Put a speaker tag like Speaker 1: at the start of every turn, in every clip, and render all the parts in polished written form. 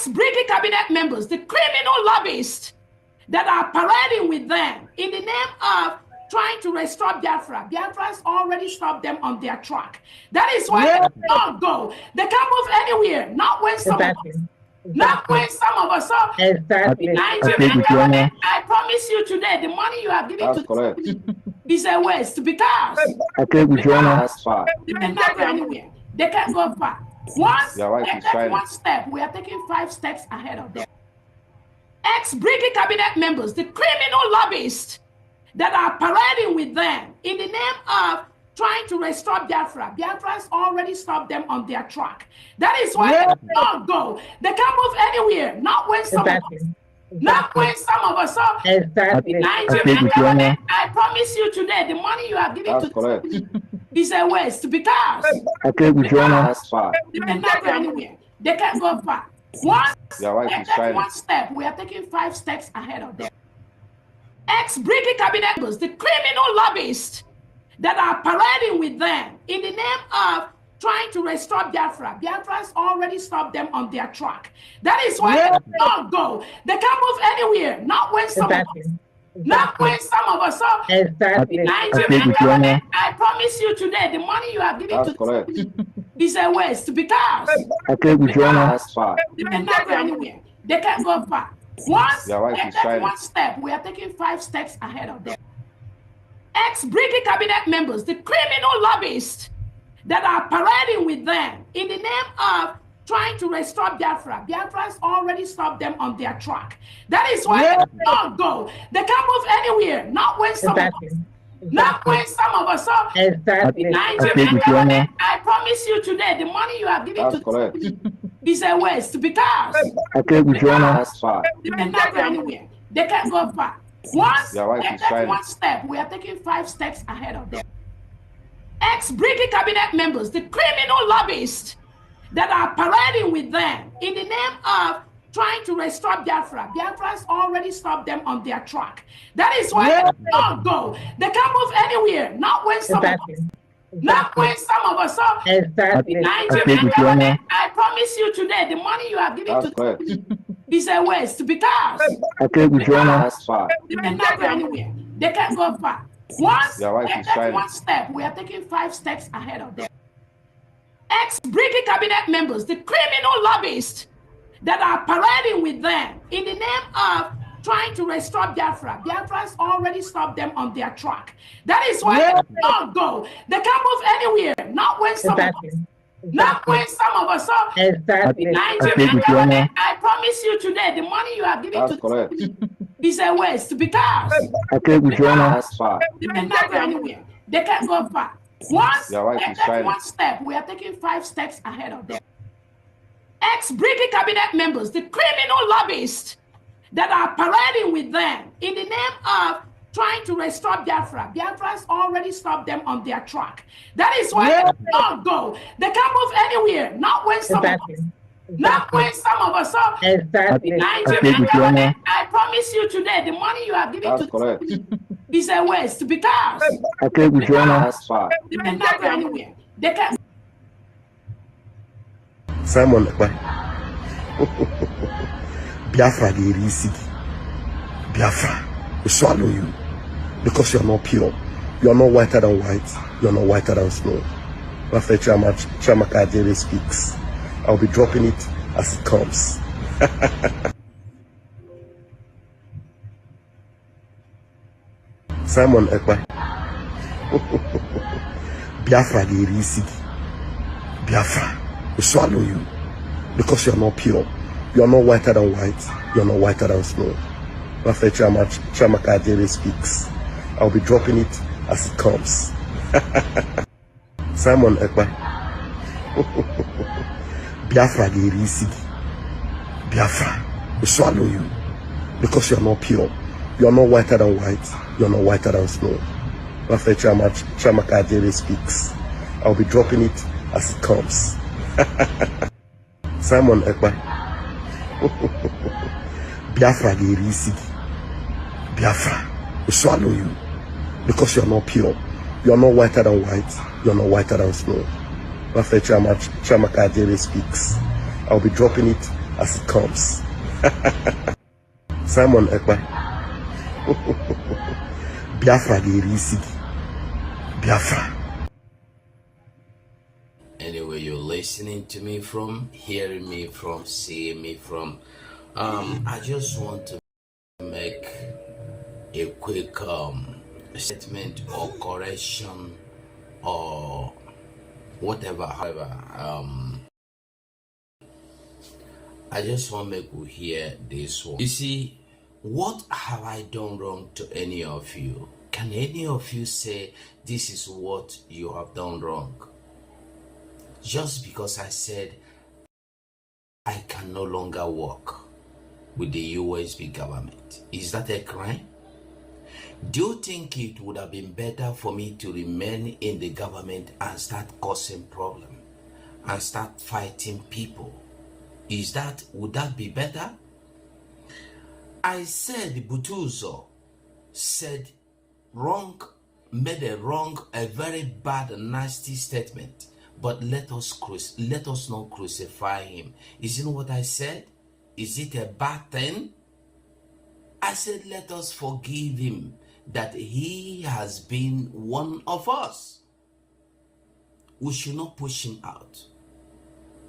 Speaker 1: ex-British cabinet members, the criminal lobbyists that are parading with them in the name of trying to restore Biafra. Biafra's already stopped them on their track. That is why they don't go. They can't move anywhere. Not when some of us. Not when some of us. So Nigerian government, I promise you today, the money you have given to is a waste because they cannot go anywhere. They can't go far. Once they take one step, we are taking 5 steps ahead of them. Ex-British cabinet members, the criminal lobbyists that are parading with them in the name of trying to restore Biafra. Biafra's already stopped them on their track. That is why they don't go. They can't move anywhere. Not when some of us. Not when some of us. So Nigerian government, I promise you today, the money you are giving to is a waste because they cannot go anywhere. They can't go far. Once they take one step, we are taking 5 steps ahead of them. Ex-British cabinet members, the criminal lobbyists that are parading with them in the name of trying to restore Biafra. Biafra's already stopped them on their track. That is why they don't go. They can't move anywhere. Not when some of us. Not when some of us. So Nigerian government, I promise you today, the money you are giving to is a waste because they cannot go anywhere. They can't go far. Once they take one step, we are taking 5 steps ahead of them. Ex-British cabinet members, the criminal lobbyists that are parading with them in the name of trying to restore Biafra. Biafra's already stopped them on their track. That is why they don't go. They can't move anywhere. Not when some of us. Not when some of us. So Nigerian government, I promise you today, the money you are giving to is a waste because they cannot go anywhere. They can't go far. Once they take one step, we are taking 5 steps ahead of them. Ex-British cabinet members, the criminal lobbyists that are parading with them in the name of trying to restore Biafra. Biafra's already stopped them on their track. That is why they don't go. They can't move anywhere. Not when some of us. Not when some of us. So Nigerian government, I promise you today, the money you are giving to is a waste because they cannot go anywhere. They can't go far. Once they take one step, we are taking 5 steps ahead of them. Ex-British cabinet members, the criminal lobbyists that are parading with them in the name of trying to restore Biafra. Biafra's already stopped them on their track. That is why they don't go. They can't move anywhere. Not when some of us. Not when some of us. So Nigerian government, I promise you today, the money you are giving to is a waste because they cannot go anywhere. They can't go far. Once they take one step, we are taking 5 steps ahead of them. Ex-British cabinet members, the criminal lobbyists that are parading with them in the name of trying to restore Biafra. Biafra's already stopped them on their track. That is why they don't go. They can't move anywhere. Not when some of us. Not when some of us. So Nigerian government, I promise you today, the money you are giving to is a waste because they cannot go anywhere. They can't.
Speaker 2: Simon, Biafra, the easy. Biafra will swallow you because you're not pure. You're not whiter than white. You're not whiter than snow. After Chamaka Jerry speaks, I'll be dropping it as it comes. Simon Ekpa. Biafra, the easy. Biafra will swallow you because you're not pure. You're not whiter than white. You're not whiter than snow. After Chamaka Jerry speaks, I'll be dropping it as it comes. Simon Ekpa. Biafra, the easy. Biafra will swallow you because you're not pure. You're not whiter than white. You're not whiter than snow. After Chamaka Jerry speaks, I'll be dropping it as it comes. Simon Ekpa. Biafra, the easy. Biafra will swallow you because you're not pure. You're not whiter than white. You're not whiter than snow. After Chamaka Jerry speaks, I'll be dropping it as it comes. Simon Ekpa. Biafra the Risiki. Biafra.
Speaker 3: Anyway, you're listening to me from, hearing me from, seeing me from, I just want to make a quick statement or correction or whatever. However, I just want to make you hear this one. You see, what have I done wrong to any of you? Can any of you say this is what you have done wrong? Just because I said I can no longer work with the USB government, is that a crime? Do you think it would have been better for me to remain in the government and start causing problems and start fighting people? Would that be better? I said Butuzo said made a very bad, nasty statement. But let us not crucify him. Isn't what I said? Is it a bad thing? I said let us forgive him, that he has been one of us. We should not push him out.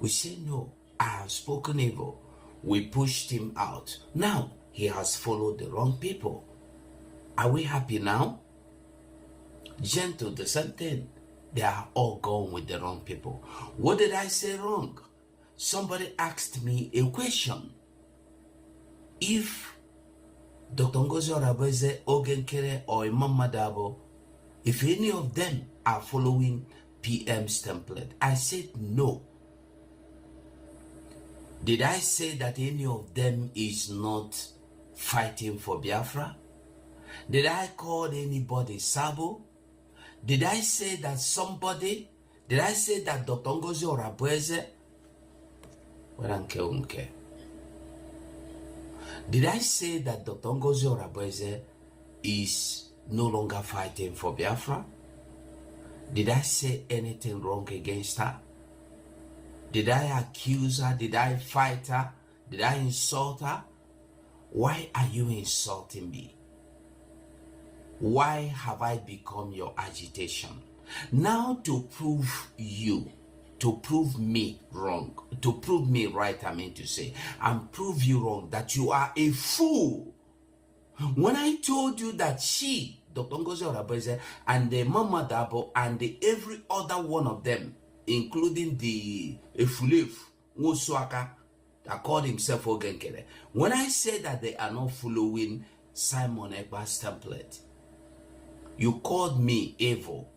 Speaker 3: We say no, I have spoken evil. We pushed him out. Now he has followed the wrong people. Are we happy now? Gentle, the same thing. They are all gone with the wrong people. What did I say wrong? Somebody asked me a question. If Dr. Ngozi Orabueze, Ogenkere, or Imam Madabo, if any of them are following PM's template, I said no. Did I say that any of them is not fighting for Biafra? Did I call anybody Sabo? Did I say that Dr. Ngozi Orabueze? Did I say that Dr. Ngozi Orabueze is no longer fighting for Biafra? Did I say anything wrong against her? Did I accuse her? Did I fight her? Did I insult her? Why are you insulting me? Why have I become your agitation? Now to prove me wrong, to prove me right, I mean to say, and prove you wrong, that you are a fool. When I told you that she, Dr. Ngozi Orabueze, and the Mama Dabo, and every other one of them, including the Efulef, Wosuaka, that called himself Ogenkere, when I said that they are not following Simon Ekpa's template, you called me evil.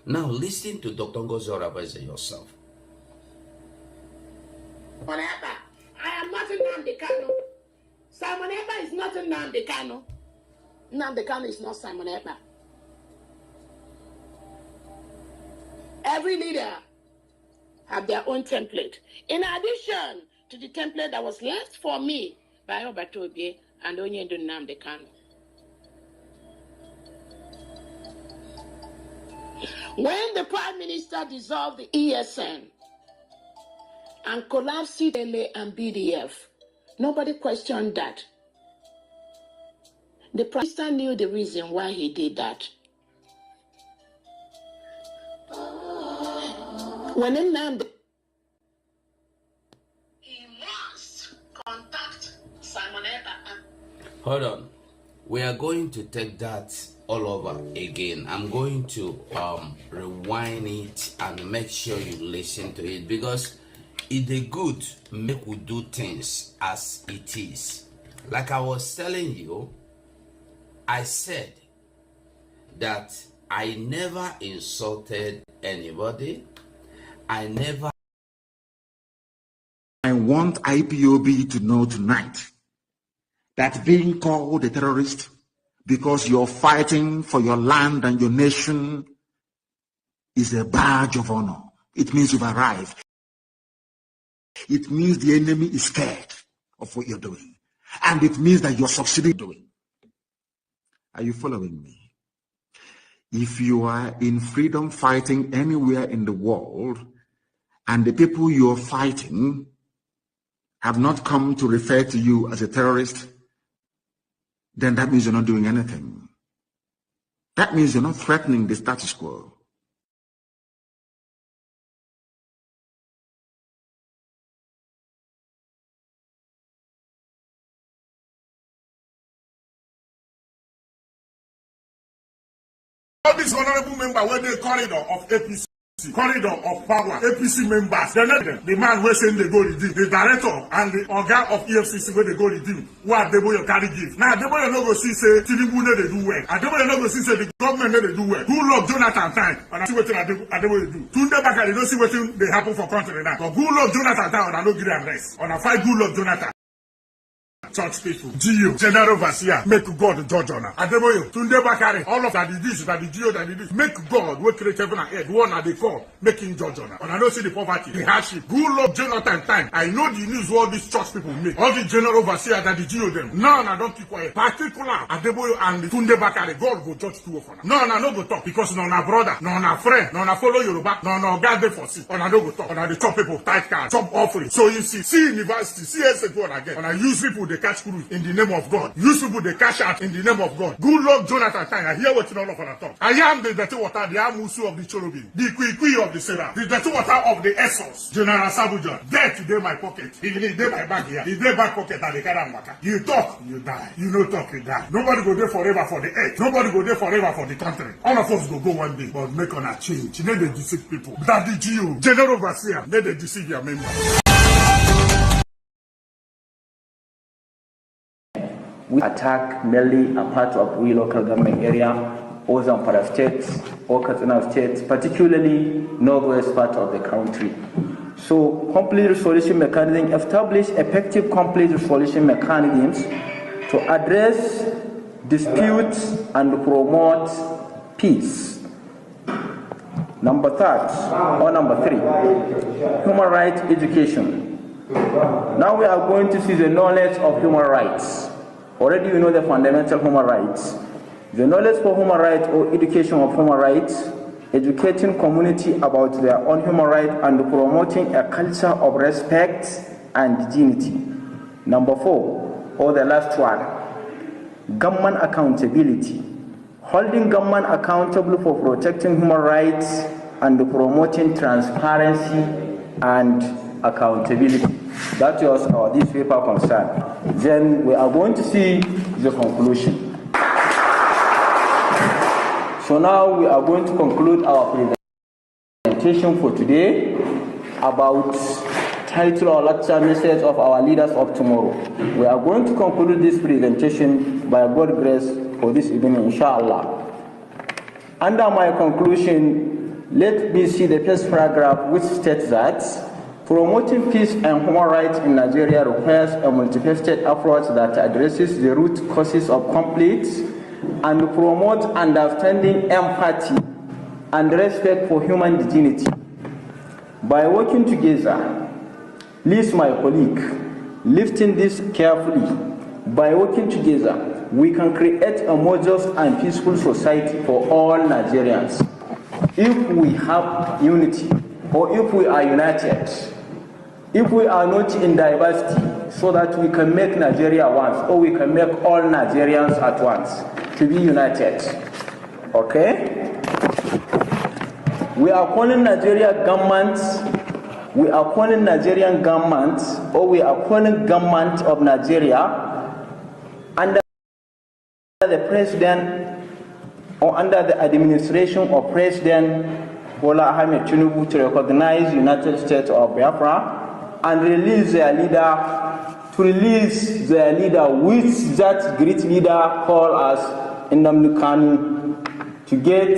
Speaker 3: Now listen to Dr. Ngozi Orabueze yourself.
Speaker 1: Simon Ekpa, I am not in Nnamdi Kanu. Simon Ekpa is not in Nnamdi Kanu. Nnamdi Kanu is not Simon Ekpa. Every leader have their own template. In addition to the template that was left for me by Obatobi and Onyendu Nnamdi Kanu. When the Prime Minister dissolved the ESN and collapsed CDLA and BDF, nobody questioned that. The Prime Minister knew the reason why he did that. When Nnamdi, he must contact Simon Ekpa.
Speaker 3: Hold on. We are going to take that all over again. I'm going to rewind it and make sure you listen to it, because it's a good make we do things as it is. Like I was telling you, I said that I never insulted anybody. I
Speaker 4: want IPOB to know tonight that being called a terrorist because you're fighting for your land and your nation is a badge of honor. It means you've arrived. It means the enemy is scared of what you're doing. And it means that you're succeeding doing. Are you following me? If you are in freedom fighting anywhere in the world, and the people you're fighting have not come to refer to you as a terrorist, then that means you're not doing anything. That means you're not threatening the status quo.
Speaker 5: All these honorable members were the corridor of APC, corridor of power, APC members. The man who saying they go redeem, the director and the organ of EFCC where they go redeem. What Adeboye carry give. Now Adeboye no go see say Tinubu no they do well. Adeboye no go see say the government no they do well. Who love Jonathan time? And I see what Adeboye do. Tunde Bakari don't see what they happen for country now. But who love Jonathan time? And I no give them rest. And I fight who love Jonathan. Church people, GO, General Overseer, make God judge on her. Adeboye, Tunde Bakari, all of that is this, that is GO, that is this. Make God, we create heaven and earth, one at the call, making judge on her. And I don't see the poverty, the hardship. Good Lord, Jonathan time. I know the news what these church people make. All the General Overseer that is GO them. No, I don't keep quiet. Particular, Adeboye and Tunde Bakari, God go judge two of them. No, I no go talk, because no na brother, no na friend, no na follow Yoruba, no na God dey for see. And I no go talk. And I the chop people, tight card, chop offering. So you see university, CSA one again. And I use people, they catch cruise in the name of God. Use people they cash out in the name of God. Good Lord Jonathan time. I hear what you all of us talk. I am the dirty water, the Amusu of the cherubim, the Kwikwi of the Sarah, the dirty water of the Essos. General Sabuja. There today my pocket. Even in my bag here. In their back pocket and the Karamaka. You talk, you die. You no talk, you die. Nobody go there forever for the earth. Nobody go there forever for the country. All of us go one day, but make on a change. You need to deceive people. That the GO, General Overseer, need to deceive your members.
Speaker 6: We attack mainly a part of we local government area, or Zamfara states, or Katsina states, particularly northwest part of the country. So complete resolution mechanism, establish effective complete resolution mechanisms to address disputes and promote peace. Number three, human rights education. Now we are going to see the knowledge of human rights. Already you know the fundamental human rights. The knowledge for human rights or education of human rights, educating community about their own human rights and promoting a culture of respect and dignity. Number 4, or the last one, government accountability. Holding government accountable for protecting human rights and promoting transparency and accountability. That was our this paper concern. Then we are going to see the conclusion. So now we are going to conclude our presentation for today about title or lecture message of our leaders of tomorrow. We are going to conclude this presentation by God's grace for this evening, inshallah. Under my conclusion, let me see the first paragraph which states that promoting peace and human rights in Nigeria requires a multifaceted approach that addresses the root causes of conflicts and promotes understanding, empathy, and respect for human dignity. By working together, please my colleague, lifting this carefully, by working together, we can create a more just and peaceful society for all Nigerians. If we have unity, or if we are united, if we are not in diversity, so that we can make Nigeria once, or we can make all Nigerians at once, to be united. Okay? We are calling Nigeria government, we are calling Nigerian government, or we are calling government of Nigeria under the president, or under the administration of President Bola Ahmed Tinubu to recognize United States of Biafra and release their leader, which that great leader called as Nnamdi Kanu, to get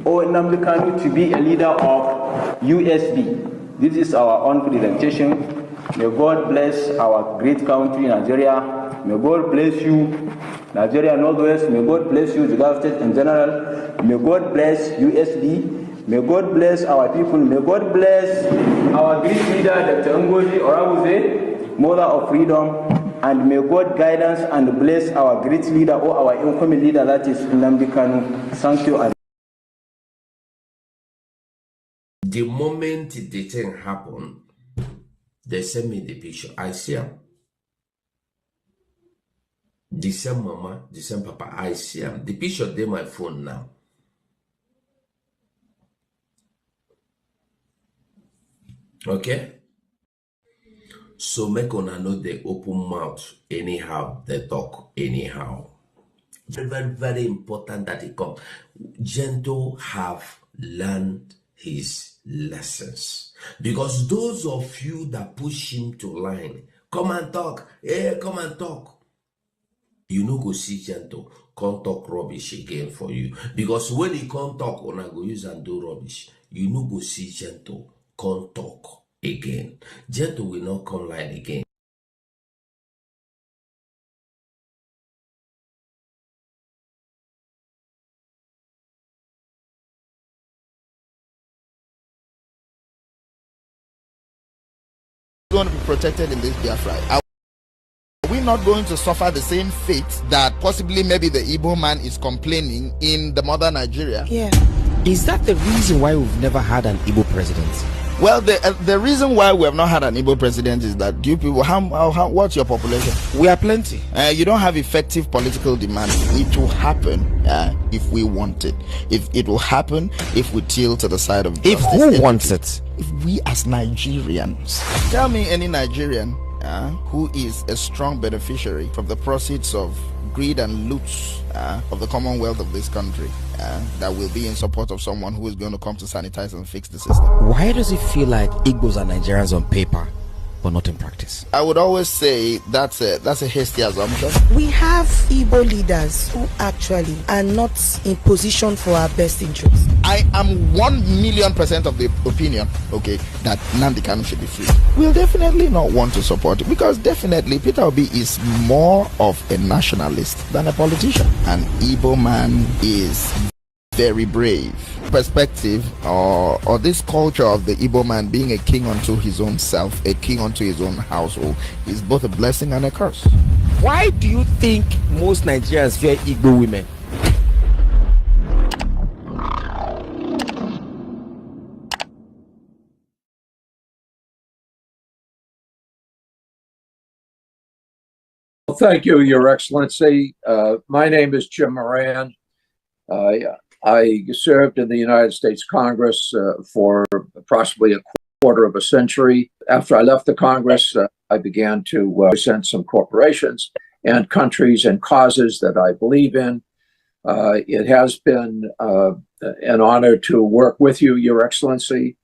Speaker 6: Nnamdi Kanu to be a leader of USB. This is our own presentation. May God bless our great country, Nigeria. May God bless you, Nigeria Northwest. May God bless you, the State in general. May God bless USB. May God bless our people. May God bless our great leader, Dr. Ngozi Orabuze, Mother of Freedom. And may God guide us and bless our great leader or our incoming leader, that is Nnamdi Kanu. Thank you.
Speaker 3: The moment the thing happened, They send me the picture. I see them. The same mama, the same papa. I see them. The picture they my phone now. Okay? So make una know they open mouth anyhow, they talk anyhow. Very, very, very important that he come. Gento have learned his lessons. Because those of you that push him to line, come and talk, come and talk. You no go see Gento, come talk rubbish again for you. Because when he come talk, una go use and do rubbish. You no go see Gento, come talk again. Gento will not come line again.
Speaker 7: Going to be protected in this Biafra. Are we not going to suffer the same fate that possibly maybe the Igbo man is complaining in the mother Nigeria?
Speaker 8: Yeah. Is that the reason why we've never had an Igbo president?
Speaker 7: Well, the reason why we have not had an Igbo president is that you people, what's your population?
Speaker 8: We are plenty.
Speaker 7: You don't have effective political demand. It will happen if we want it. If it will happen if we tilt to the side of justice.
Speaker 8: If who wants it?
Speaker 7: If we as Nigerians. Tell me any Nigerian who is a strong beneficiary from the proceeds of greed and loot of the commonwealth of this country that will be in support of someone who is going to come to sanitize and fix the system.
Speaker 8: Why does it feel like Igbos are Nigerians on paper but not in practice?
Speaker 7: I would always say that's a hasty assumption.
Speaker 9: We have Igbo leaders who actually are not in position for our best interests.
Speaker 7: I am 1,000,000% of the opinion, okay, that Nnamdi Kanu should be free. We'll definitely not want to support it because definitely Peter Obi is more of a nationalist than a politician. An Igbo man is very brave. Perspective or this culture of the Igbo man being a king unto his own self, a king unto his own household, is both a blessing and a curse.
Speaker 8: Why do you think most Nigerians fear Igbo women?
Speaker 10: Well, thank you, Your Excellency. My name is Jim Moran. I served in the United States Congress for approximately a quarter of a century. After I left the Congress, I began to represent some corporations and countries and causes that I believe in. It has been an honor to work with you, Your Excellency.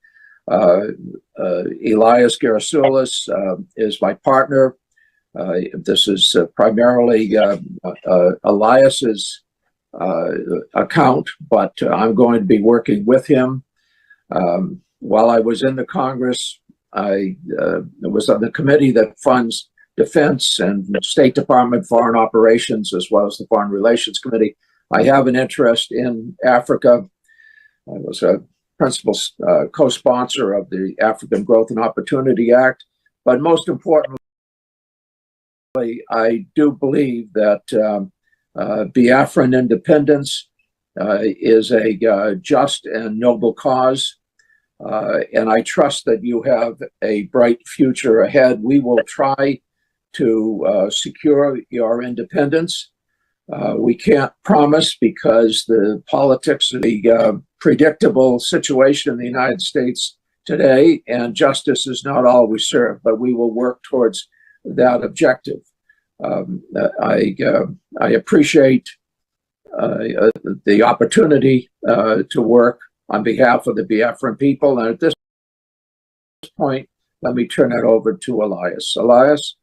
Speaker 10: Elias Gerasulis is my partner. This is primarily Elias's account, but I'm going to be working with him. While I was in the Congress, I was on the committee that funds defense and State Department foreign operations, as well as the Foreign Relations Committee. I have an interest in Africa. I was a principal co-sponsor of the African Growth and Opportunity Act, but most importantly, I do believe that Biafran independence is a just and noble cause, and I trust that you have a bright future ahead. We will try to secure your independence. We can't promise because the politics of the predictable situation in the United States today, and justice is not always served, but we will work towards that objective. I appreciate the opportunity to work on behalf of the Biafran people. And at this point, let me turn it over to Elias. Elias?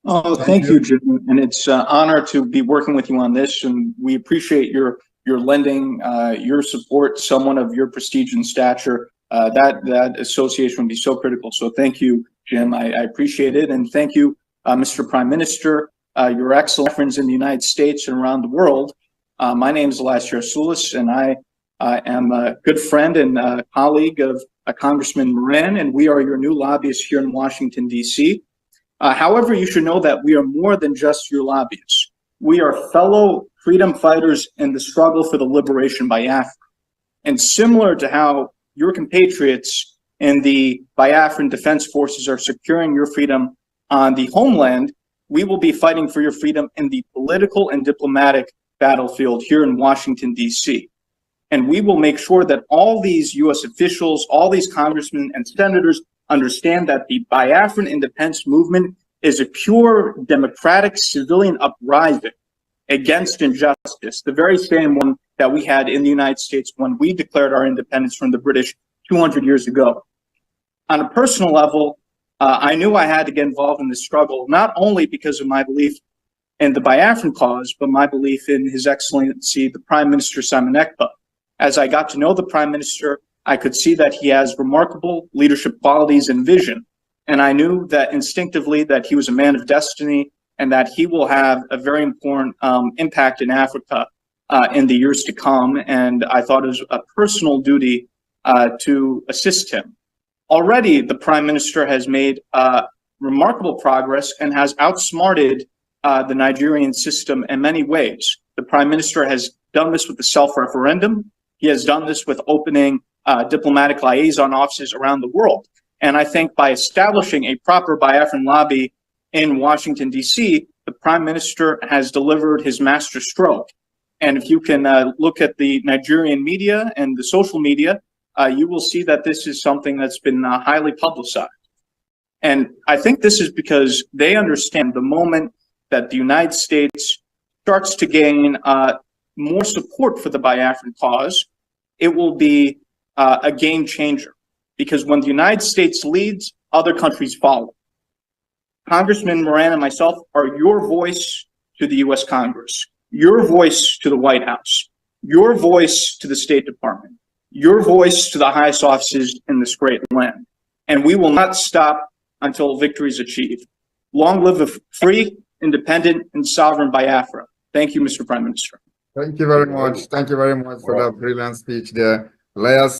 Speaker 11: Oh, thank you, Jim. And it's an honor to be working with you on this. And we appreciate your lending your support, someone of your prestige and stature. That association would be so critical. So thank you, Jim. I appreciate it. And thank you, Mr. Prime Minister, your excellent friends in the United States and around the world. My name is Elias Gerasulis, and I am a good friend and colleague of Congressman Moran, and we are your new lobbyists here in Washington, D.C. However, you should know that we are more than just your lobbyists. We are fellow freedom fighters in the struggle for the liberation by Biafra. And similar to how your compatriots and the Biafran Defense Forces are securing your freedom on the homeland, we will be fighting for your freedom in the political and diplomatic battlefield here in Washington, D.C. And we will make sure that all these U.S. officials, all these congressmen and senators understand that the Biafran independence movement is a pure democratic civilian uprising against injustice, the very same one that we had in the United States when we declared our independence from the British 200 years ago. On a personal level, I knew I had to get involved in this struggle, not only because of my belief in the Biafran cause, but my belief in His Excellency, the Prime Minister Simon Ekpa. As I got to know the Prime Minister, I could see that he has remarkable leadership qualities and vision. And I knew that instinctively that he was a man of destiny and that he will have a very important impact in Africa in the years to come. And I thought it was a personal duty to assist him. Already, the Prime Minister has made remarkable progress and has outsmarted the Nigerian system in many ways. The Prime Minister has done this with the self-referendum. He has done this with opening diplomatic liaison offices around the world. And I think by establishing a proper Biafran lobby in Washington, D.C., the Prime Minister has delivered his master stroke. And if you can look at the Nigerian media and the social media, you will see that this is something that's been highly publicized. And I think this is because they understand the moment that the United States starts to gain more support for the Biafran cause, it will be a game changer. Because when the United States leads, other countries follow. Congressman Moran and myself are your voice to the U.S. Congress, your voice to the White House, your voice to the State Department, your voice to the highest offices in this great land. And we will not stop until victory is achieved. Long live a free, independent, and sovereign Biafra. Thank you, Mr. Prime Minister.
Speaker 12: Thank you very much. Thank you very much for that brilliant speech there. Layers,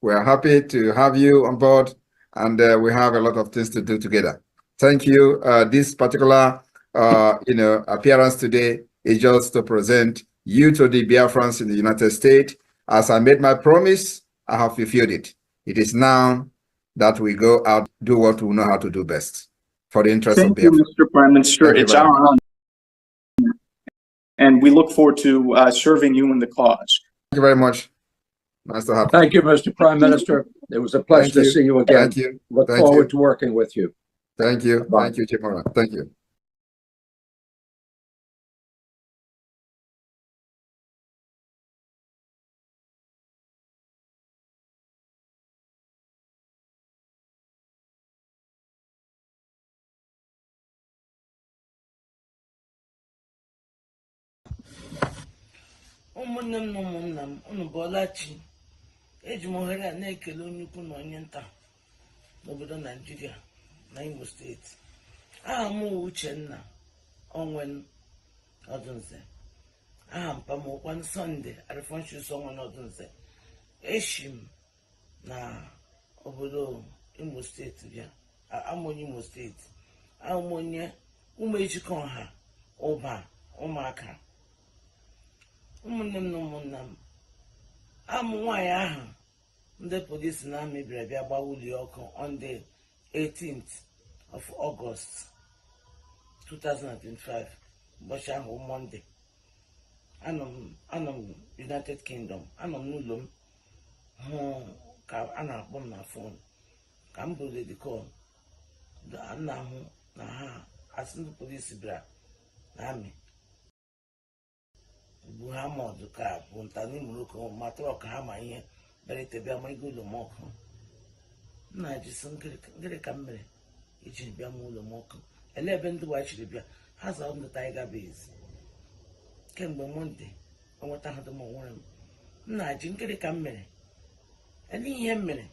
Speaker 12: we're happy to have you on board, and we have a lot of things to do together. Thank you. This particular appearance today is just to present you to the Biafrans in the United States. As I made my promise, I have fulfilled it. It is now that we go out, do what we know how to do best for the interest of Biafra.
Speaker 11: Thank you, Mr. Prime Minister. It's our honor. And we look forward to serving you in the cause.
Speaker 12: Thank you very much. Nice to have you.
Speaker 10: Thank you, Mr. Prime Minister. It was a pleasure to see you again.
Speaker 12: Thank you.
Speaker 10: Look forward to working with you.
Speaker 12: Thank you.
Speaker 10: Bye.
Speaker 12: Thank you, Chimora. Thank you.
Speaker 13: ụmụnne m na ụmụnna m unu bụọla chi eji m ohere a na-ekele onye ukwu na onye nta n'obodo Naijiria na Imo steeti. Aha m Uchenna Onwen Odunze, aha mpamokwan Sunday Alphonsus Onwen Odunze. Eshi m na obodo Imo steeti bịa amonye Imo steeti amonye ụmụ ejikọ ọha ụba ụmụaka. Ụmụnne m na ụmụnna m, amụ nwaanyị ahụ ndị polisi na amị bịara bịa gbawa ụlọ ọkụ on the 18th of August 2025, ụbọchị ahụ Monday. Anọ m United Kingdom, anọ m n'ụlọ m hụ ka a na-akpọ m na fon ka m bụrụ the call nna ahụ na ha asị ndị polisi bịara na amị bụ ha ma ọdụ ka bụ nta n'imuru ọkụ ma tụrụ ka ha ma ihe berete bịa ma ego ụlọ m ọkụ. Nna jisi ngịrị ka m mere iji bịa ma ụlọ m ọkụ ele ebe ndị wachiri bịa ha zara ndị Tiger Base kemgbe Monde onweta ha dụm onwere m. Nna ji ngịrị ka m mere ele ihe m mere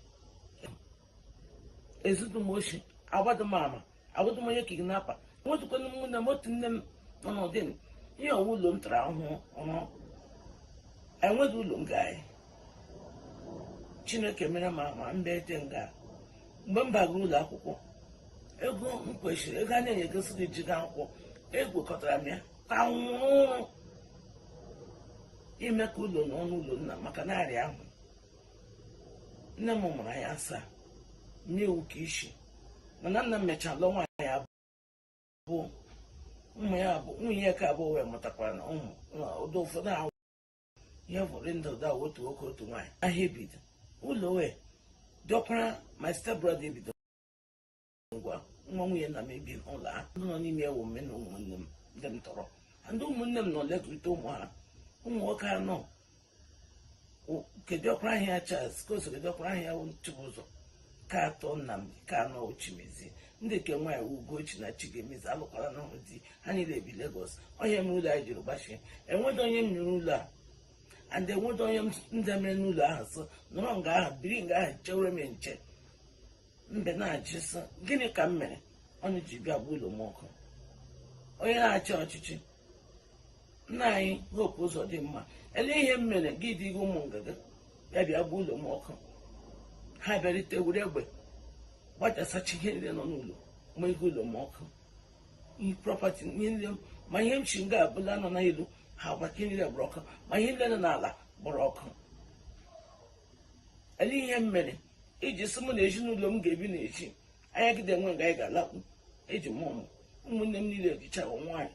Speaker 13: ezudu m oshi agbado m ama agbado m onye kignapa nwetukwana m na otu nne m nọ n'ọdịn ihe ọwụ ụlọ m tara ahụhụ ọhụrụ enweghị ụlọ nga anyị. Chineke mere ma mbe ete nga mgbe m bagara ụlọ akwụkwọ ego m kwesịrị ego a na-enye gosi gị jiga akwụkwọ egwekọtara m ya ka nwụrụ ime ka ụlọ n'ọnụ ụlọ nna maka narị ahụ nne m mụrụ anyị asaa mmiewu ka isi mana nna m mechaa lụọ nwaanyị abụọ ụmụ ya abụọ nwunye ya ka abụọ wee mụtakwara na ụmụ ụdị ụfọdụ ahụ ihe fọrọ ndụ da otu nwoke otu nwaanyị ahịa ebido ụlọ wee dọkwara my step brother ebido ngwa nwa nwunye nna m ebi ụlọ ha ndị nọ n'ime ewu mme na ụmụnne m ndị m tọrọ ndị ụmụnne m nọ lekrite ụmụ ha ụmụ nwoke anọ kedu ọkpara ahịa Charles koso kedu ọkpara ahịa Chibụzọ ka atọ Nnamdi ka anọ Ochimezi ndị ke nwaanyị Ugochi na Chigemezi alụkwara n'ọhụ di ha niile bi Lagos onye m ụlọ anyị jiri gbachie enwedo onye m nyere ụlọ a and enwedo onye m ndemere n'ụlọ ahụ so nọrọ nga ahụ biri nga ahụ chewere m nche mbe na-ajụ sọ gịnị ka m mere ọnụ ji bịa gbuo ụlọ m ọkụ onye na-achị ọchịchị nna anyị Hope Uzodimma ele ihe m mere gị dịgo ụmụ nganga ya bịa gbuo ụlọ m ọkụ ha bịarite were egbe gbachasachi ihe niile nọ n'ụlọ ma ego ụlọ m ọkụ ihe prọpati ihe niile ma ihe m chi nga abụla nọ n'elu ha gbake niile gbara ọkụ ma ihe niile nọ n'ala gbara ọkụ ele ihe m mere iji sị m na ezinụlọ m ga-ebi n'echi anya gide nwe nga anyị ga-alakwu eji m ụmụnne m niile jichara nwaanyị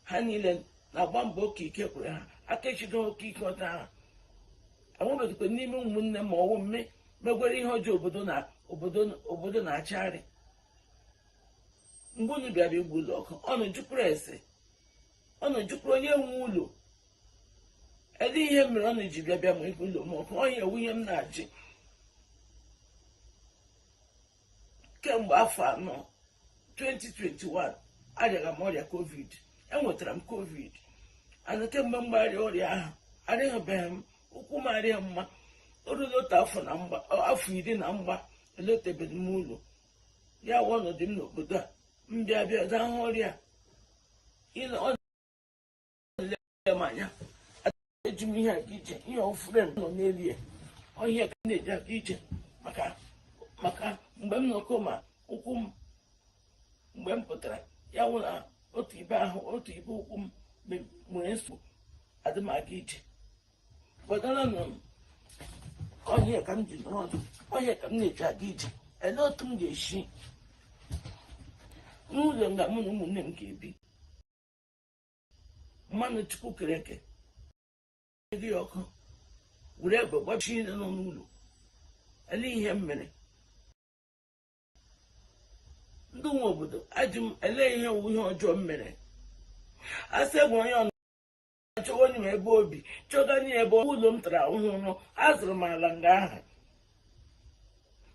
Speaker 13: ha niile na-agba mbọ oke ike kwere ha aka echido oke ike ọta ha enwebeghịkwa n'ime ụmụnne m ma ọwụ mme megwere ihe ọjọọ obodo na-achagharị mgbe unu bịara igbu ụlọ ọkụ ọnụ jupụrụ ese ọnụ jupụrụ onye nwe ụlọ ede ihe mere ọnụ ji bịa ma igbu ụlọ m ọkụ onye ewu ihe m na-achị kemgbe afọ anọ 2021 arịara m ọrịa covid enwetara m covid ana kemgbe m gbarịa ọrịa ahụ arịghịbeghị m ụkwụ m arịa mma oruru otu afọ 10 na mgba elotebeghị m ụlọ ya wụ ọnọdụ m n'obodo a m bịa daa hụ ọrịa m anya eji m ihe aga ije ihe ofure m nọ n'elu ya ọhịa ka m na-eji aga ije maka mgbe m nọkọ ma ụkwụ m mgbe m pụtara ya wụ na otu ibe ụkwụ m nwere nsogbu adị m aga ije gbadara nọ m ọhịa ka m ji n'ọdụ ọhịa ka m na-eji aga ije ele otu m ga-esi n'ụlọ nga mụ na ụmụnne m ga-ebi mmanụ Chukwu kere eke dị ọkụ were egbe gbachi ihe nọ n'ụlọ ele ihe m mere ndị nwe obodo ajụ m ele ihe wu ihe ọjọọ m mere asị egbe onye ọnụ achọghị onye m ebe obi chọganye ebe ụlọ m tara ahụhụ azụrụ m ala nga ahụ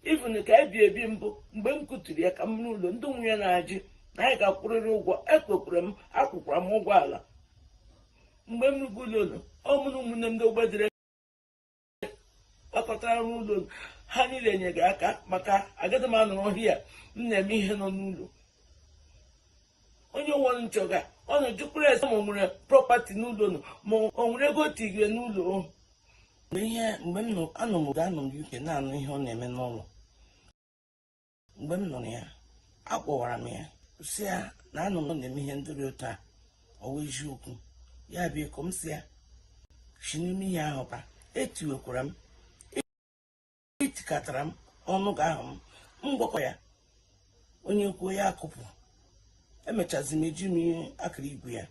Speaker 13: even ka ebi mbụ mgbe m kụtiri ya ka m n'ụlọ ndị nwunye na-ajị na anyị ga-akwụrịrị ụgwọ ekwekwere m akwụkwara m ụgwọ ala mgbe m rụgo ụlọ ọmụrụ ụmụnne m ndị ogbedere kpakọtara n'ụlọ ha niile nyere aka maka agaghị m anọ ọhịa m na-eme ihe nọ n'ụlọ onye nwere nchọga ọ na-ejupụrụ ese ma o nwere prọpati n'ụlọ ma o nwere ego tigire n'ụlọ mgbe m anọ m UK na-anụ ihe ọ na-eme n'ụlọ mgbe m nụrụ ya akpọwara m ya si ya na anọ m na-eme ihe ndịrị ụtọ a ọwa eziokwu ya bịa kom si ya si n'ime ihe ahụ ba etiwekwara m etikatara m ọnụ ga ahụ m gwakọ ya onye kwuo ya akụpụ emechazi m eji m ihe akara igwe ya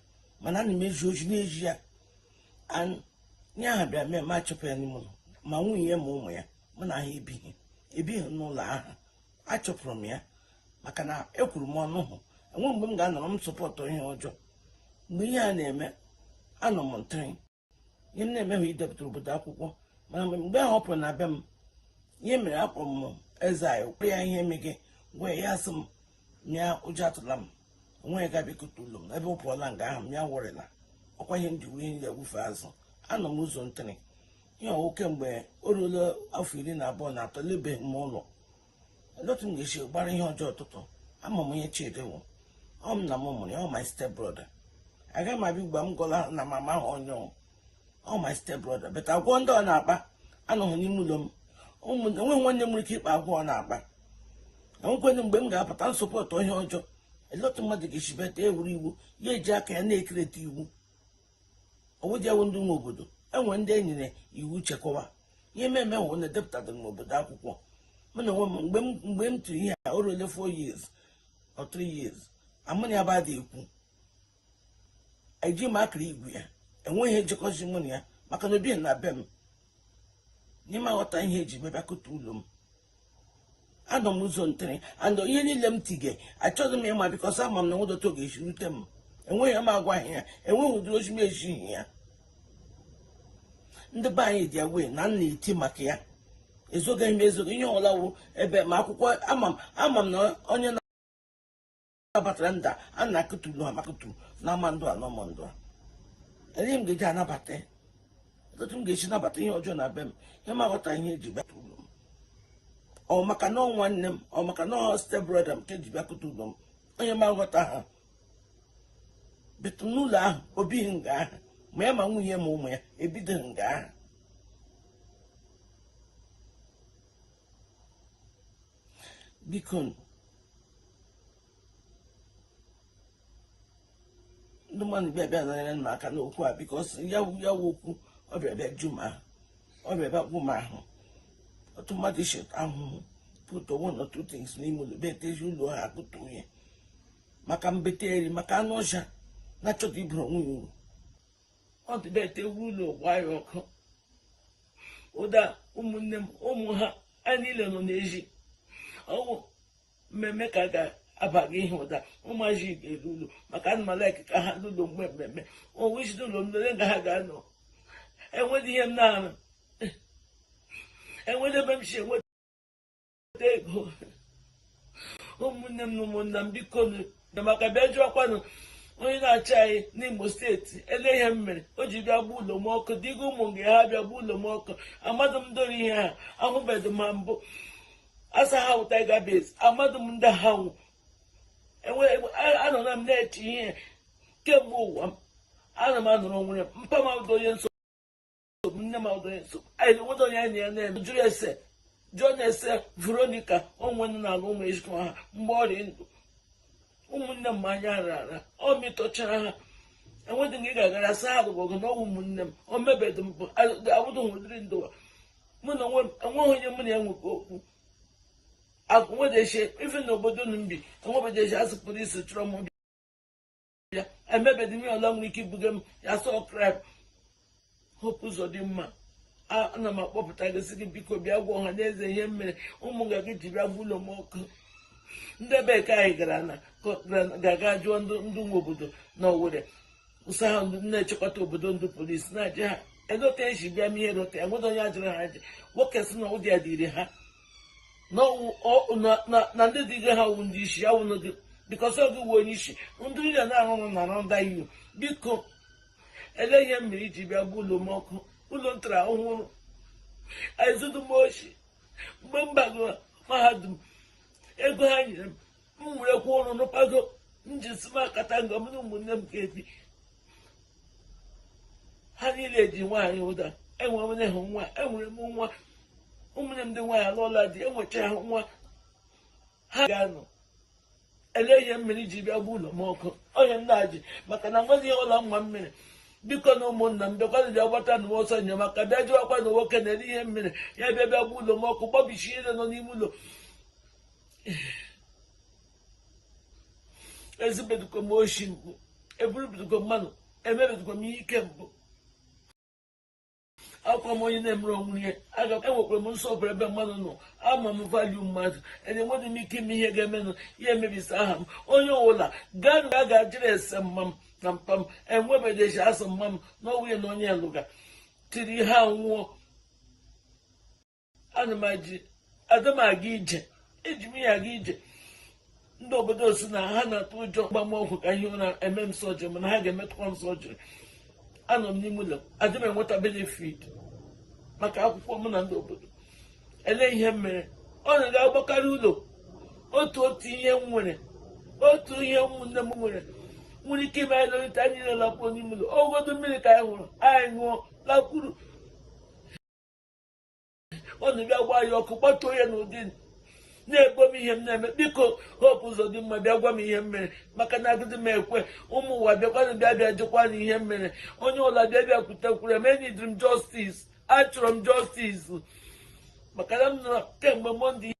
Speaker 13: mana ana m eji oji na-eji ya nye aha bịa mee ma achọpụ ya n'ime ụlọ ma nwunye ya ma ụmụ ya mụ na ha ebighị n'ụlọ ahụ achọpụrụ m ya maka na ekwuru m ọnụ hụ enwe mgbe m ga-anọrọ m sọpọtụ ihe ọjọọ mgbe ihe a na-eme anọ m ntịrị ihe m na-emehụ idepụtara obodo akwụkwọ mana mgbe ahụ ọ pụrụ na be m ihe mere akpọrọ m eze anyị okpere ya ihe emeghe gwa ya sị m ya ụjọ atụla m onwe ga-abịakọta ụlọ m ebe ọ pụọla nga ahụ m ya wụrịla ọkwa ihe m ji wee niile gwufe azụ anọ m ụzọ ntịrị ihe ọwụke mgbe o ruola afọ 12 na 3 lebeghị m ụlọ elotu m ga-esi gbara ihe ọjọọ ọtụtụ ama m onye Chidewo ọ m na m mụrụ ya ọ my step brother agaghị m abịa ugba m gọla na mama ahụ onye ọ my step brother beta agwọ ndị ọ na-akpa anọghị n'ime ụlọ m enweghị nwanne m nwere ike ịkpa agwọ ọ na-akpa enwekwenye mgbe m ga-apụta nsọpọtụ ihe ọjọọ elotu mmadụ ga-esi beta ewuru iwu ya eji aka ya na-ekerịta iwu ọwụdịawụ ndị nwe obodo enwe ndị enyere iwu chekwawa ihe mmemme ahụ na-edepụtara m obodo akwụkwọ m na onwe m mgbe m tụrụ ihe a o ruole 4 years or 3 years amụna ya ba dị ekwu eji m akara igwe ya enweghị ihe jikọzi mụ na ya maka na obi na be m n'ime aghọta ihe eji mebịa kụta ụlọ m anọ m ụzọ ntere and ihe niile m tige achọghị m ịma bikọs ama m na nwodoto ga-esi rute m enweghị m agwaghị ya enweghị ụdịrị ozi m ejighị ya ndị be anyị dị awe na nna eti maka ya ezogaghị m ezoga ihe ọla wụ ebe ma akwụkwọ ama m na onye nabatara nda a na-akụtu ụlọ amakụtu na ama ndụ anọmọ ndụ a ele m ga-eji anabata ọtụtụ m ga-esi nabata ihe ọjọọ na be m ihe m aghọta ihe eji bịakụta ụlọ m ọ maka na nwanne m ọ maka na step brother m ka eji bịakụta ụlọ m onye m aghọta ha betu n'ụlọ ahụ obighị nga ahụ ma ya ma nwunye ma ụmụ ya ebidoghị nga ahụ biko ndị mmadụ bịa nanyere m aka n'okwu a bikos ya wụ okwu ọ bịa ju m ahụ ọ bịa gwụ m ahụ otu mmadụ shet ahụhụ put one or two things n'ime ụlọ betezi ụlọ ha akụta onye maka mbete eri maka anụ ọcha na-achọta iburu onwe ya uru ọ dị bete ewu ụlọ gwa ya ọkụ ụda ụmụnne m ụmụ ha anyị niile nọ n'ezi ọnwụ mmemme ka ga-abaghị ihe ụda ụmụaji ga-eru ụlọ maka anụmanụ ka ha n'ụlọ mgbe mmemme onwechide ụlọ nlele ga ha ga-anọ enwedị ihe m na-arụ enwede ebe m si enweta ego ụmụnne m na ụmụnna m biko maka bịa jụọkwanụ onye na-achị anyị n'Imo steeti ele ihe m mere o ji bịa gbuo ụlọ m ọkụ dịga ụmụ nga ha bịa gbuo ụlọ m ọkụ amadụ m doro ihe ha ahụbeghị ma mbụ asa ha wụta gabez amadụ m ndị ha nwụ anọ na m na-eche ihe kemgbe ụwa m ana m anọrọ nwere mpa m ụdọ onye nsogbu nne m ụdọ onye nsogbu anyị nweta onye anyị ya na-eme jụrụ ese jụọ na-ese Veronica onwe nọ na ụmụ ejikọ ha mgbe ọrịa ndụ ụmụnne m anya ara ọ mịtọchara ha enwedị m ị ga-agara asa ha agụgụ na ọwụ ụmụnne m o mebedị mbụ awụdụ ụdịrị ndụwa mụ na enweghị onye mụ na ya nwekwa okwu agụnwedechi ife na obodo na mbi enwebedechi asị polisi chọrọ m bịa emebedị m ọla nwere ike ibuga m ya sọ krib hope ụzọ dị mma ana m akpọpụta gị sị gị biko bịa gwa ọha na eze ihe m mere ụmụ ga gị ji bịa gbuo ụlọ m ọkụ ndị bekee anyị ga-aga jụọ ndị nwe obodo na Owerri ụsa ha na-echekọta obodo ndị polisi na-aje ha edote eji bịa m ihe rote enwede onye ajụrụ ha aja nwoke sị na ụdị ya dịrị ha na ndị dịga ha wụ ndị isi ya wụnụ gị bikọsọ gị wuo onye isi ndị niile na-arụ ọrụ na rọnda iwu biko ele ihe mmiri iji bịa gbuo ụlọ m ọkụ ụlọ ntara ọhụrụ ezudumochi mgbe m bago mahadum ego ha nyere m werekwa ụrụ n'ụkpago njisi m akata nga m na ụmụnne m ga-ebi ha niile ji nwaanyị ụda enwere m nwa enwere m nwa ụmụnne m ndị nwaanyị alụọla di enwecha ha nwa ha ga-anọ ele ihe mmiri ji bịa gbuo ụlọ m ọkụ onye m na-ajị maka na nweghị ihe ụlọ mma mmiri biko na ụmụnna m bịakwana bịa gbata na ọsọ enyemaka bịa jụọkwa na nwoke na ele ihe mmiri ya bịa bịa gbuo ụlọ m ọkụ gbabichi ihe nọ n'ime ụlọ ezibedukwa m oshi mbụ eburubedukwa mmanụ emebedukwa m ihe ike mbụ akwa m onye na-emere onwe ihe enwekwara m nsọpụrụ ebe mmadụ nọ ama m value mmadụ enweghị m ike ime ihe ga-emenụ ya emebisi aha m onye ọbụla gaa a ga-ajịrị ese mma m na mpa m enwebedechi asọ mma m na ọnwụ ya na onye lụga tiri ha nwụọ ada m aga ije eji m ya aga ije ndị obodo si na ha na-atụ ụjọ gbamọgwụ ka ihe na-eme m sọjiri mana ha ga-emetụkwa m sọjiri anọ m n'ime ụlọ adị m enweta benefit maka akwụkwọ m na ndị obodo ele ihe m mere ọ na-aga agbakarị ụlọ otu ihe m nwere otu ihe ụmụnne m nwere ike ime anyị lọrịta anyị na-alakpuo n'ime ụlọ ogodo mmiri ka anyị hụrụ anyị ṅụọ lakwuru ọ na-abịa gba ya ọkụ gbatuo ya n'ụdị na-ebo m ihe m na-eme biko hope ụzọ dị mma bịa gwa m ihe m mere maka na agịdị m ekwe ụmụ ụwa bịakwana bịa jụkwa na ihe m mere onye ụlọ bịa kwutekwure m enidiri m justice achọrọ m justice maka na m nọ kemgbe Monday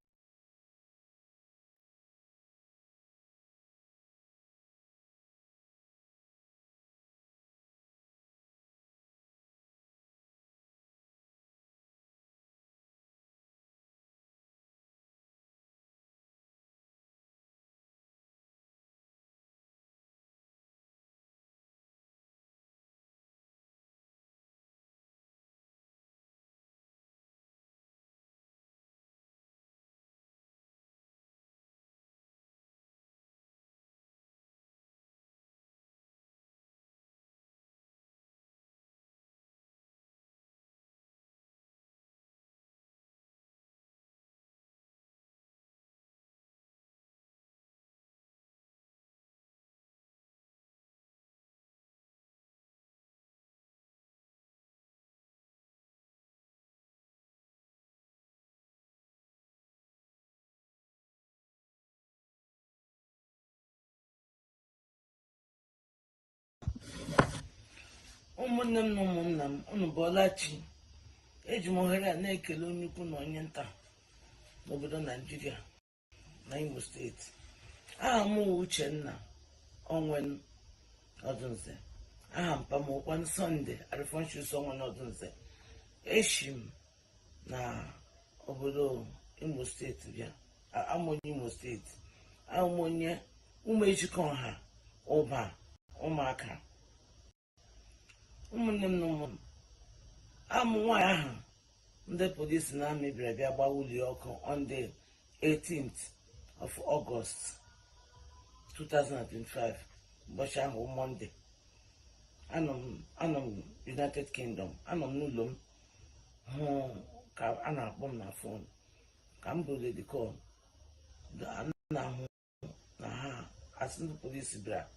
Speaker 13: ụmụnne m na ụmụnna m unu bọọla chi. Eji m ohere a na-ekele onye ukwu na onye nta n'obodo Naijiria na Imo steeti. Aha m Uchenna Onwen Odunze, aha mpamokwan Sunday Alphonsus Onwen Odunze. Eshi m na obodo Imo steeti bịa amonye Imo steeti amonye ụmụ ejikọ ọha ụba ụmụaka. Ụmụnne m na ụmụ m amụ nwaanyị ahụ ndị polisi na amị bịara bịa gba ụlọ ọkụ on the 18th of August 2025 ụbọchị ahụ Monde. Anọ m United Kingdom, anọ m n'ụlọ m hụ ka a na-akpọ m na fon ka m bụrụ the call na-ahụ na ha asị ndị polisi bịara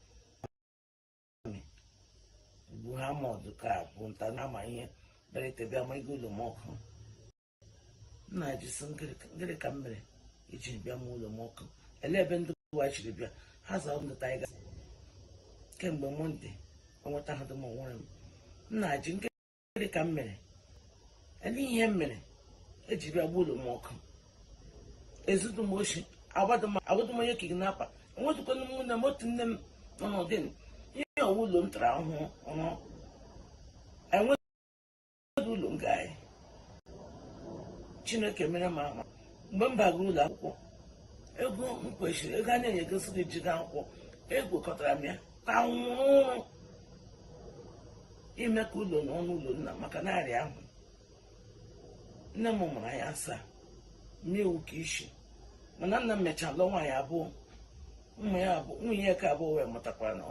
Speaker 13: bụ ha mọdụ ka bụ nta na-ama ihe berete ma ego ụlọ m ọkụ. Nna jisi ngịrị ka m mere iji bịa m ụlọ m ọkụ. Ele ebe ndị wachiri bịa ha zara ndị taiga kemgbe Monde onweta ha dum onwere m. Nna ji ngịrị ka m mere ele ihe m mere eji bịa gbuo ụlọ m ọkụ. Ezudu m oshi agbado m onye kidnapa enwetukwana m na otu nne m nọ n'ụdị ihe ọwụ ụlọ m tara ahụhụ ọrụ enweghị ụlọ nga anyị. Chineke mere m ama mgbe m bagara ụlọ akwụkwọ ego m kwesịrị ego a na-enye gosi gị jiga akwụkwọ egwekọtara m ya ka nwụrụ ime ka ụlọ na ọnụ ụlọ nna maka narị ahụ. Nne m mụrụ anyị 7 mmiewu ka isi mana nna m mechaa lụọ nwaanyị abụọ. Nwunye ya ka abụọ wee mụtakwara na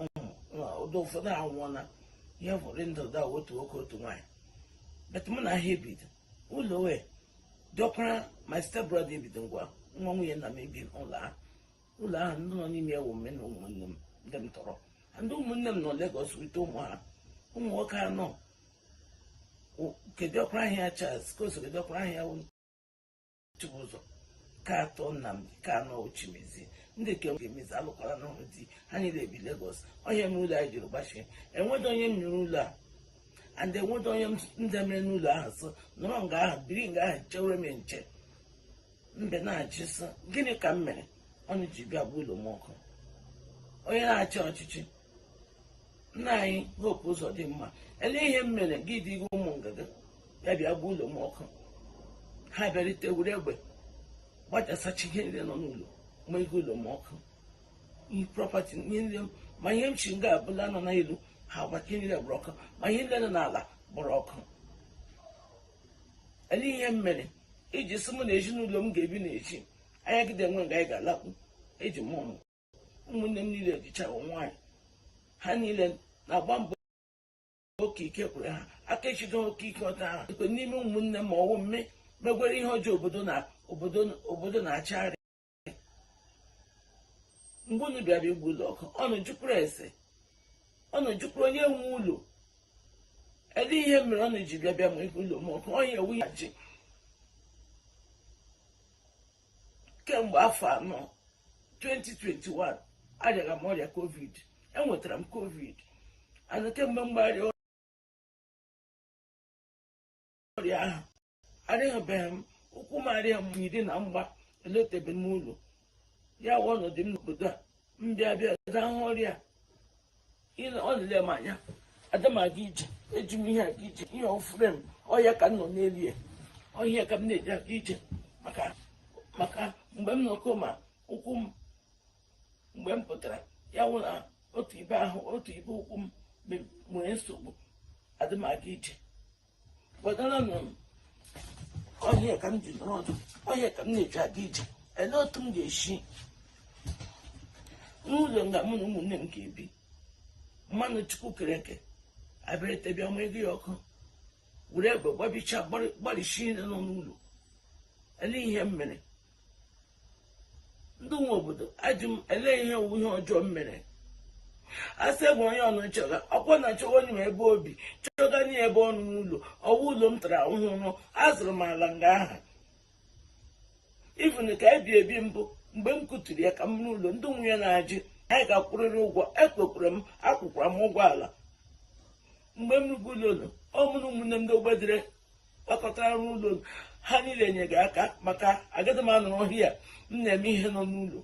Speaker 13: ụdị ụfọdụ anwụọla ihe fọrọ ndụ da otu nwoke otu nwaanyị. Bet mụ na ha ebido ụlọ wee dọkwara my step brother ebido nwa nwunye nna m ebi ụlọ ahụ ndị nọ n'ime ya ome na ụmụnne m ndị m tọrọ. Ndị ụmụnne m nọ Lagos wite ụmụ ha ụmụ nwoke anọ kedịọkwara ahịa Charles ka o so kedịọkwara ahịa Chibụzọ ka atọ Nnamdi ka anọ Ochimezi ndị ke ga-emezi alụkwara n'ọrụ di ha niile ebi Lagos. Onye m ụlọ anyị jiri gbachie enwedo onye m nyere ụlọ a and enwedo onye m ndemere n'ụlọ ahụ so nọrọ nga ahụ biri nga ahụ chewere m nche mbe na-achị sị gịnị ka m mere ọnụ ji bịa gbuo ụlọ m ọkụ. Onye na-achị ọchịchị nna anyị Hope Uzodimma ele ihe m mere gị dị ụmụ ngaga ya bịa gbuo ụlọ m ọkụ. Ha bịarite were egbe gbachasachi ihe niile nọ n'ụlọ ma ego ụlọ m ọkụ ihe prọpati ihe niile ma ihe m chi nga abụla nọ n'elu ha gbake niile gbara ọkụ ma ihe niile nọ n'ala gbara ọkụ. Ele ihe m mere iji sị mụ na ezinụlọ m ga-ebi n'echi anya gide nwe nga anyị ga-alakpu eji m ụmụnne m niile ejichawa nwaanyị ha niile na-agba mbọ oke ike kwere ha aka echido oke ike ọta ha ekwe n'ime ụmụnne m ma ọwụ mme megwere ihe ọjọọ obodo na-achagharị. Mgbe unu bịara igbu ụlọ ọkụ ọnụ jupụrụ ese ọnụ jupụrụ onye nwe ụlọ. Ele ihe mere ọnụ ji bịa ma igbu ụlọ m ọkụ onye ewu ya ji kemgbe afọ 4 2021 arịara m ọrịa covid enwetara m covid and kemgbe mgbagharị ọrịa ọrịa ahụ arịghịbeghị m ụkwụ m arịa m iri na mgba eletebe m ụlọ ya wụ ọnọdụ m n'obodo a mbịa bịa ahụ ọrịa ọ lele m anya adamaga ije eji m ihe aga ije ihe ofure m ọhịa ka m nọ n'elu ya ọhịa ka m na-eji aga ije maka mgbe m nọkọ ma ụkwụ m mgbe m pụtara ya wụ na otu ibe ụkwụ m nwere nsogbu adamaga ije gbadara nọ ọhịa ka m ji n'ọdụ ọhịa ka m na-eji aga ije ele otu m ga-esi n'ụlọ nga mụ na ụmụnne m ga-ebi mmanụ chukwu kere eke abịaretebịa ọma ego ya ọkụ were egbe gbabicha gbalịsi ile nọ n'ụlọ ele ihe m mere ndị nwe obodo ajụ m ele ihe owu ihe ọjọọ m mere asị egbe onye ọnụ chọga ọkwa na chọga onye m ebe obi chọga nye ebe ọnụ n'ụlọ ọwa ụlọ m tara ahụhụ azụrụ m ala nga aha ivun ka ebi mbụ mgbe m kụtiri ya ka m n'ụlọ ndị nwunye na-ajị anyị ga-akwụrịrị ụgwọ ekwekwere m akwụkwara m ụgwọ ala mgbe m rugbu ụlọ ọmụrụ ụmụnne m ndị ogbedere kpakọtara n'ụlọ ha niile nyere aka maka agaghị m anọrọ ọhịa m na-eme ihe nọ n'ụlọ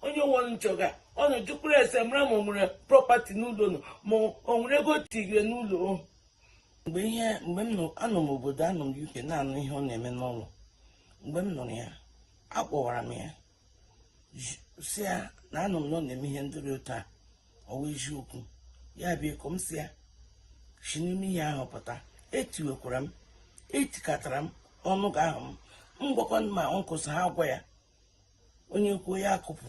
Speaker 13: onye nwere nchọga ọ na-ejukwuru ese mara ma o nwere prọpati n'ụlọ ma o nwere ego tigire n'ụlọ mgbe m anọ m obodo anọ m UK na-anụ ihe ọ na-eme n'ụlọ mgbe m nụrụ ya akpọwara m ya si ya na anọ m nọ na-eme ihe ndịrị ụtọ a ọwa eziokwu ya bịa kom si ya si n'ime ihe ahụ pụta etiwekwara m etikatara m ọnụ ga ahụ m gwakwa ma nkụsa ha gwa ya onye kwuo ya akụpụ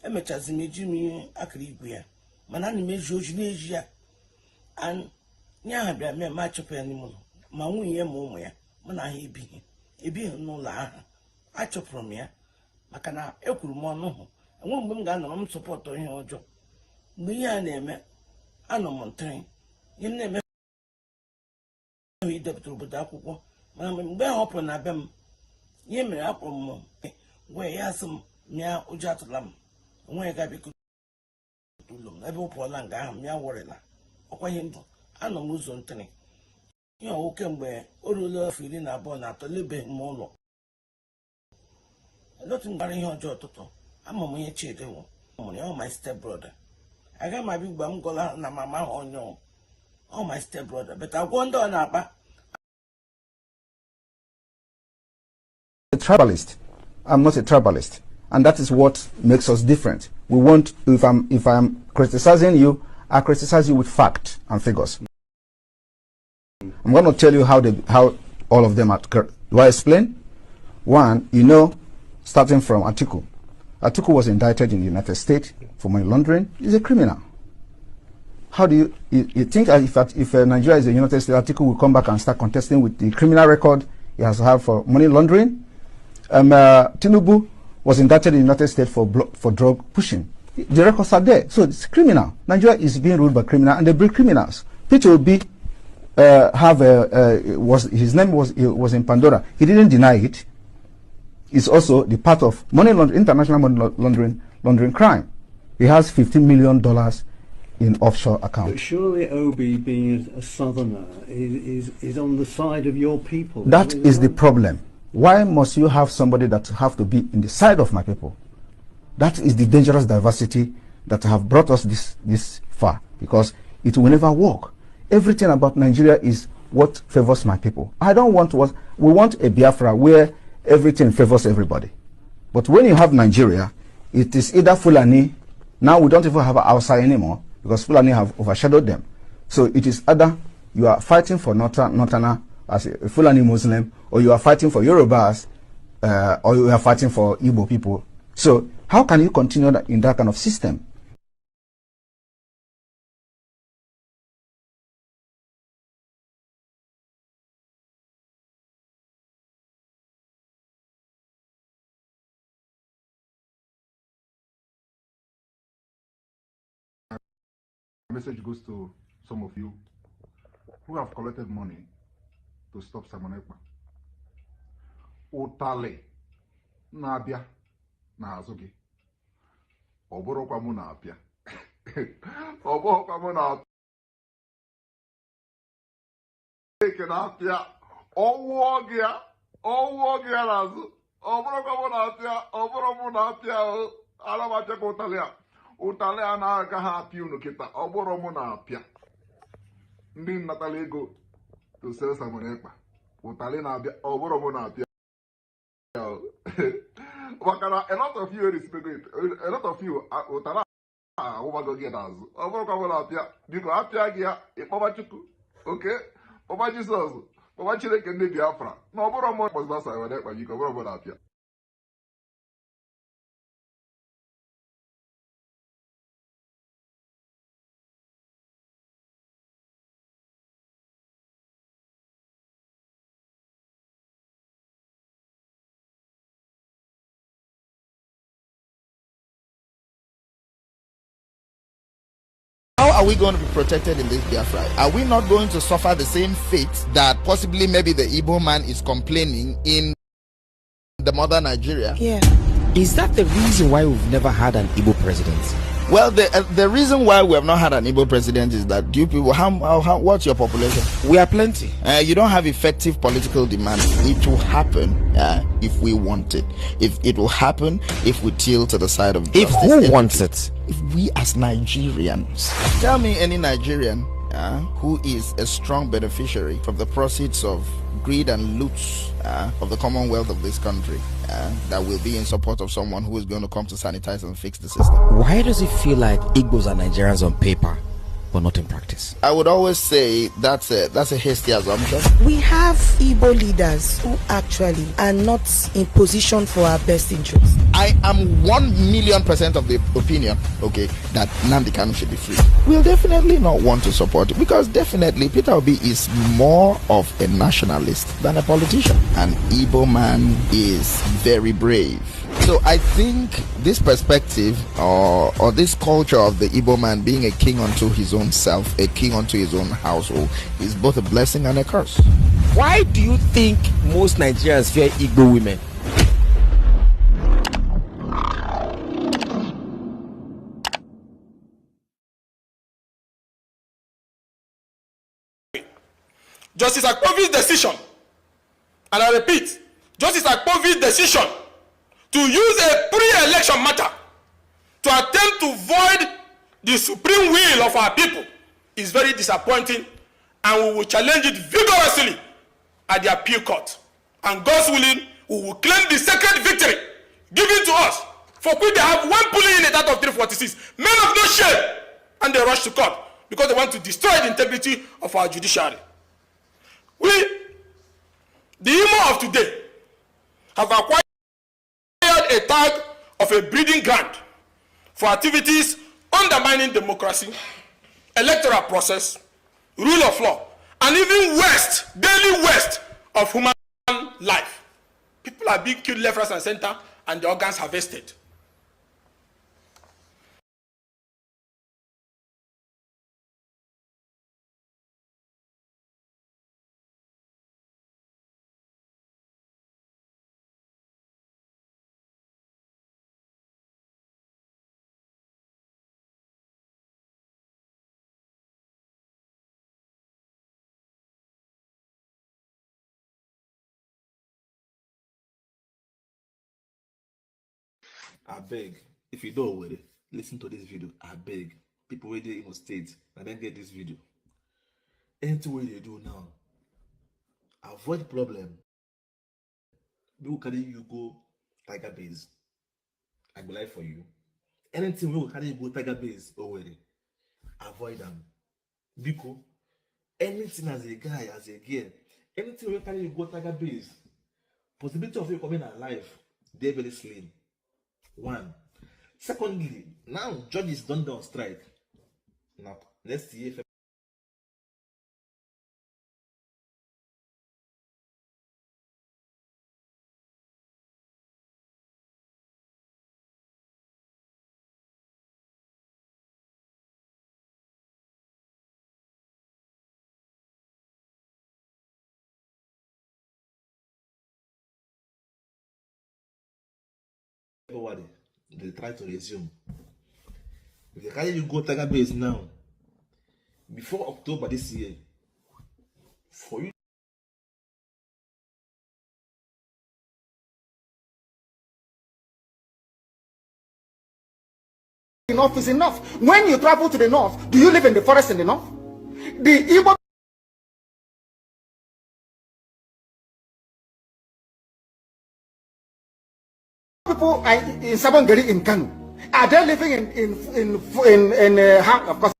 Speaker 13: emechazi m eji m ihe akara igwe ya mana ana m eji oji na-eji ya nye aha bịara mee ma achọpụ ya n'ime ụlọ ma nwunye ya ma ụmụ ya mụ na ha ebighị n'ụlọ ahụ achọpụrụ m ya maka na ekwuru m ọnụ hụ enwe mgbe m ga-anọrọ m sọpọtụ ihe ọjọọ mgbe ihe a na-eme anọ m ntịrị ihe m na-eme idepụtara obodo akwụkwọ mana mgbe ahụ ọ pụrụ na be m ihe mere akpọrọ m gwa ya sị m mịa ụjọ atụla m onweghị gabiko ụlọ m ebe ọ pụọla nga ahụ mịa wụrịla ọkwa ihe mbụ anọ m ụzọ ntịrị ihe ọwụ kemgbe o ruola afọ 12 lebeghị m ụlọ otu m gbara ihe ọjọọ ọtụtụ ama m ihe chedewo mụrụ ya my step brother agaghị m abịa mgbe m gọla na mama ahụ onye my step brother but agwọ ndị ọ na-akpa
Speaker 14: a tribalist. I'm not a tribalist, and that is what makes us different. We want, if I'm criticizing you, I criticize you with fact and figures. I'm going to tell you how all of them are. Do I explain? One, starting from Atiku. Atiku was indicted in the United States for money laundering. He's a criminal. How do you think if Nigeria is a United States, Atiku will come back and start contesting with the criminal record he has had for money laundering? Tinubu was indicted in the United States for drug pushing. The records are there. So it's criminal. Nigeria is being ruled by criminals, and they bring criminals. Peter Obi his name was in Pandora. He didn't deny it. It's also the part of international money laundering crime. He has $15 million in offshore accounts.
Speaker 15: But surely Obi, being a southerner, is on the side of your people.
Speaker 14: That is the problem. Why must you have somebody that have to be in the side of my people? That is the dangerous diversity that have brought us this far, because it will never work. Everything about Nigeria is what favors my people. We want a Biafra where everything favors everybody. But when you have Nigeria, it is either Fulani. Now we don't even have Hausa anymore because Fulani have overshadowed them. So it is either you are fighting for Northerner as a Fulani Muslim, or you are fighting for Yorubas, or you are fighting for Igbo people. So how can you continue in that kind of system?
Speaker 16: Message goes to some of you who have collected money to stop Simon Ekpa. Utale na-abịa n'azụ gị. Ọ bụrụkwa mụ na-abịa. Ọ bụrụkwa mụ na-abịa. Chineke na-apịa ọnwụọ gị ya n'azụ ọ bụrụkwa mụ na-apịa ọ bụrụ mụ na-apịa ana m apịa ka ụtalị a na-agaghị apịa unu kịta ọ bụrụ mụ na-apịa ndị nnatala ego tosesa nwere ịkpa ụtalị na-abịa ọ bụrụ mụ na-apịa maka na a lot of you respect it, a lot of you ụtara ahụbago gị n'azụ ọ bụrụkwa mụ na-apịa biko apịa gị ya ịkpọba Chukwu oke kpọba Jizọs kpọba Chineke ndị Biafra na ọ bụrụ mụ kpọzibasa nwere ịkpa biko ọ bụrụ mụ na-apịa.
Speaker 7: How are we going to be protected in this Biafra? Are we not going to suffer the same fate that possibly maybe the Igbo man is complaining in the mother Nigeria?
Speaker 9: Yeah.
Speaker 8: Is that the reason why we've never had an Igbo president?
Speaker 7: Well, the reason why we have not had an Igbo president is that you people, what's your population?
Speaker 8: We are plenty.
Speaker 7: You don't have effective political demand. It will happen if we want it. If it will happen if we tilt to the side of justice.
Speaker 8: If who wants it?
Speaker 7: If we as Nigerians. Tell me any Nigerian who is a strong beneficiary from the proceeds of greed and loot of the commonwealth of this country that will be in support of someone who is going to come to sanitize and fix the system.
Speaker 8: Why does it feel like Igbos are Nigerians on paper but not in practice?
Speaker 7: I would always say that's a hasty assumption.
Speaker 9: We have Igbo leaders who actually are not in position for our best interests.
Speaker 7: I am 1,000,000% of the opinion, okay, that Nnamdi Kanu should be free. We'll definitely not want to support it because definitely Peter Obi is more of a nationalist than a politician. An Igbo man is very brave. So I think this perspective or this culture of the Igbo man being a king unto his own self, a king unto his own household, is both a blessing and a curse.
Speaker 8: Why do you think most Nigerians fear Igbo women?
Speaker 17: Justice Akpovi's decision, and I repeat, Justice Akpovi's decision to use a pre-election matter to attempt to void the supreme will of our people is very disappointing, and we will challenge it vigorously at the appeal court. And God's willing, we will claim the sacred victory given to us, for which they have one pulling in it out of 346, men of no shame, and they rush to court because they want to destroy the integrity of our judiciary. We, the Imo of today, have acquired a tag of a breeding ground for activities undermining democracy, electoral process, rule of law, and even daily waste of human life. People are being killed left, right, and center, and the organs harvested.
Speaker 18: I beg, if you don't already listen to this video, I beg people where they in state and then get this video. Anything what they do now, avoid problem. People carry you go Tiger Base. I go live for you. Anything we will carry you go Tiger Base already, avoid them. Because anything as a guy, as a girl, anything we carry you go Tiger Base, possibility of you coming alive, they're very slim. One. Secondly, now judges don't on strike. Now, next year, February, they try to resume. If they carry you go Tiger Base now, before October this year, for you
Speaker 14: enough is enough. When you travel to the north, do you live in the forest in the north? The Igbo people in Sabangari in Kanu, are they living of course,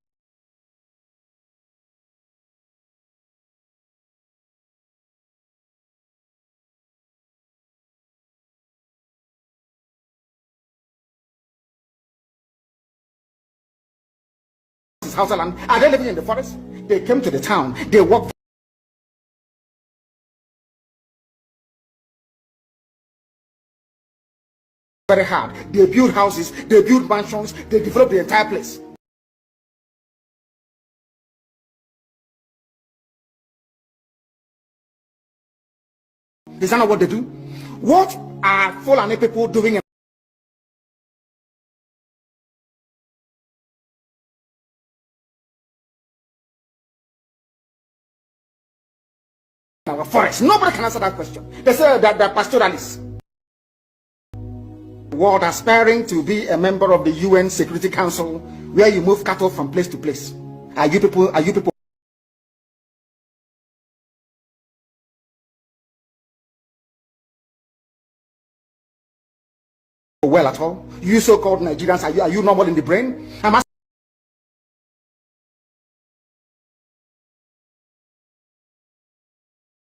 Speaker 14: Hausa land? Are they living in the forest? They came to the town, they walked very hard. They build houses, they build mansions, they develop the entire place. Is that not what they do? What are Fulani people doing? Our forest. Nobody can answer that question. They say that they're pastoralists. World aspiring to be a member of the UN Security Council, where you move cattle from place to place. Are you people well at all? You so-called Nigerians, are you normal in the brain? I'm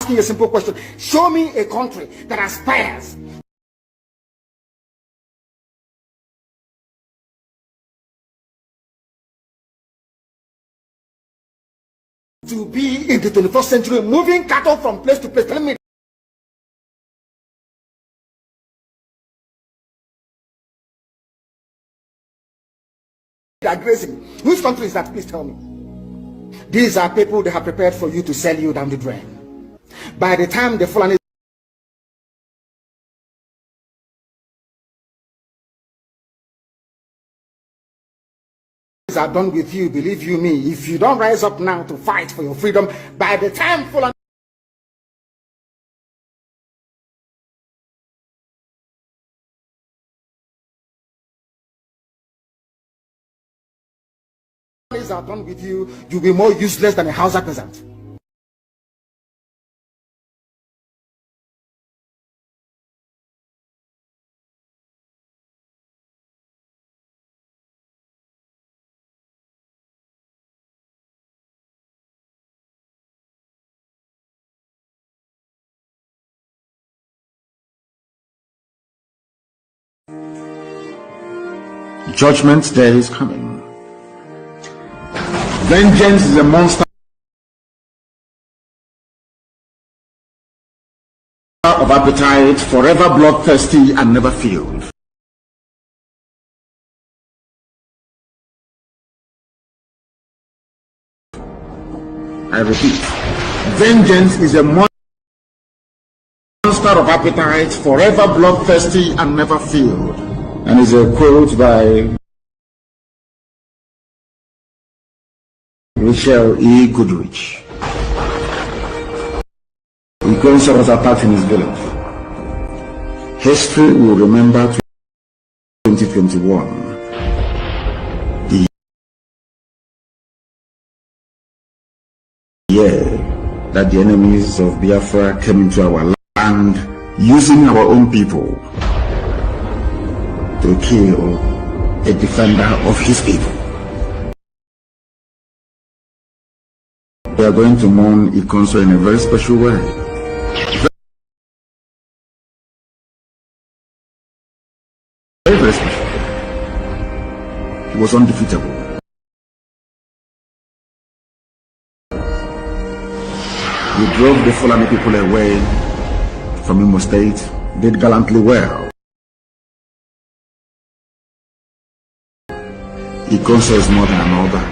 Speaker 14: asking a simple question. Show me a country that aspires to be in the 21st century, moving cattle from place to place. Tell me. They are grazing. Which country is that? Please tell me. These are people they have prepared for you to sell you down the drain. By the time the Fulani are done with you, believe you me, if you don't rise up now to fight for your freedom, by the time Fulani are done with you, you'll be more useless than a Hausa peasant.
Speaker 4: Judgment Day is coming. Vengeance is a monster of appetite, forever bloodthirsty and never filled. I repeat, vengeance is a monster of appetite, forever bloodthirsty and never filled. And is a quote by Michelle E. Goodrich. Ikonsa was attacked in his village. History will remember 2021, the year that the enemies of Biafra came into our land using our own people to kill a defender of his people. We are going to mourn Ikonso in a very special way. Very special. He was undefeatable. He drove the Fulani people away from Imo State, did gallantly well. Ikonso is more than another.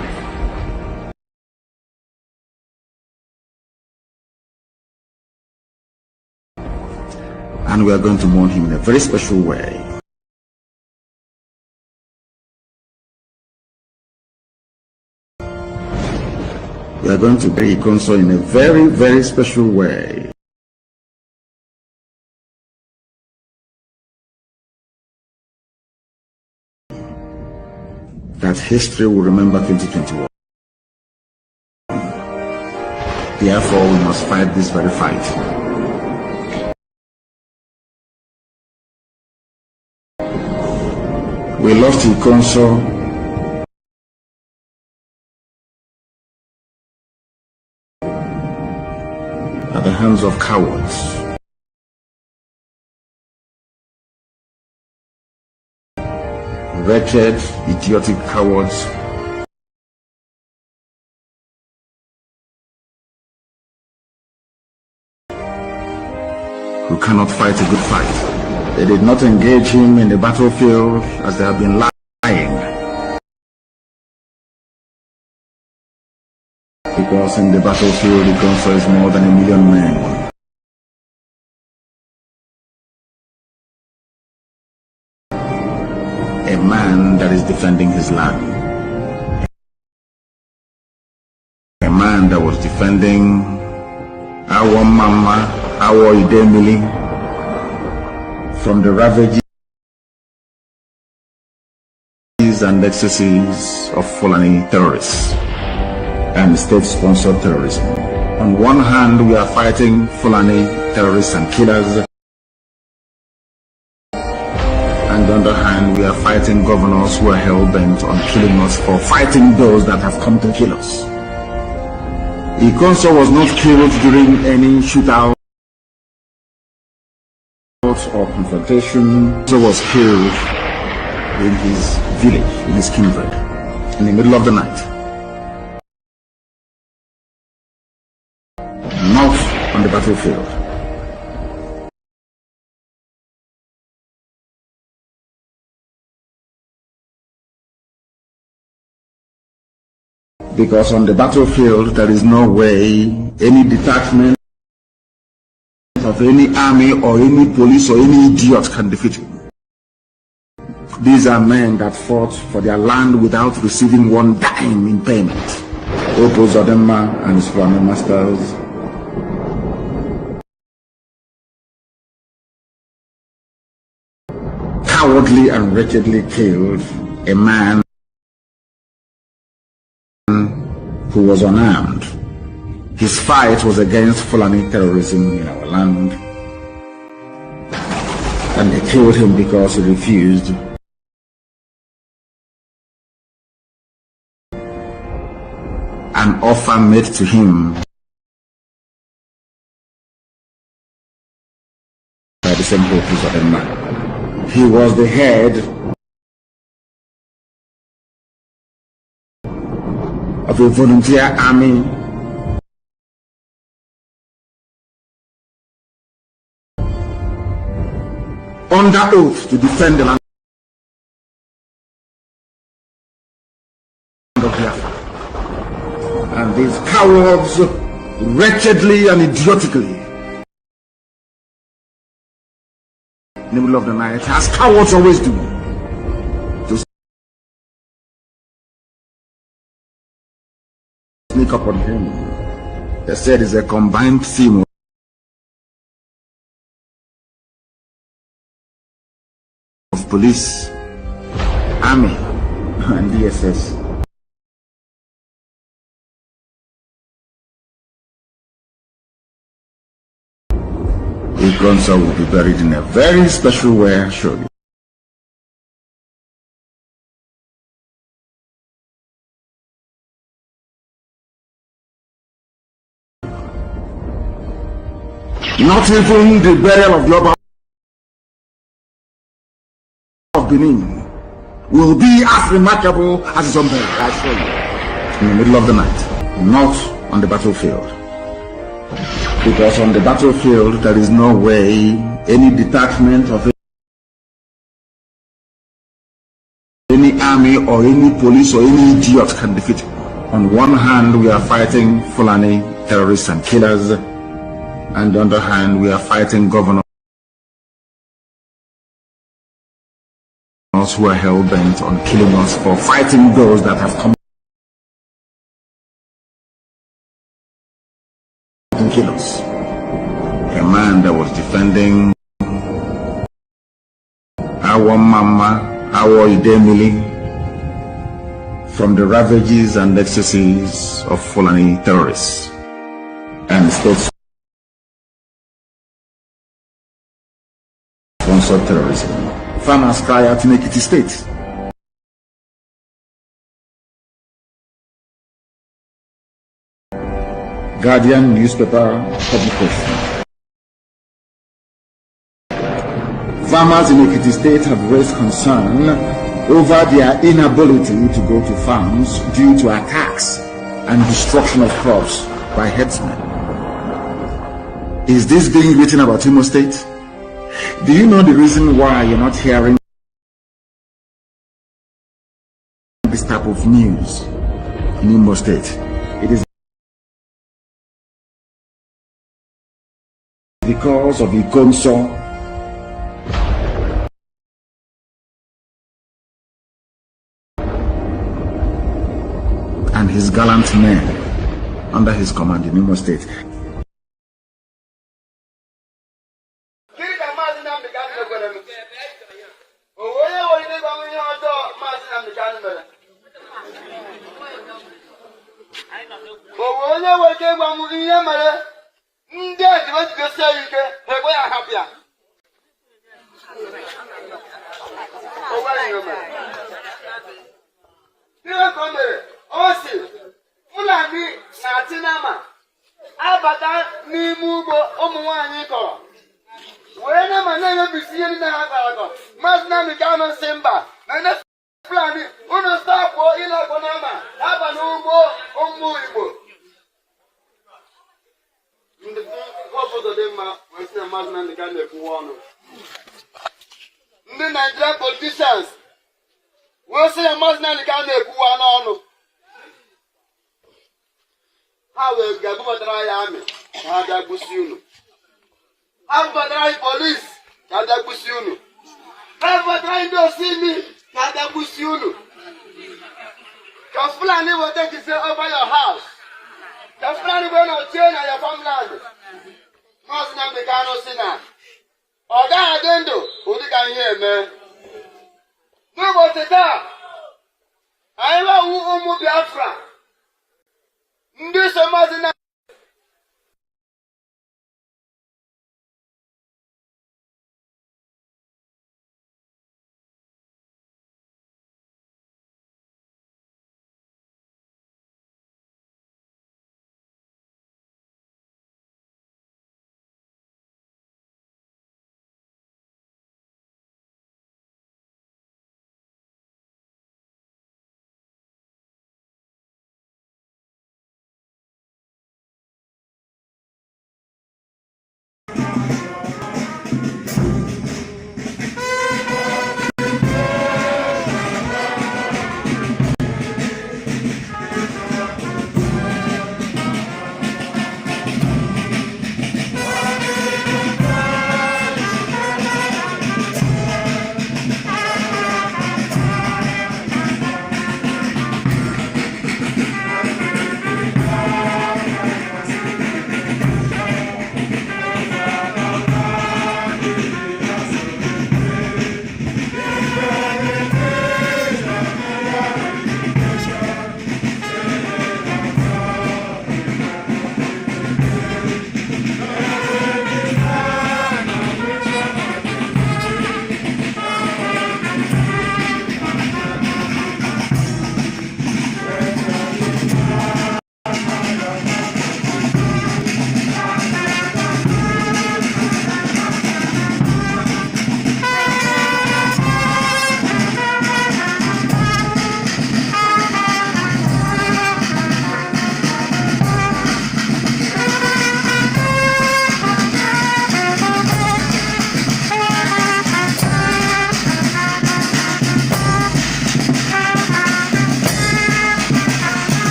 Speaker 4: And we are going to mourn him in a very special way. We We are going to bury Ikonso in a very, very special way. That history will remember 2021. Therefore, we must fight this very fight. We lost Ikonso at the hands of cowards. Wretched, idiotic cowards who cannot fight a good fight. They did not engage him in the battlefield as they have been lying. Because in the battlefield, Ikonso is more than 1 million men. A man that is defending his land. A man that was defending our mama, our Idemili, from the ravages and excesses of Fulani terrorists and state-sponsored terrorism. On one hand, we are fighting Fulani terrorists and killers. And on the other hand, we are fighting governors who are hell-bent on killing us for fighting those that have come to kill us. Ikonso was not killed during any shootout or confrontation. He was killed in his village, in his kindred, in the middle of the night. Not on the battlefield. Because on the battlefield, there is no way any detachment of any army or any police or any idiot can defeat him. These are men that fought for their land without receiving one dime in payment. Opo Zodema and his Fulani masters cowardly and wretchedly killed a man who was unarmed. His fight was against Fulani terrorism in our land, and they killed him because he refused an offer made to him by the same purpose of the man. He was the head of a volunteer army under oath to defend the land of Biafra. And these cowards, wretchedly and idiotically, in the middle of the night, as cowards always do, to sneak up on him. They said it's a combined theme of police, army, and DSS. Ikonso will be buried in a very special way, I assure you. Not even the burial of Yoba of Benin will be as remarkable as his own burial, I assure you. In the middle of the night, not on the battlefield. Because on the battlefield, there is no way any detachment of any army or any police or any idiot can defeat him. On one hand, we are fighting Fulani terrorists and killers, and on the other hand, we are fighting governors who are hell-bent on killing us for fighting those that have come kill us. A man that was defending our mama, our Idemili, from the ravages and excesses of Fulani terrorists and state-sponsored terrorism. Farmers cry out in Ekiti State. Guardian newspaper publication. Farmers in Ekiti State have raised concern over their inability to go to farms due to attacks and destruction of crops by herdsmen. Is this being written about Imo State? Do you know the reason why you're not hearing this type of news in Imo State? It is because of Ikonso and his gallant men under his command in Imo State.
Speaker 19: Fulani na Tinama abata n'ime ugbo ụmụ nwanyị kọrọ wee na ma na-emebisi ihe ndị ha kọrọ akọ. Maazị Nnamdi Kanu sị mba na ndị Fulani unu stọpụ ịlọgbu n'ama aba n'ugbo ụmụ Igbo. Ndị obodo dị mma wee sị na Maazị Nnamdi Kanu ekwuwa ọnụ. Ndị Nigerian politicians wee sị na Maazị Nnamdi Kanu ekwuwa n'ọnụ. Ha wee ga-agụbatara anyị amị ka ha bịa gbusi unu. Ha gụbatara anyị polisi ka ha bịa gbusi unu. Ha gụbatara anyị ndị osi imi ka ha bịa gbusi unu. Ka Fulani weta kise over your house. Ka Fulani wee nọchie na your farmland. Maazị Nnamdi Kanu sị na ọ gaghị adị ndụ ụdị ka ihe eme. N'ụbọchị taa anyị wewu ụmụ Biafra ndị so Maazị Nnamdi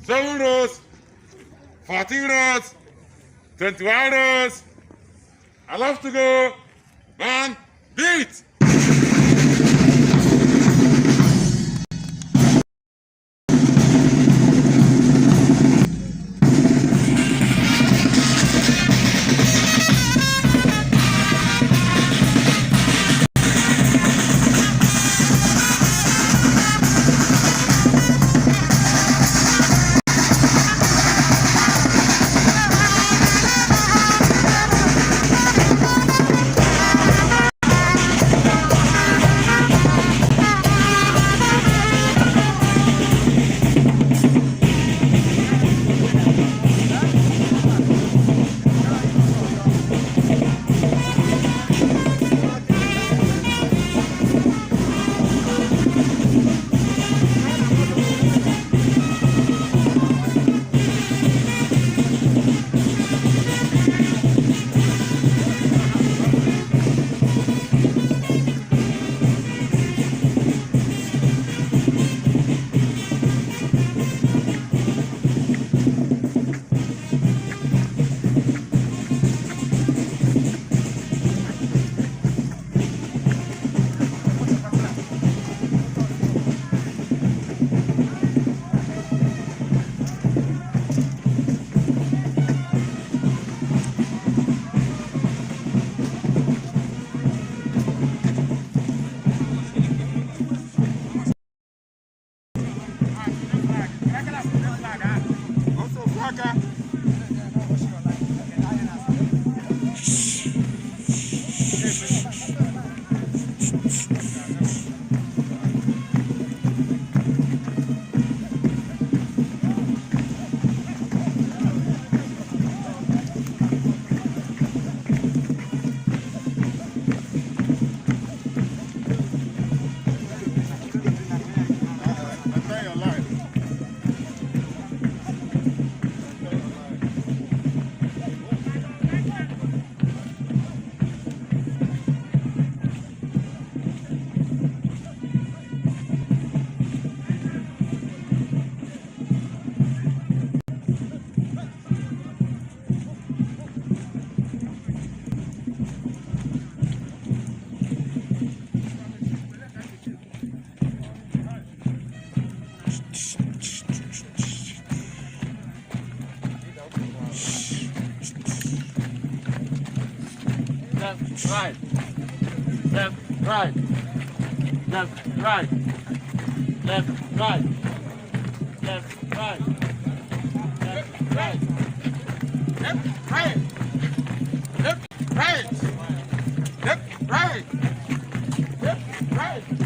Speaker 5: 7 rows, 14 rows, 21 rows. I love to go. Man, beat.
Speaker 20: Left, right. Left, right. Left, right. Left, right. Left, right. Left, right. Left, right. Left, right. Left, right. Left, right.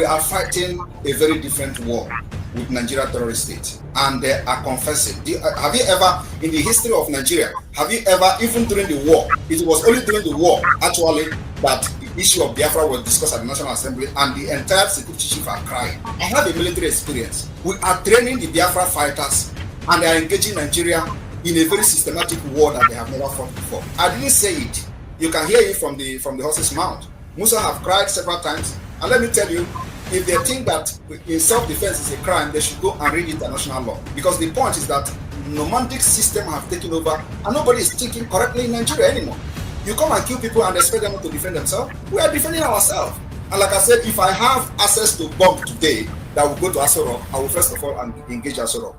Speaker 7: we are fighting a very different war with Nigeria terrorist state, and they are confessing. Have you ever, in the history of Nigeria, have you ever, even during the war, it was only during the war, actually, that the issue of Biafra was discussed at the National Assembly, and the entire security chief are crying. I have a military experience. We are training the Biafra fighters, and they are engaging Nigeria in a very systematic war that they have never fought before. I didn't say it. You can hear it from the horse's mouth. Musa have cried several times, and let me tell you, if they think that in self-defense is a crime, they should go and read international law. Because the point is that nomadic system have taken over, and nobody is thinking correctly in Nigeria anymore. You come and kill people and expect them to defend themselves. We are defending ourselves. And like I said, if I have access to bomb today that will go to Asoro, I will first of all engage Asoro.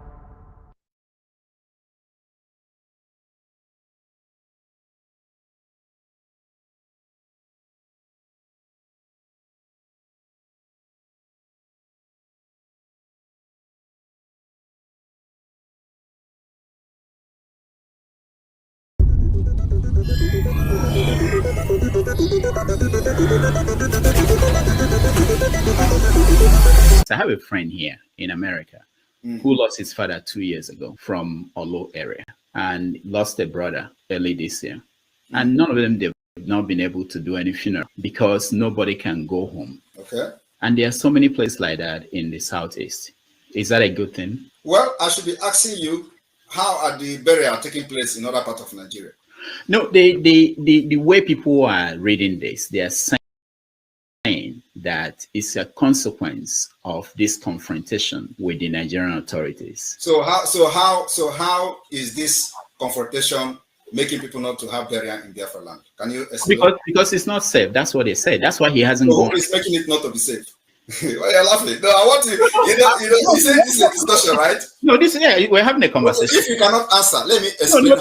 Speaker 21: I have a friend here in America who lost his father 2 years ago from Olo area and lost a brother early this year. And none of them, they've not been able to do any funeral because nobody can go home.
Speaker 7: Okay.
Speaker 21: And there are so many places like that in the Southeast. Is that a good thing?
Speaker 7: Well, I should be asking you, how are the burial taking place in other parts of Nigeria?
Speaker 21: No, the way people are reading this, they are saying that it's a consequence of this confrontation with the Nigerian authorities.
Speaker 7: So how is this confrontation making people not to have burial in Biafra land? Can you explain?
Speaker 21: Because it's not safe. That's what they said. That's why he hasn't gone.
Speaker 7: Who is making it not to be safe? Why are you laughing? No, I want to. You say this is a discussion, right?
Speaker 21: No, we're having a conversation.
Speaker 7: If you cannot answer, let me explain.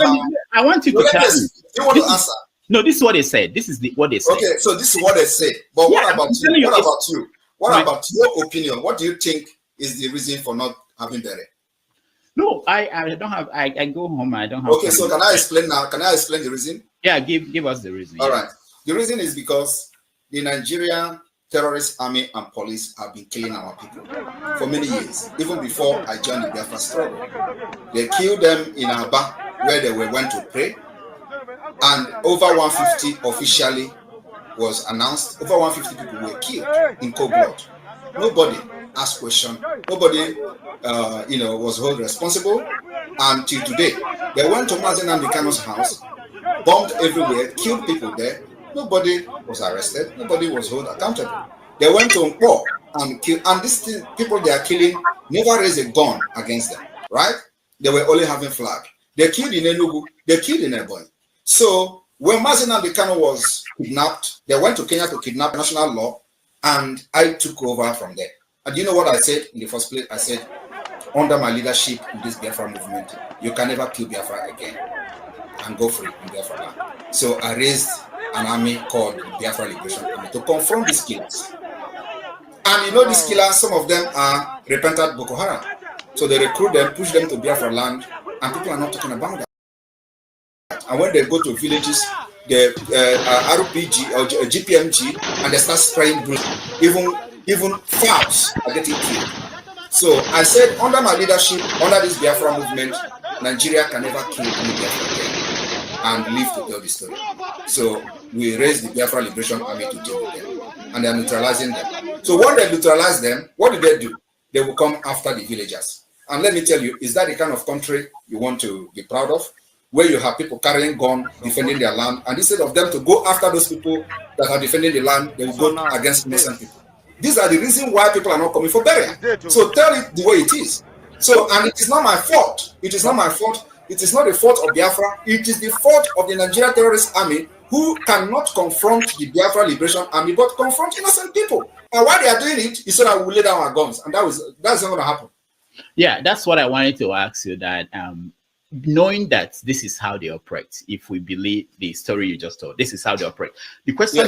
Speaker 21: I want you to tell me.
Speaker 7: You want to answer?
Speaker 21: No, this is what they said. This is what they said.
Speaker 7: Okay, so this is what they said. But what about you? What about you? What about your opinion? What do you think is the reason for not having burial?
Speaker 21: No, I don't have. I go home. I don't have.
Speaker 7: Okay, so can I explain now? Can I explain the reason?
Speaker 21: Yeah, give us the reason.
Speaker 7: All right. The reason is because the Nigerian terrorist army and police have been killing our people for many years, even before I joined the Biafra struggle. They killed them in Aba, where they went to pray, and over 150 officially was announced. Over 150 people were killed in cold blood. Nobody asked question. Nobody, was held responsible until today. They went to Mazen Amdekano's house, bombed everywhere, killed people there. Nobody was arrested. Nobody was held accountable. They went to Nkpo and killed, and these people they are killing never raised a gun against them, right? They were only having flag. They killed in Enugu. They killed in Ebonyi. So when Mazen Amdekano was kidnapped, they went to Kenya to kidnap national law, and I took over from there. And you know what I said in the first place? I said, under my leadership in this Biafra movement, you can never kill Biafra again and go free in Biafra land. So I raised an army called the Biafra Liberation Army to confront these killers. And these killers, some of them are repentant Boko Haram. So they recruit them, push them to Biafra land, and people are not talking about that. And when they go to villages, the RPG or GPMG, and they start spraying blood, even fowls are getting killed. So I said, under my leadership, under this Biafra movement, Nigeria can never kill any Biafra again and live to tell the story. So we raised the Biafra Liberation Army to deal with them, and they are neutralizing them. So when they neutralize them, what do? They will come after the villagers. And let me tell you, is that the kind of country you want to be proud of? Where you have people carrying guns, defending their land, and instead of them to go after those people that are defending the land, they will go against innocent people. These are the reasons why people are not coming for burial. So tell it the way it is. So, and it is not my fault. It is not my fault. It is not the fault of Biafra. It is the fault of the Nigerian terrorist army, who cannot confront the Biafra Liberation Army, but confront innocent people. And why they are doing it is so that we will lay down our guns. And that's not going to happen.
Speaker 21: Yeah, that's what I wanted to ask you, that knowing that this is how they operate, if we believe the story you just told, this is how they operate. The question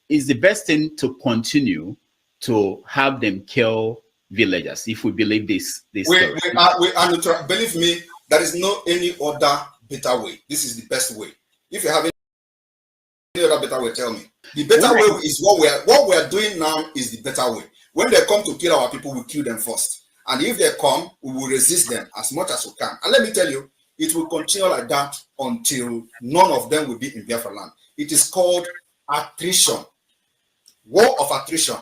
Speaker 21: is the best thing to continue to have them kill villagers if we believe this story?
Speaker 7: We are neutral. Believe me, there is no any other better way. This is the best way. If you have any other better way, tell me. The better way is what we are doing now is the better way.
Speaker 2: When they come to kill our people, we kill them first. And if they come, we will resist them as much as we can. And let me tell you, it will continue like that until none of them will be in Biafra land. It is called attrition, war of attrition.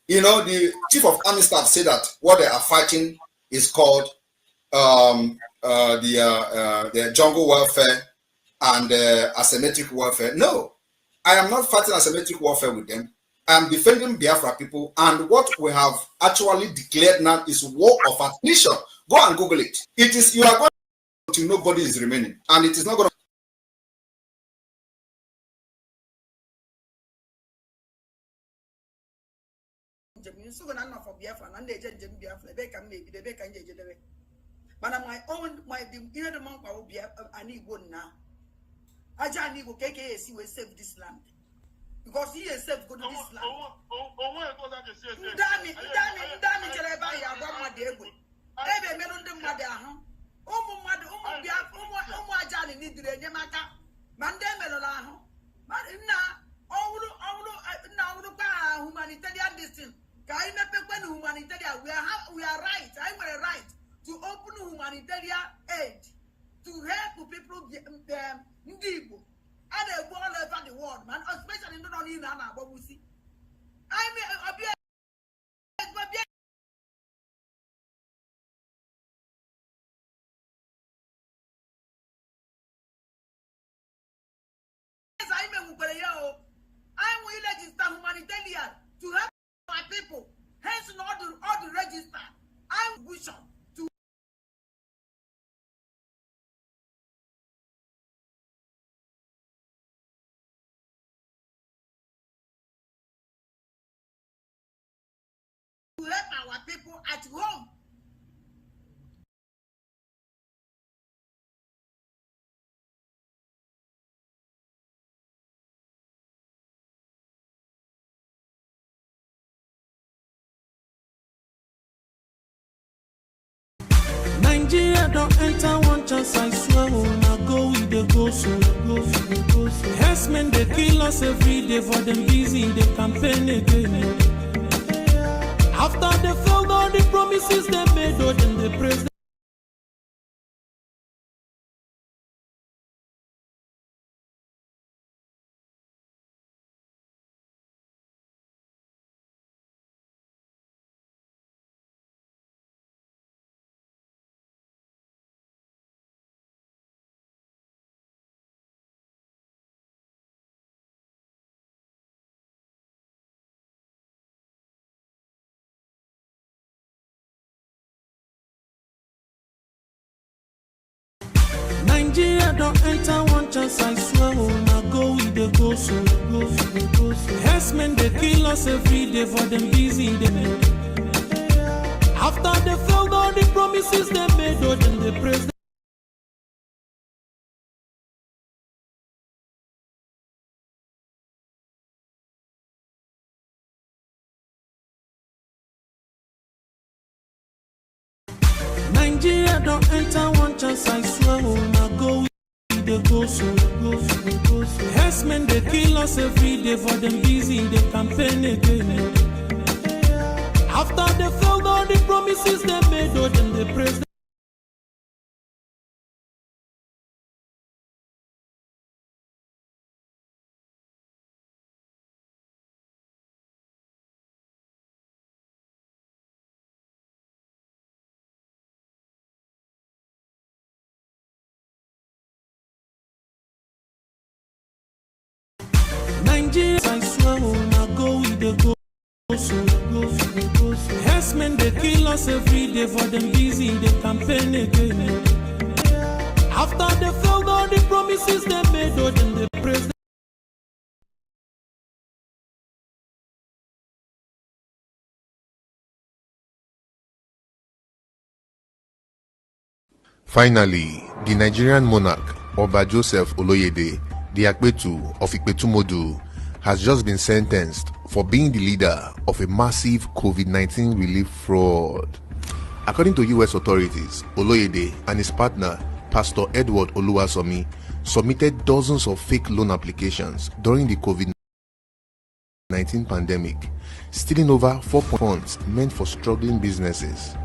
Speaker 2: You know, the chief of army staff said that what they are fighting is called the jungle warfare and asymmetric warfare. No, I am not fighting asymmetric warfare with them. I am defending Biafra people, and what we have actually declared now is war of attrition. Go and Google it. It is, you are going to nobody is remaining, and it is not going to.
Speaker 22: But my own, the monk will be an Igbo now. Ajani will KKC will save this land. Because he is saved good this land. Damn it, Ebe melon the mother, Ajani need the Yamaka, Mande Melolaho, now, humanitarian distance. Humanitarian, we are right. I'm right to open humanitarian aid to help people Ndibo and they all over the world, man, especially not only in Nana, but we see. I mean, I will register humanitarian to help my people. Hence, all the register. I'm wishing to help our people at home.
Speaker 23: Nigeria don't enter one chance, I swear, now go with the go so. Yes, men, they kill us every day for them busy, they campaign again. After they failed all the promises they made, oh, then they praise. Nigeria don't enter one chance, I swear, now go with the go so. Yes, men, they kill us every day for them busy, they after they failed all the promises they made, oh, then they praise. Nigeria don't enter one chance, I swear, now go with the go so. Yes, men, they kill us every day for them busy, they campaign again. After they failed all the promises they made, oh, then they praise. Nigeria, I swear, now go with the go so. Yes, men, they kill us every day for them busy, they campaign again. After they failed all the promises they made, oh, then they praise.
Speaker 24: Finally, the Nigerian monarch, Oba Joseph Oloyede, the Akpetu of Ikpetumodu, has just been sentenced for being the leader of a massive COVID-19 relief fraud. According to US authorities, Oloyede and his partner, Pastor Edward Oluwasomi, submitted dozens of fake loan applications during the COVID-19 COVID-19 pandemic, stealing over 4 funds meant for struggling businesses.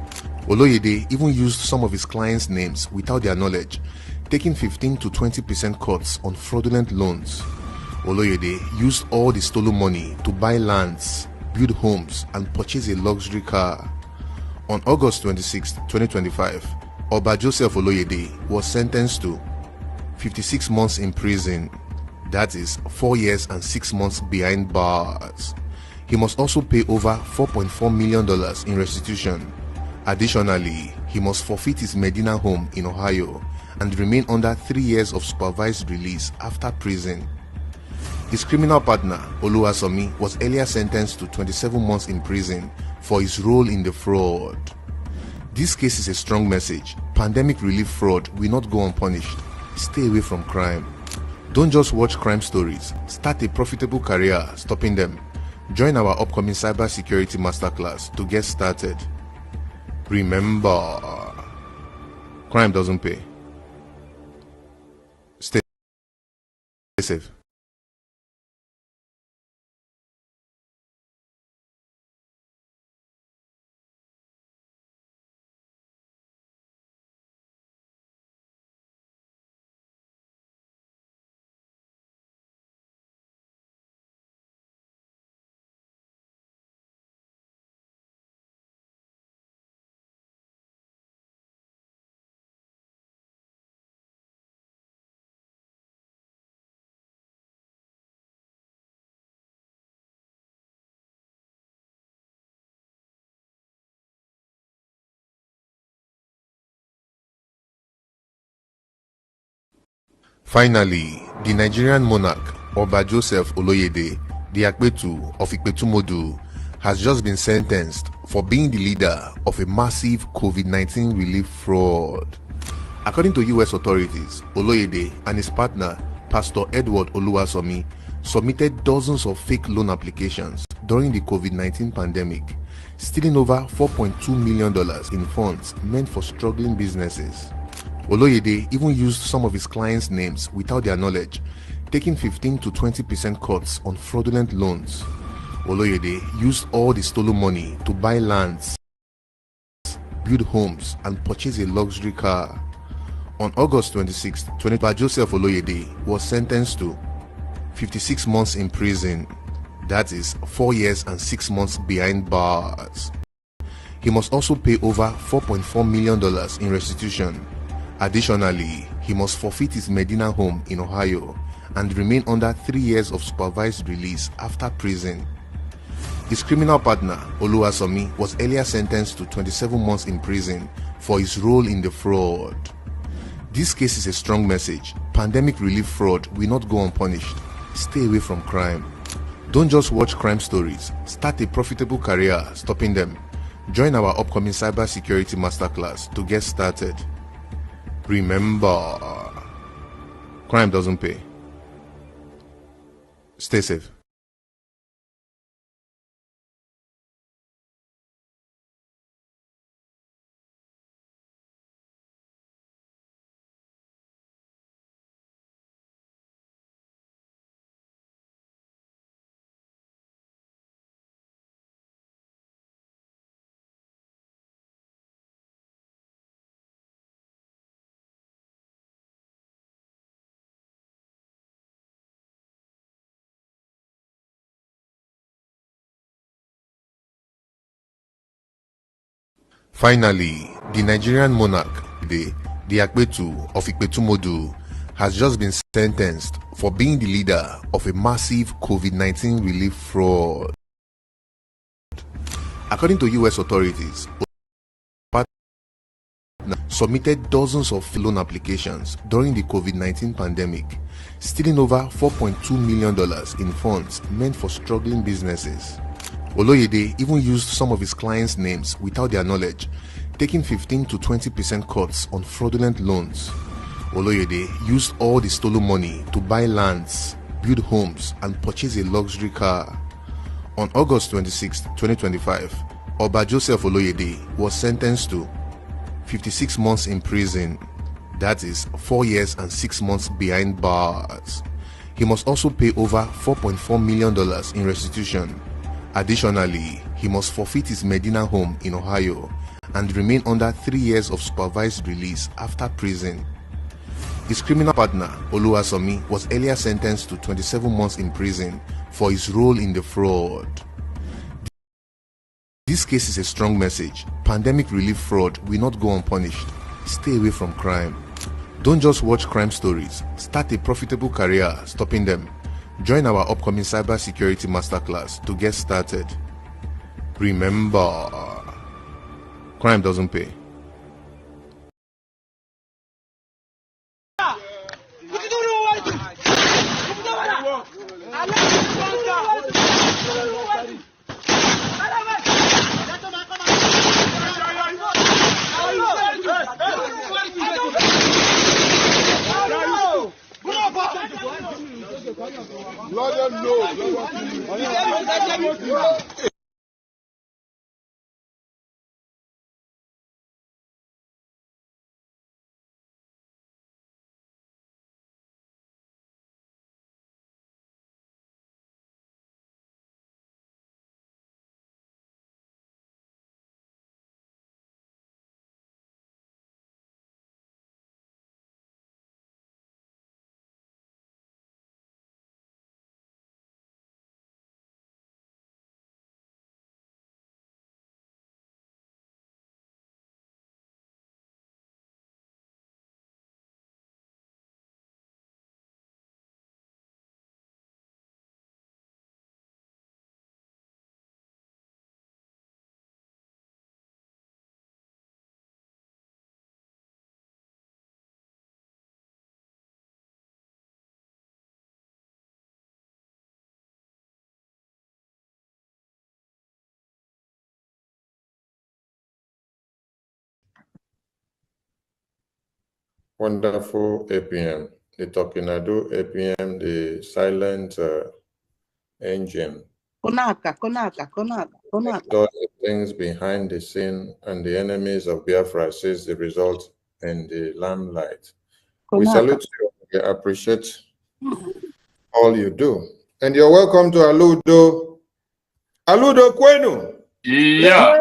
Speaker 24: Oloyede even used some of his clients' names without their knowledge, taking 15 to 20% cuts on fraudulent loans. Oloyede used all the stolen money to buy lands, build homes, and purchase a luxury car. On August 26, 2025, Oba Joseph Oloyede was sentenced to 56 months in prison, that is 4 years and 6 months behind bars. He must also pay over $4.4 million in restitution. Additionally, he must forfeit his Medina home in Ohio and remain under 3 years of supervised release after prison. His criminal partner, Oluwasomi, was earlier sentenced to 27 months in prison for his role in the fraud. This case is a strong message. Pandemic relief fraud will not go unpunished. Stay away from crime. Don't just watch crime stories. Start a profitable career stopping them. Join our upcoming cybersecurity masterclass to get started. Remember, crime doesn't pay. Stay safe. Finally, the Nigerian monarch, Oba Joseph Oloyede, the Akpetu of Ikpetumodu, has just been sentenced for being the leader of a massive COVID-19 relief fraud. According to US authorities, Oloyede and his partner, Pastor Edward Oluwasomi, submitted dozens of fake loan applications during the COVID-19 pandemic, stealing over $4.2 million in funds meant for struggling businesses. Oloyede even used some of his clients' names without their knowledge, taking 15 to 20% cuts on fraudulent loans. Oloyede used all the stolen money to buy lands, build homes, and purchase a luxury car. On August 26, Joseph Oloyede was sentenced to 56 months in prison, that is 4 years and 6 months behind bars. He must also pay over $4.4 million in restitution. Additionally, he must forfeit his Medina home in Ohio and remain under 3 years of supervised release after prison. His criminal partner, Oluwasomi, was earlier sentenced to 27 months in prison for his role in the fraud. This case is a strong message. Pandemic relief fraud will not go unpunished. Stay away from crime. Don't just watch crime stories. Start a profitable career stopping them. Join our upcoming cybersecurity masterclass to get started. Remember, crime doesn't pay. Stay safe. Finally, the Nigerian monarch, the Akpetu of Ikpetumodu, has just been sentenced for being the leader of a massive COVID-19 relief fraud. According to US authorities, submitted dozens of loan applications during the COVID-19 pandemic, stealing over $4.2 million in funds meant for struggling businesses. Oloyede even used some of his clients' names without their knowledge, taking 15 to 20% cuts on fraudulent loans. Oloyede used all the stolen money to buy lands, build homes, and purchase a luxury car. On August 26, 2025, Oba Joseph Oloyede was sentenced to 56 months in prison, that is 4 years and 6 months behind bars. he must also pay over $4.4 million in restitution. Additionally, he must forfeit his Medina home in Ohio and remain under 3 years of supervised release after prison. His criminal partner, Oluwasomi, was earlier sentenced to 27 months in prison for his role in the fraud. This case is a strong message. Pandemic relief fraud will not go unpunished. Stay away from crime. Don't just watch crime stories. Start a profitable career stopping them. Join our upcoming cybersecurity masterclass to get started. Remember, crime doesn't pay. Wonderful APM, the Tokinadu APM, the silent engine.
Speaker 1: Konaka.
Speaker 24: Does the things behind the scene, and the enemies of Biafra sees the result in the limelight. We salute you. We appreciate all you do. And you're welcome to Aludo. Aludo Kwenu.
Speaker 3: Yeah.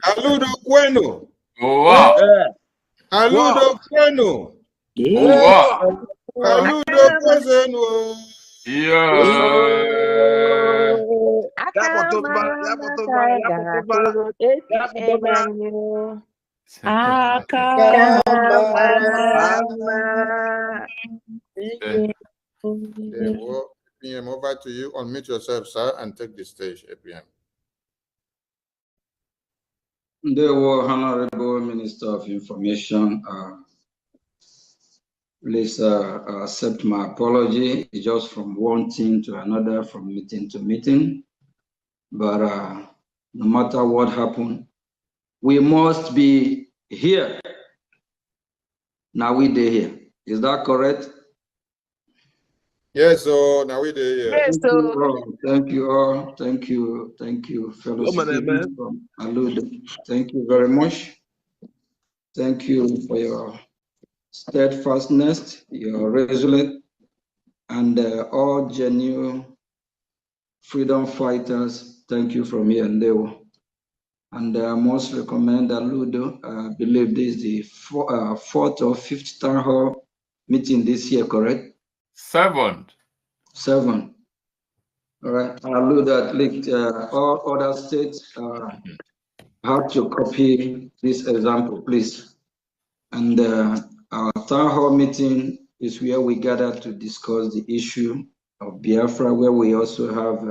Speaker 24: Aludo Kwenu.
Speaker 3: Wow.
Speaker 24: Aludo Kwenu.
Speaker 3: Wow.
Speaker 24: Aludo Kwenu. APM, over to you. Unmute yourself, sir, and take the stage, APM.
Speaker 6: The Honorable Minister of Information, please accept my apology. It's just from one thing to another, from meeting to meeting. But no matter what happened, we must be here. Now we are here. Is that correct?
Speaker 24: Yes, so now we are here.
Speaker 6: Yes, thank you all. Thank you, fellow citizens from Aludo. Thank you very much. Thank you for your steadfastness, your resilience, and all genuine freedom fighters. Thank you from here and there. And I must recommend Aludo. I believe this is the fourth or fifth town hall meeting this year, correct?
Speaker 3: Seventh.
Speaker 6: All right. Aludo, at least all other states have to copy this example, please. And our town hall meeting is where we gather to discuss the issue of Biafra, where we also have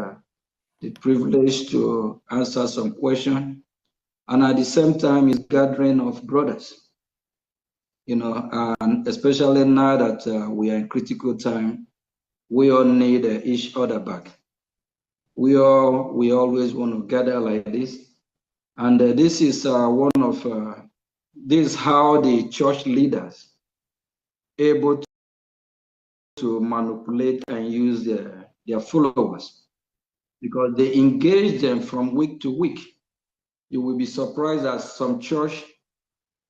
Speaker 6: the privilege to answer some questions. And at the same time, it's gathering of brothers, and especially now that we are in critical time, we all need each other back. We always want to gather like this. And this is this is how the church leaders able to manipulate and use their followers, because they engage them from week to week. You will be surprised that some church,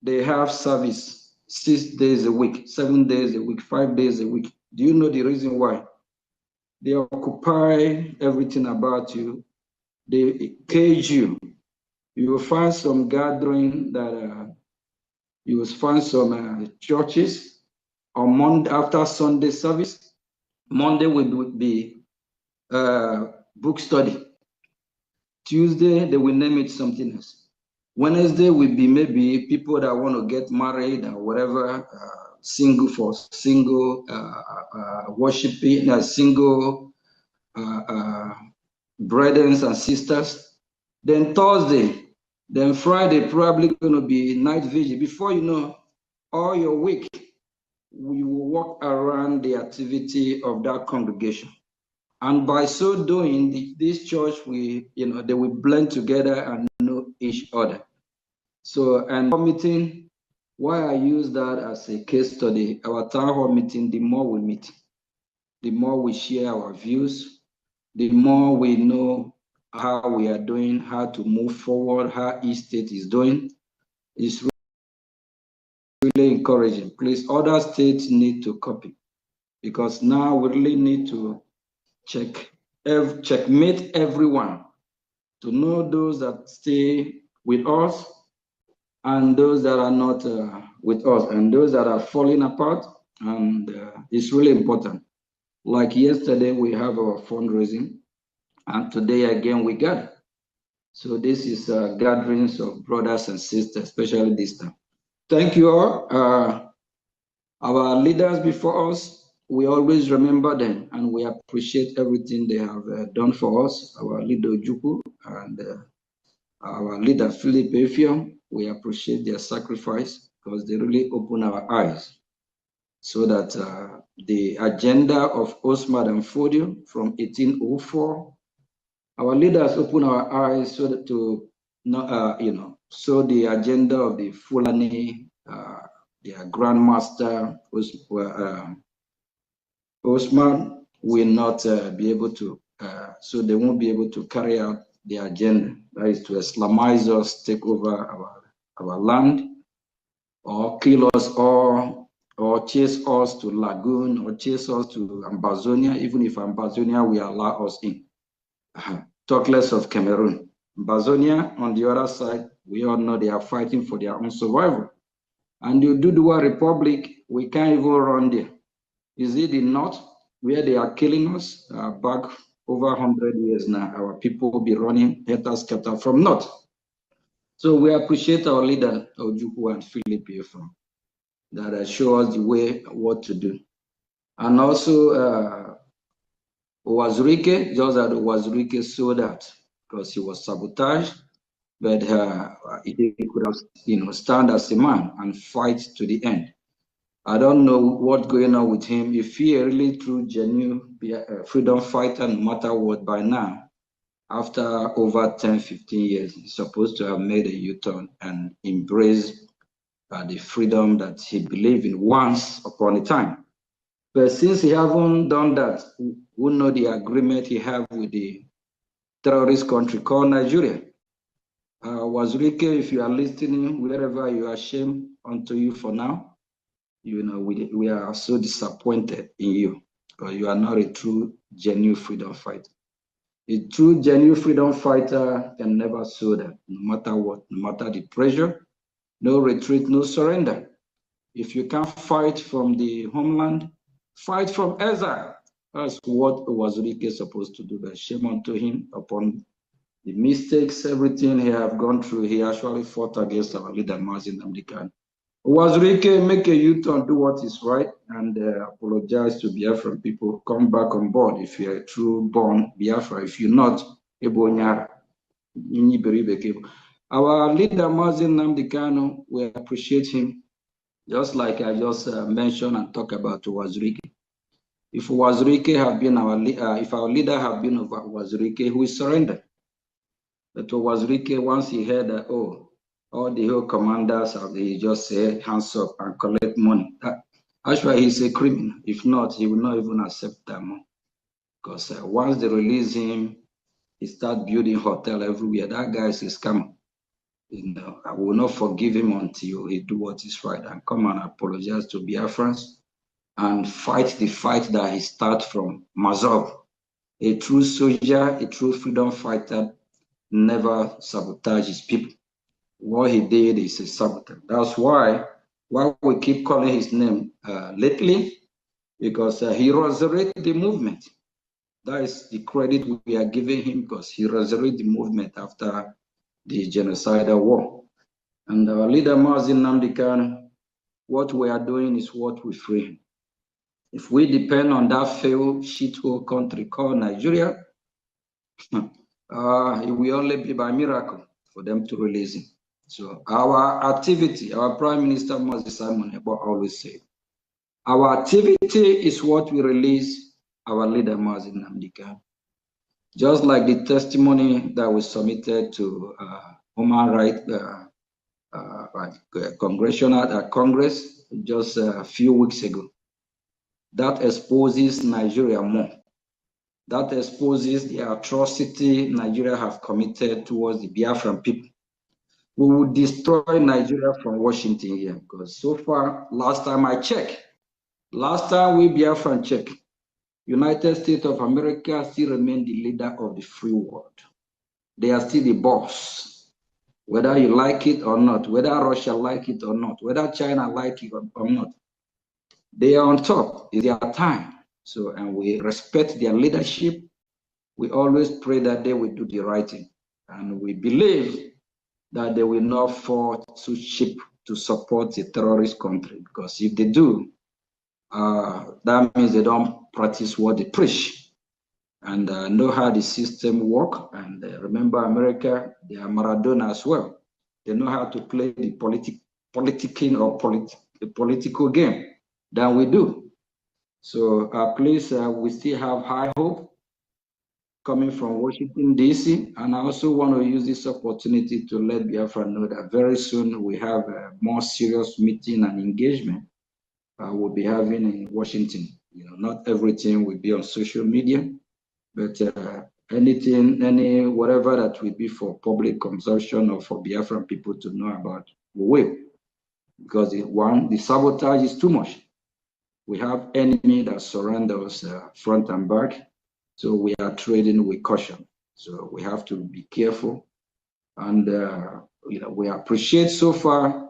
Speaker 6: they have service 6 days a week, 7 days a week, 5 days a week. Do you know the reason why? They occupy everything about you. They cage you. You will find some gathering that you will find some churches on Monday after Sunday service. Monday will be book study. Tuesday, they will name it something else. Wednesday will be maybe people that want to get married or whatever, single for single, worshiping, single brothers and sisters. Then Thursday, then Friday, probably going to be night vigil. Before you know, all your week, we will walk around the activity of that congregation. And by so doing, this church, they will blend together and know each other. So, and meeting, why I use that as a case study, our town hall meeting, the more we meet, the more we share our views, the more we know how we are doing, how to move forward, how each state is doing. It's really encouraging. Please, other states need to copy, because now we really need to checkmate everyone to know those that stay with us and those that are not with us, and those that are falling apart. And it's really important. Like yesterday, we have our fundraising, and today again we gather. So this is gatherings of brothers and sisters, especially this time. Thank you all. Our leaders before us, we always remember them, and we appreciate everything they have done for us. Our leader Juku and our leader Philip Efiong, we appreciate their sacrifice, because they really open our eyes, so that the agenda of Osman and Fodio from 1804, our leaders open our eyes so that so the agenda of the Fulani, their grandmaster Osman will not be able to, so they won't be able to carry out the agenda, that is to Islamize us, take over our land, or kill us, or chase us to Lagoon, or chase us to Ambazonia, even if Ambazonia will allow us in. Talk less of Cameroon. Ambazonia, on the other side, we all know they are fighting for their own survival. And the Duduwa Republic, we can't even run there. Is it the north where they are killing us? Back over 100 years now, our people will be running scatter from north. So we appreciate our leader, Ojukwu and Philip Efiong, that show us the way what to do. And also Owazurike, just that Owazurike sold out because he was sabotaged, but he could have, stand as a man and fight to the end. I don't know what's going on with him. If he really true, genuine freedom fighter, no matter what, by now, after over 10, 15 years, he's supposed to have made a U-turn and embraced the freedom that he believed in once upon a time. But since he haven't done that, we know the agreement he have with the terrorist country called Nigeria. Wazirike, if you are listening, wherever you are, shame unto you for now. We are so disappointed in you, because you are not a true, genuine freedom fighter. A true, genuine freedom fighter can never show that, no matter what, no matter the pressure, no retreat, no surrender. If you can't fight from the homeland, fight from exile. That's what Wazirike is supposed to do. But shame unto him upon the mistakes, everything he have gone through. He actually fought against our leader, Mazin Amdekan. Wazirike, make a U-turn, do what is right, and apologize to Biafran people. Come back on board if you're a true born Biafra. If you're not, our leader, Mazin Namdekano, we appreciate him, just like I just mentioned and talked about Wazirike. If Wazirike have been if our leader have been over Wazirike, who is surrendered. But Wazirike, once he heard that, all the whole commanders they just say hands up and collect money. Actually, he's a criminal. If not, he will not even accept that money. Because once they release him, he start building hotel everywhere. That guy is a scammer. I will not forgive him until he do what is right and come and apologize to Biafrans and fight the fight that he start from Mazov. A true soldier, a true freedom fighter never sabotages people. What he did is a sabotage. That's why we keep calling his name lately, because he resurrected the movement. That is the credit we are giving him, because he resurrected the movement after the genocidal war. And our leader, Mazi Nnamdi Kanu, what we are doing is what we free him. If we depend on that failed shithole country called Nigeria, it will only be by miracle for them to release him. So our activity, our Prime Minister Moses Simon Ebo always said, our activity is what we release our leader Mazi Nnamdi Kanu. Just like the testimony that was submitted to Human Rights Congress just a few weeks ago, that exposes Nigeria more. That exposes the atrocity Nigeria have committed towards the Biafran people. We will destroy Nigeria from Washington here, because so far, last time we Biafran checked, United States of America still remain the leader of the free world. They are still the boss. Whether you like it or not, whether Russia like it or not, whether China like it or not, they are on top. It's their time. So, and we respect their leadership. We always pray that they will do the right thing. And we believe that they will not fall too cheap to support a terrorist country, because if they do, that means they don't practice what they preach and know how the system works. And remember, America, they are Maradona as well. They know how to play the political game than we do. So please, we still have high hope coming from Washington, D.C. And I also want to use this opportunity to let Biafra know that very soon we have a more serious meeting and engagement we'll be having in Washington. You know, not everything will be on social media, but anything, whatever that will be for public consumption or for Biafran people to know about, we will. Because the sabotage is too much. We have enemy that surround us front and back. So we are trading with caution. So we have to be careful. And you know, we appreciate so far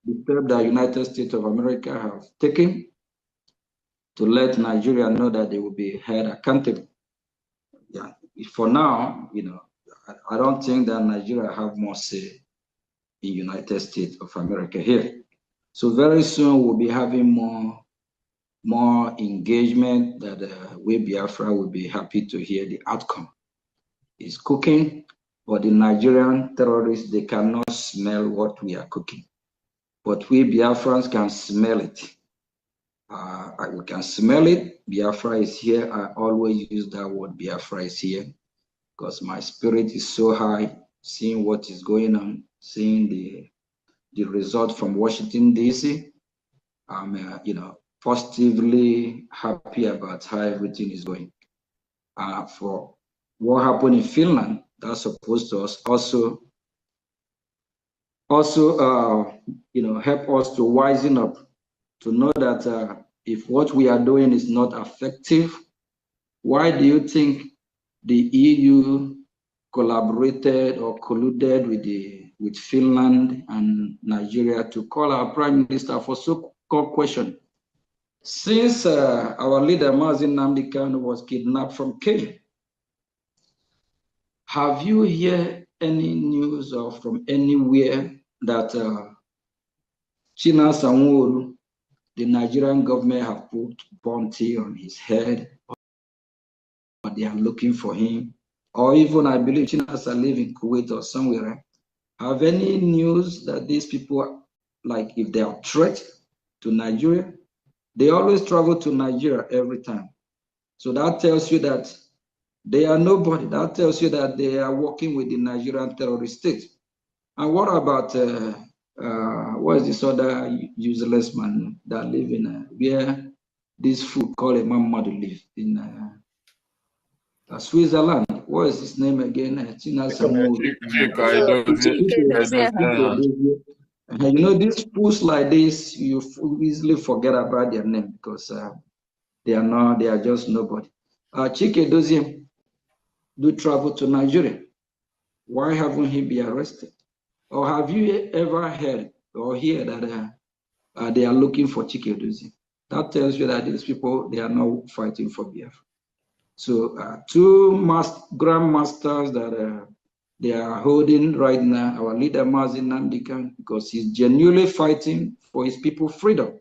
Speaker 6: the step that United States of America have taken to let Nigeria know that they will be held accountable. Yeah, for now, you know, I don't think that Nigeria have more say in United States of America here. So very soon we'll be having more engagement that we Biafra will be happy to hear the outcome. It's cooking, but the Nigerian terrorists, they cannot smell what we are cooking. But we Biafrans can smell it. We can smell it. Biafra is here. I always use that word, Biafra is here, because my spirit is so high, seeing what is going on, seeing the result from Washington, D.C. I'm, you know, positively happy about how everything is going. For what happened in Finland, that's supposed to also you know, help us to wisen up, to know that if what we are doing is not effective, why do you think the EU collaborated or colluded with Finland and Nigeria to call our Prime Minister for so-called question? Since our leader Mazi Nnamdi Kanu was kidnapped from Kenya, have you heard any news or from anywhere that China Sanwo-Olu, the Nigerian government, have put bounty on his head, or they are looking for him, or even I believe Chinas are living in Kuwait or somewhere? Have any news that these people, like if they are threat to Nigeria, they always travel to Nigeria every time. So that tells you that they are nobody. That tells you that they are working with the Nigerian terrorist state. And what about what is this other useless man that live in where this food called a Mamadu live in Switzerland? What is his name again? You know, these fools like this, you easily forget about their name because they are just nobody. Chike Doziem do travel to Nigeria. Why haven't he been arrested? Or have you ever heard or hear that they are looking for Chike Doziem? That tells you that these people, they are not fighting for Biafra. So two grandmasters that they are holding right now, our leader Mazi Nandikan, because he's genuinely fighting for his people's freedom.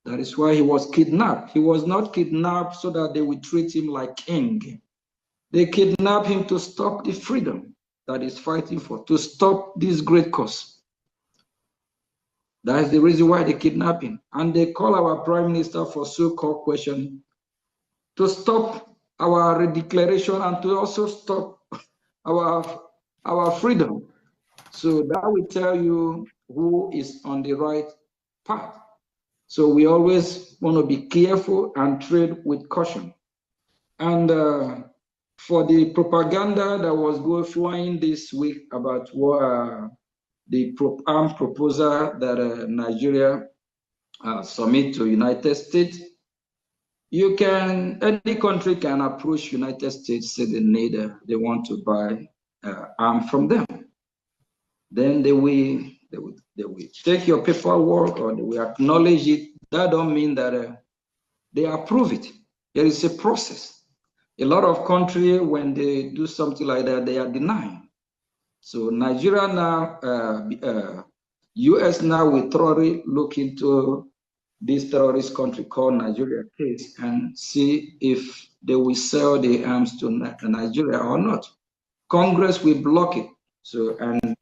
Speaker 6: That is why he was kidnapped. He was not kidnapped so that they would treat him like king. They kidnapped him to stop the freedom that he's fighting for, to stop this great cause. That is the reason why they kidnapped him. And they call our prime minister for so-called questioning to stop our declaration and to also stop our freedom. So that will tell you who is on the right path. So we always want to be careful and tread with caution. And for the propaganda that was flying this week about the armed proposal that Nigeria submit to United States, any country can approach United States, say they want to buy arms from them. Then they will take your paperwork or they will acknowledge it. That don't mean that they approve it. There is a process. A lot of countries, when they do something like that, they are denying. So Nigeria now, US now will thoroughly look into this terrorist country called Nigeria case and see if they will sell the arms to Nigeria or not. Congress will block it. So, and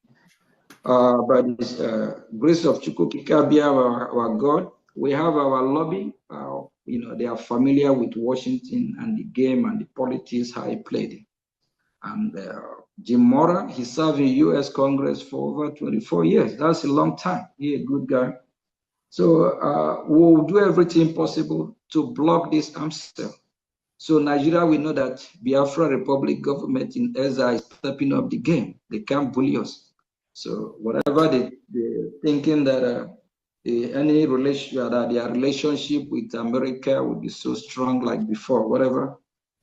Speaker 6: by the grace of Chukwukikabia, our God, we have our lobby. They are familiar with Washington and the game and the politics, how he played it. And Jim Mora, he served in U.S. Congress for over 24 years. That's a long time. He's a good guy. So we'll do everything possible to block this arms sale. So Nigeria, we know that Biafra Republic government in Ezra is stepping up the game. They can't bully us. So whatever they're thinking that any relation, that their relationship with America will be so strong like before, whatever,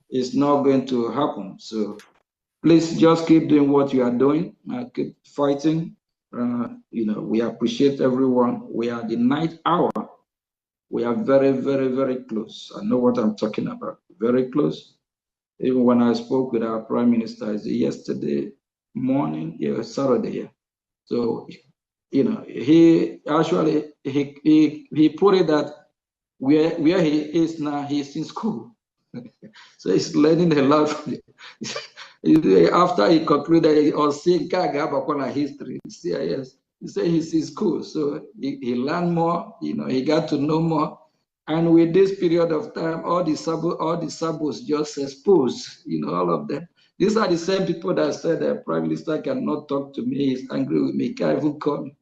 Speaker 6: is not going to happen. So please just keep doing what you are doing. Keep fighting. We appreciate everyone. We are the 9th hour. We are very, very, very close. I know what I'm talking about. Very close. Even when I spoke with our prime minister yesterday morning, Saturday. So, he actually he put it that where he is now, he's in school. So he's learning a lot. After he concluded on seeing history, CIS, he said he's in school. So he learned more, he got to know more. And with this period of time, all the sabos just exposed, all of them. These are the same people that said the prime minister cannot talk to me, he's angry with me, can't even call me.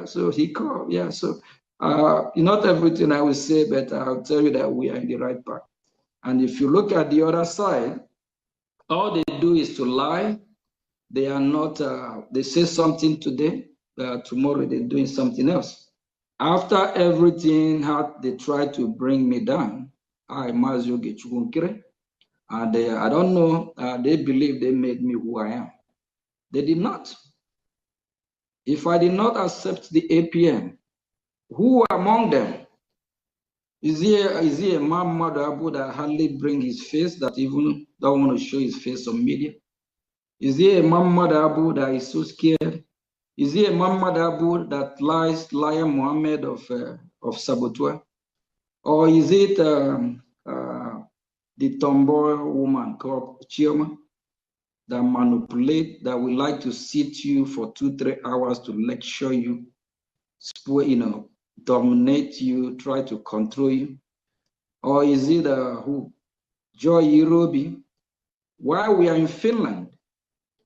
Speaker 6: So he called, yeah. So not everything I will say, but I'll tell you that we are in the right path. And if you look at the other side, all they do is to lie. They are not, they say something today, tomorrow they're doing something else. After everything, how they try to bring me down, and I don't know, they believe they made me who I am. They did not. If I did not accept the APM, who among them? Is he a man, mother, Abu that hardly bring his face, that even don't want to show his face on media? Is he a man, mother, Abu that is so scared? Is he a man, mother, Abu that liar Muhammad of Sabotua? Or is it the tomboy woman called Chioma that manipulate, that would like to sit you for 2-3 hours to lecture you, dominate you, try to control you? Or is it who? Joy Irobi? While we are in Finland,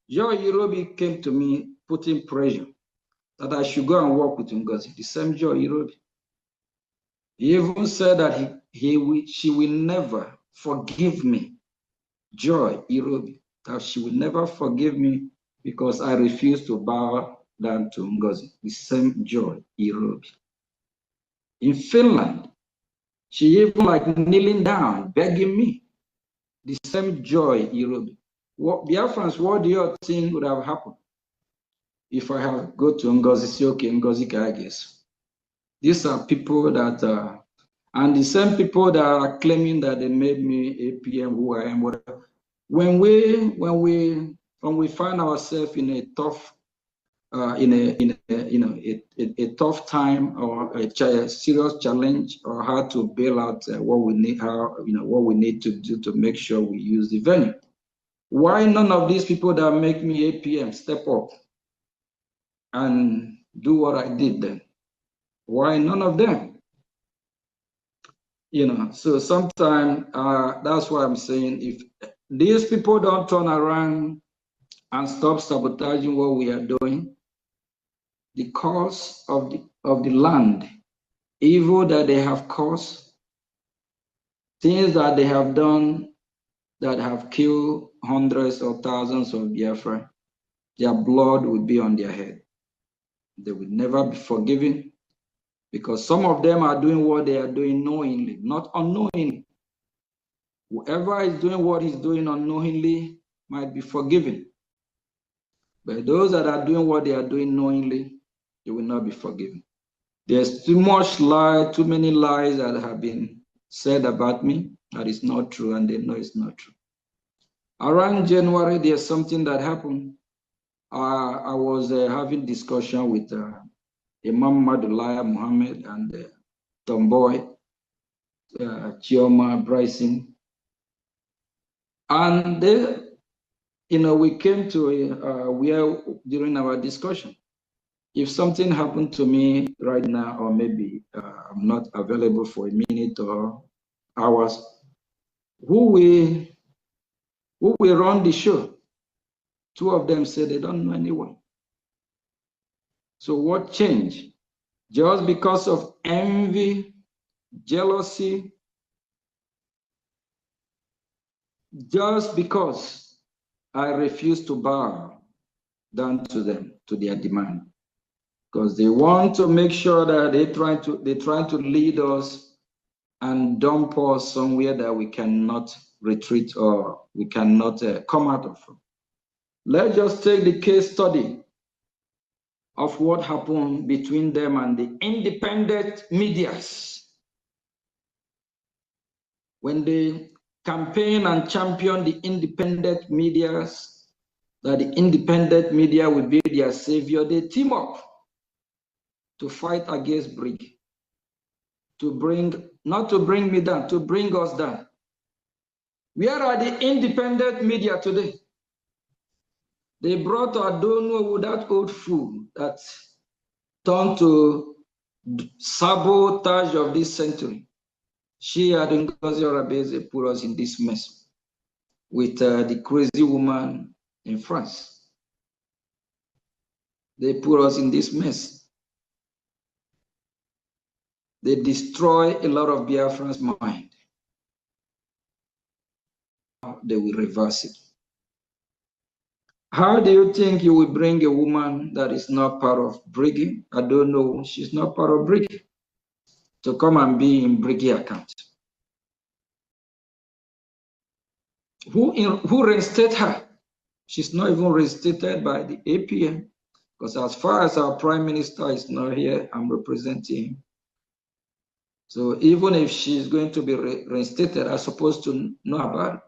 Speaker 6: Joy Irobi came to me putting pressure that I should go and work with Ngozi, the same Joy Irobi. He even said that she will never forgive me, Joy Irobi, that she will never forgive me because I refuse to bow down to Ngozi, the same Joy Irobi. In Finland, she even like kneeling down, begging me the same joy eroded. What Biafrans, what do you think would have happened if I have go to Ngozi, say, okay, Ngozi Kages? These are people that and the same people that are claiming that they made me APM who I am, whatever. When we find ourselves in a tough a tough time or a serious challenge, or how to bail out what we need, what we need to do to make sure we use the venue. Why none of these people that make me APM step up and do what I did then? Why none of them? So sometimes that's why I'm saying, if these people don't turn around and stop sabotaging what we are doing, the cause of the land, evil that they have caused, things that they have done that have killed hundreds or thousands of Biafra, their blood will be on their head. They will never be forgiven, because some of them are doing what they are doing knowingly, not unknowingly. Whoever is doing what he's doing unknowingly might be forgiven. But those that are doing what they are doing knowingly, they will not be forgiven. There's too much lie, too many lies that have been said about me that is not true, and they know it's not true. Around January, there's something that happened. I was having discussion with Imam Madullah Muhammad and Tomboy, Chioma Bryson. And we came to where during our discussion, if something happened to me right now, or maybe I'm not available for a minute or hours, who will run the show? Two of them said they don't know anyone. So what changed? Just because of envy, jealousy, just because I refuse to bow down to them, to their demand, because they want to make sure that they're trying to lead us and dump us somewhere that we cannot retreat or we cannot come out of. Let's just take the case study of what happened between them and the independent medias. When they campaign and champion the independent medias, that the independent media will be their savior, they team up to fight against Brig, not to bring me down, to bring us down. Where are the independent media today? They brought Adonwo, that old fool that turned to sabotage of this century. She had Ngozi Orebeze put us in this mess with the crazy woman in France. They put us in this mess. They destroy a lot of Biafran's mind. They will reverse it. How do you think you will bring a woman that is not part of Briggy? I don't know. She's not part of Briggy to come and be in Briggy account. Who reinstated her? She's not even reinstated by the APM, because as far as our prime minister is not here, I'm representing him. So even if she's going to be reinstated, I'm supposed to know about it.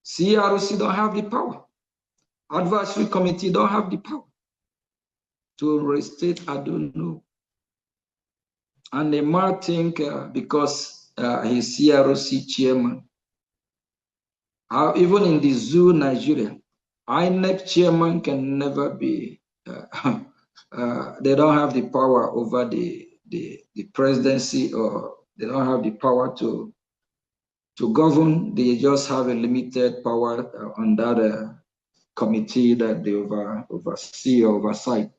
Speaker 6: CRC don't have the power. Advisory committee don't have the power to reinstate. I don't know. And they might think because he's CRC chairman, even in the zoo Nigeria, INEC chairman can never be. They don't have the power over the presidency, or they don't have the power to govern. They just have a limited power on that committee that they oversee or oversight.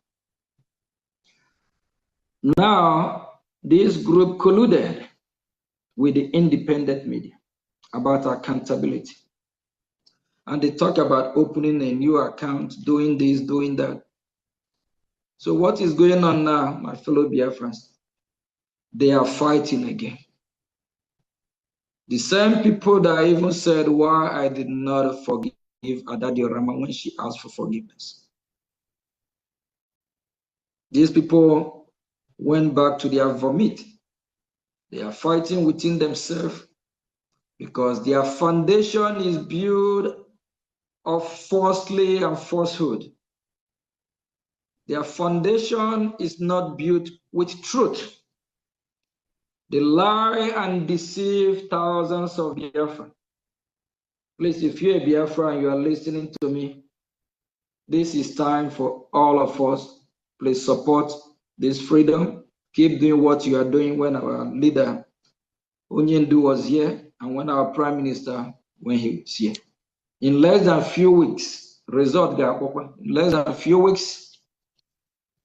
Speaker 6: Now, this group colluded with the independent media about accountability. And they talk about opening a new account, doing this, doing that. So what is going on now, my fellow Biafrans? They are fighting again. The same people that even said why I did not forgive Adadiorama when she asked for forgiveness. These people went back to their vomit. They are fighting within themselves because their foundation is built of falsely and falsehood. Their foundation is not built with truth. They lie and deceive thousands of Biafra. Please, if you're a Biafra and you are listening to me, this is time for all of us. Please support this freedom. Keep doing what you are doing when our leader, Onyendu, was here and when our prime minister, when he was here. In less than a few weeks, in less than a few weeks,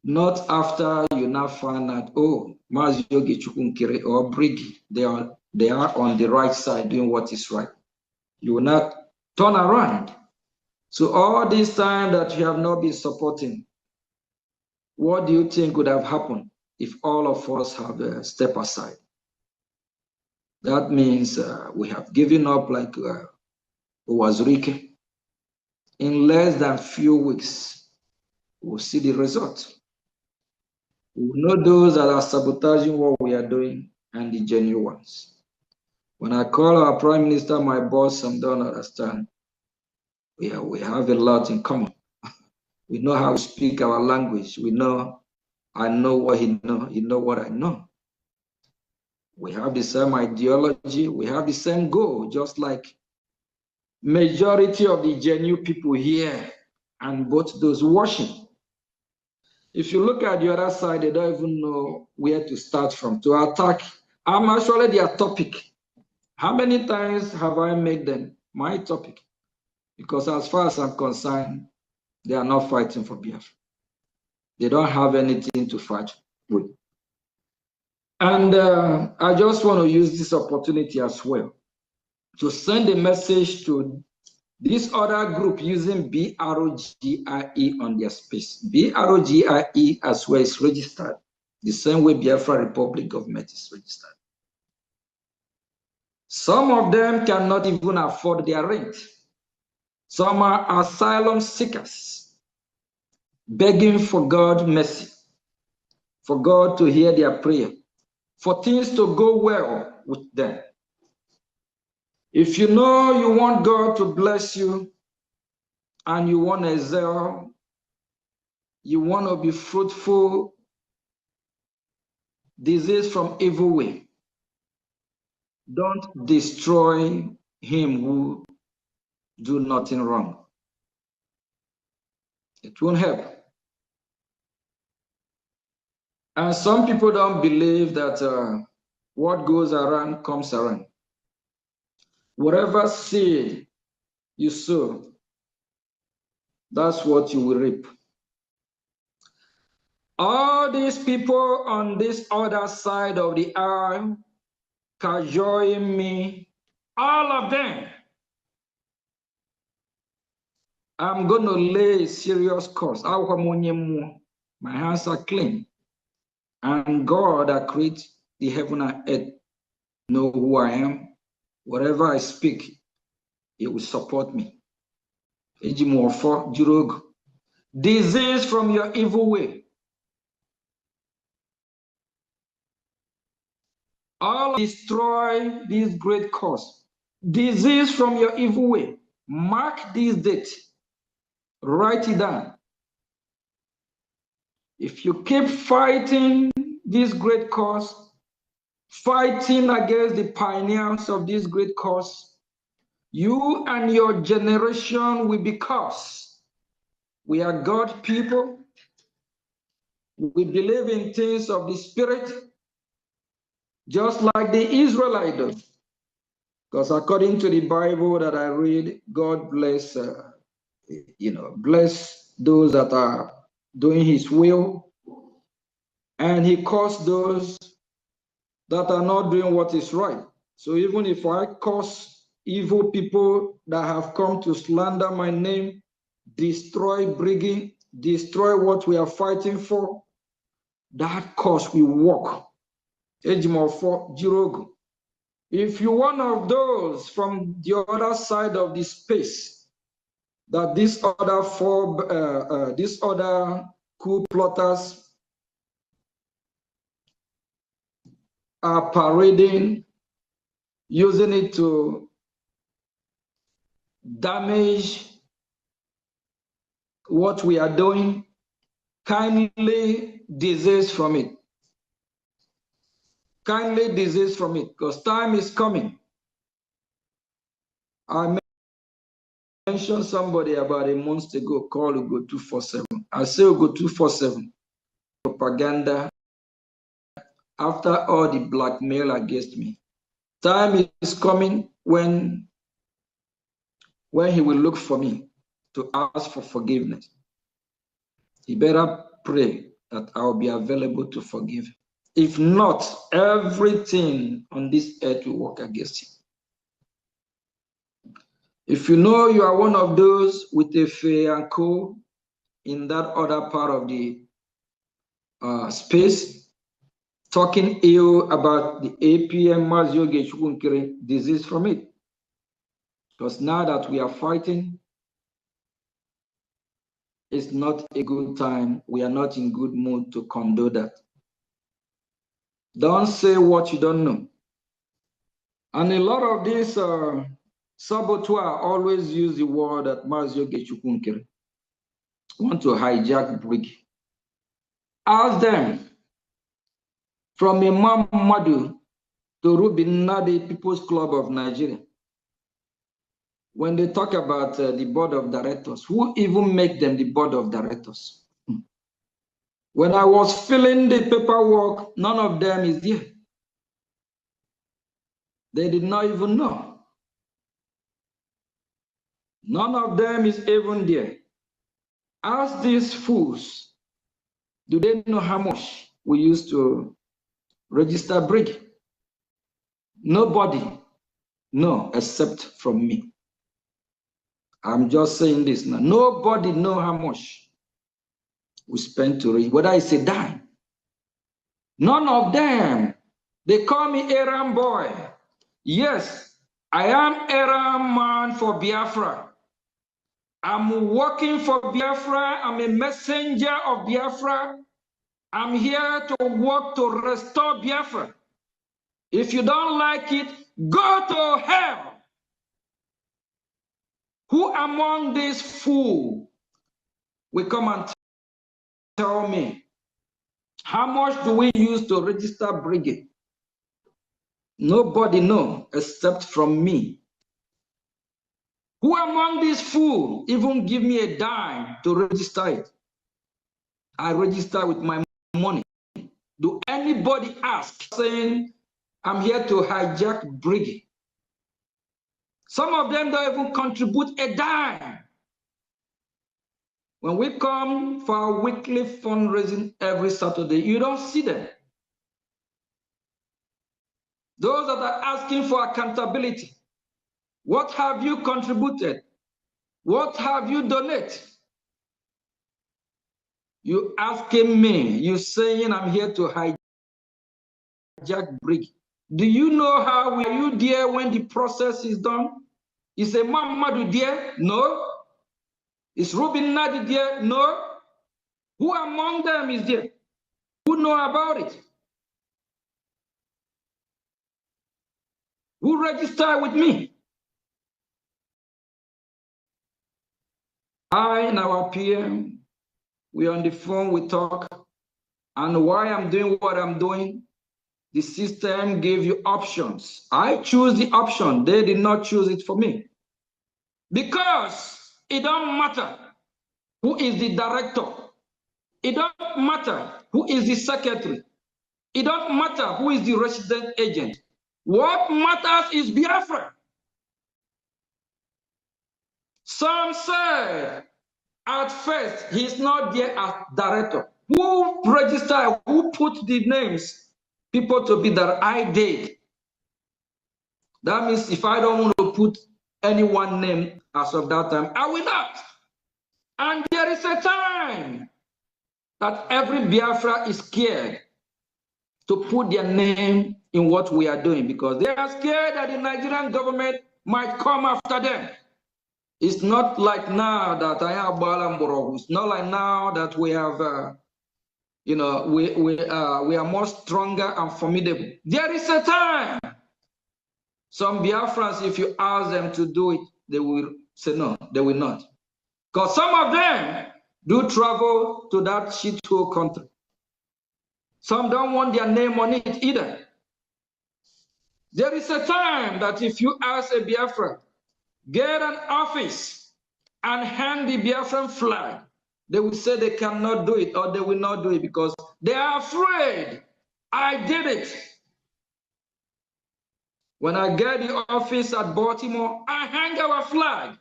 Speaker 6: not after you now find out, oh, Mazi Yogi Chukunkere or Brigi, they are on the right side doing what is right. You will not turn around. So all this time that you have not been supporting, what do you think would have happened if all of us have stepped aside? That means we have given up like Uwazurike. In less than a few weeks, we'll see the result. We know those that are sabotaging what we are doing and the genuine ones. When I call our prime minister my boss, some don't understand. We have a lot in common. We know how to speak our language. We know, I know what he knows, he knows what I know. We have the same ideology, we have the same goal, just like majority of the genuine people here and both those watching. If you look at the other side, they don't even know where to start from to attack. I'm actually their topic. How many times have I made them my topic? Because as far as I'm concerned, they are not fighting for Biafra. They don't have anything to fight with. And I just want to use this opportunity as well to send a message to this other group using BROGIE on their space. BROGIE as well is registered the same way Biafra Republic government is registered. Some of them cannot even afford their rent. Some are asylum seekers, begging for God's mercy, for God to hear their prayer, for things to go well with them. If you know you want God to bless you and you want to excel, you want to be fruitful, disease from evil way, don't destroy him who do nothing wrong. It won't help. And some people don't believe that what goes around comes around. Whatever seed you sow, that's what you will reap. All these people on this other side of the aisle, cajoling me, all of them, I'm going to lay a serious curse. My hands are clean. And God that created the heaven and earth know who I am. Whatever I speak, He will support me. Disease from your evil way. All destroy this great cause. Disease from your evil way. Mark this date. Write it down. If you keep fighting this great cause, fighting against the pioneers of this great cause, you and your generation will be cursed. We are God people. We believe in things of the Spirit, just like the Israelites do. Because according to the Bible that I read, God bless, bless those that are doing His will, and He cursed those that are not doing what is right. So even if I curse evil people that have come to slander my name, destroy Brigi, destroy what we are fighting for, that curse will work. Ejimofo Jirogu. If you're one of those from the other side of the space that these other coup plotters are parading, using it to damage what we are doing, kindly desist from it. Kindly desist from it, because time is coming. I mentioned somebody about a month ago called Ugo 247. I say Ugo 247 propaganda after all the blackmail against me. Time is coming when he will look for me to ask for forgiveness. He better pray that I'll be available to forgive. If not, everything on this earth will work against him. If you know you are one of those with a Fe and Co in that other part of the space, talking ill about the APM Mazioge Chukunkere, disease from it. Because now that we are fighting, it's not a good time. We are not in good mood to condone that. Don't say what you don't know. And a lot of these saboteurs always use the word that Mazioge Chukunkere want to hijack Brig. Ask them, from Imam Madu to Rubin Nadi People's Club of Nigeria, when they talk about the board of directors, who even make them the board of directors? When I was filling the paperwork, none of them is there. They did not even know. None of them is even there. Ask these fools, do they know how much we used to register Brig? Nobody, no, except from me. I'm just saying this now. Nobody know how much we spent to read, whether it's a dime. None of them. They call me Aram boy. Yes, I am Aram man for Biafra. I'm working for Biafra. I'm a messenger of Biafra. I'm here to work to restore Biafra. If you don't like it, go to hell. Who among these fools will come and tell me, how much do we use to register Brigade? Nobody knows except from me. Who among these fools even give me a dime to register it? I register with my money. Do anybody ask saying, I'm here to hijack Brigade? Some of them don't even contribute a dime. When we come for our weekly fundraising every Saturday, you don't see them. Those that are asking for accountability, what have you contributed? What have you donated? You asking me, you saying I'm here to hijack Brig. Do you know how are you there when the process is done? Is a Mamadu there? No. Is Rubin Nadi there? No. Who among them is there? Who know about it? Who register with me? I and our PM, we on the phone, we talk. And why I'm doing what I'm doing, the system gave you options. I choose the option. They did not choose it for me. Because it don't matter who is the director. It don't matter who is the secretary. It don't matter who is the resident agent. What matters is Biafra. Some say at first he's not there as director. Who registered, who put the names, people to be that I did. That means if I don't want to put anyone name as of that time, I will not. And there is a time that every Biafra is scared to put their name in what we are doing because they are scared that the Nigerian government might come after them. It's not like now that I have Balamboro. It's not like now that we have, we are more stronger and formidable. There is a time. Some Biafrans, if you ask them to do it, they will say no, they will not. Because some of them do travel to that shithole country. Some don't want their name on it either. There is a time that if you ask a Biafra, get an office and hang the Biafran flag, they will say they cannot do it or they will not do it because they are afraid. I did it. When I get the office at Baltimore, I hang our flag,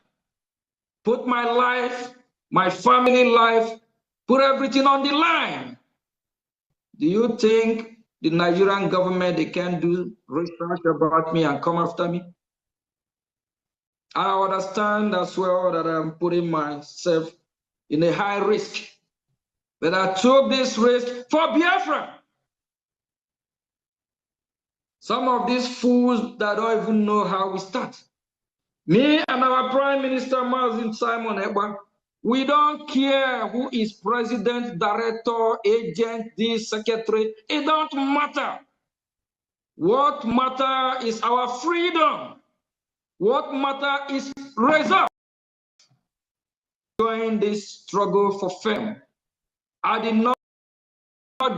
Speaker 6: put my life, my family life, put everything on the line. Do you think the Nigerian government, they can do research about me and come after me? I understand as well that I'm putting myself in a high risk, but I took this risk for Biafra. Some of these fools that don't even know how we start. Me and our Prime Minister, Mazin Simon Ekpa, we don't care who is president, director, agent, this secretary. It don't matter. What matter is our freedom. What matter is result. Join this struggle for fame. I did not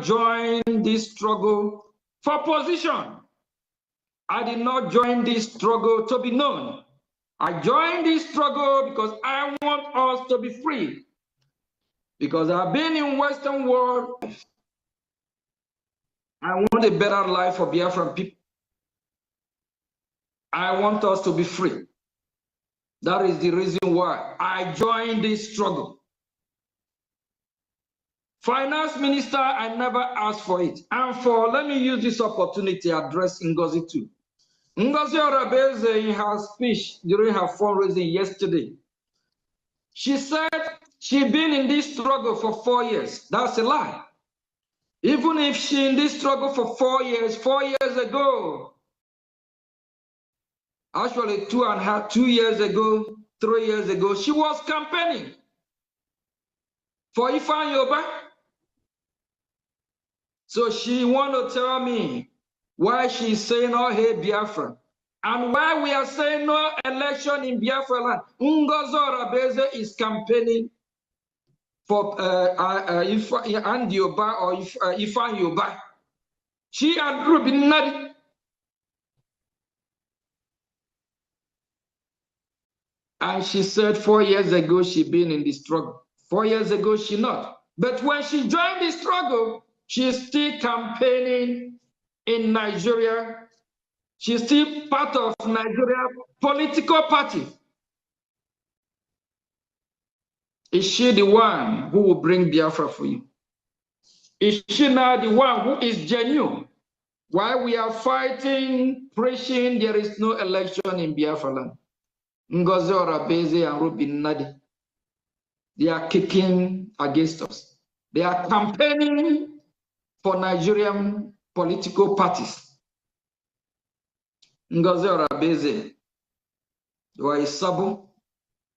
Speaker 6: join this struggle for position. I did not join this struggle to be known. I joined this struggle because I want us to be free. Because I've been in Western world. I want a better life for Biafran people. I want us to be free. That is the reason why I joined this struggle. Finance Minister, I never asked for it. And let me use this opportunity to address Ngozi too. Ngozi Orebeze, in her speech during her fundraising yesterday, she said she'd been in this struggle for 4 years. That's a lie. Even if she in this struggle for 4 years ago, actually 2 years ago, 3 years ago, she was campaigning for Ifan Yoba. So she want to tell me why she's saying, oh, hey, Biafra. And why we are saying no election in Biafra land. Ngozi Orebeze is campaigning for Ifan Yoba or Ifan Yoba. She and Ruben Nadi. And she said 4 years ago she'd been in the struggle. 4 years ago she not. But when she joined the struggle, she's still campaigning in Nigeria. She's still part of Nigeria political party. Is she the one who will bring Biafra for you? Is she now the one who is genuine? Why we are fighting, preaching, there is no election in Biafra land. Ngozi Orebeze and Ruben Nadi, they are kicking against us. They are campaigning for Nigerian political parties. Ngozi Orebeze, you are a sabo.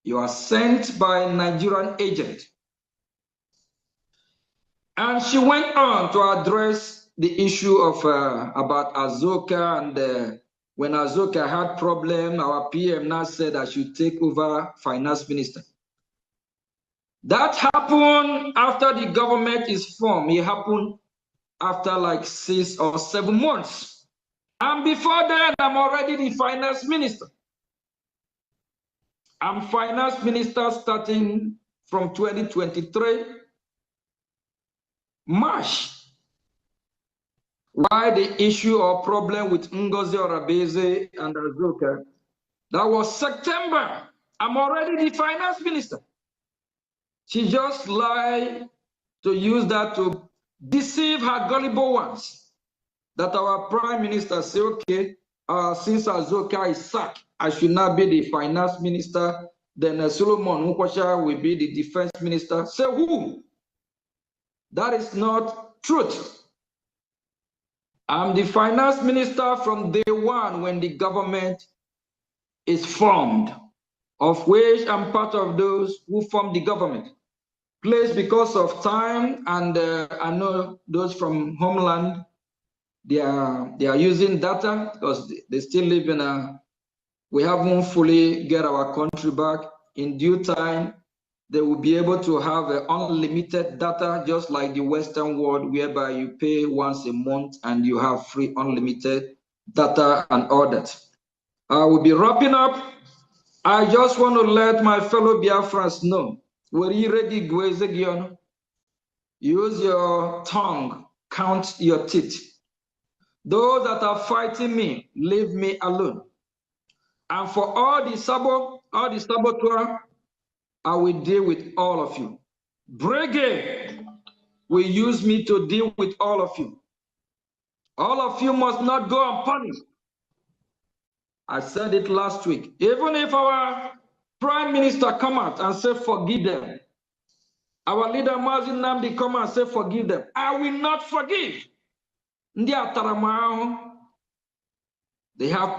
Speaker 6: You are sent by a Nigerian agent. And she went on to address the issue of about Azoka, and when Azoka had problem, our PM now said I should take over finance minister. That happened after the government is formed. It happened after like 6 or 7 months. And before then, I'm already the finance minister. I'm finance minister starting from 2023, March. Why the issue or problem with Ngozi Orebeze and Azoka? That was September. I'm already the finance minister. She just lied to use that to deceive her gullible ones. That our prime minister say, okay, since Azoka is sacked, I should not be the finance minister. Then Solomon Mukwasha will be the defense minister. Say who? That is not truth. I'm the finance minister from day one when the government is formed, of which I'm part of those who formed the government. Please, because of time, and I know those from homeland, they are using data because they still live in a, we haven't fully get our country back. In due time, they will be able to have unlimited data, just like the Western world, whereby you pay once a month and you have free unlimited data and all that. I will be wrapping up. I just want to let my fellow Biafrans know, use your tongue, count your teeth. Those that are fighting me, leave me alone. And for all the saboteur, I will deal with all of you. Brigade will use me to deal with all of you. All of you must not go unpunished. I said it last week. Even if our Prime Minister come out and say forgive them, our leader Mazin Namdi come and say forgive them, I will not forgive. They have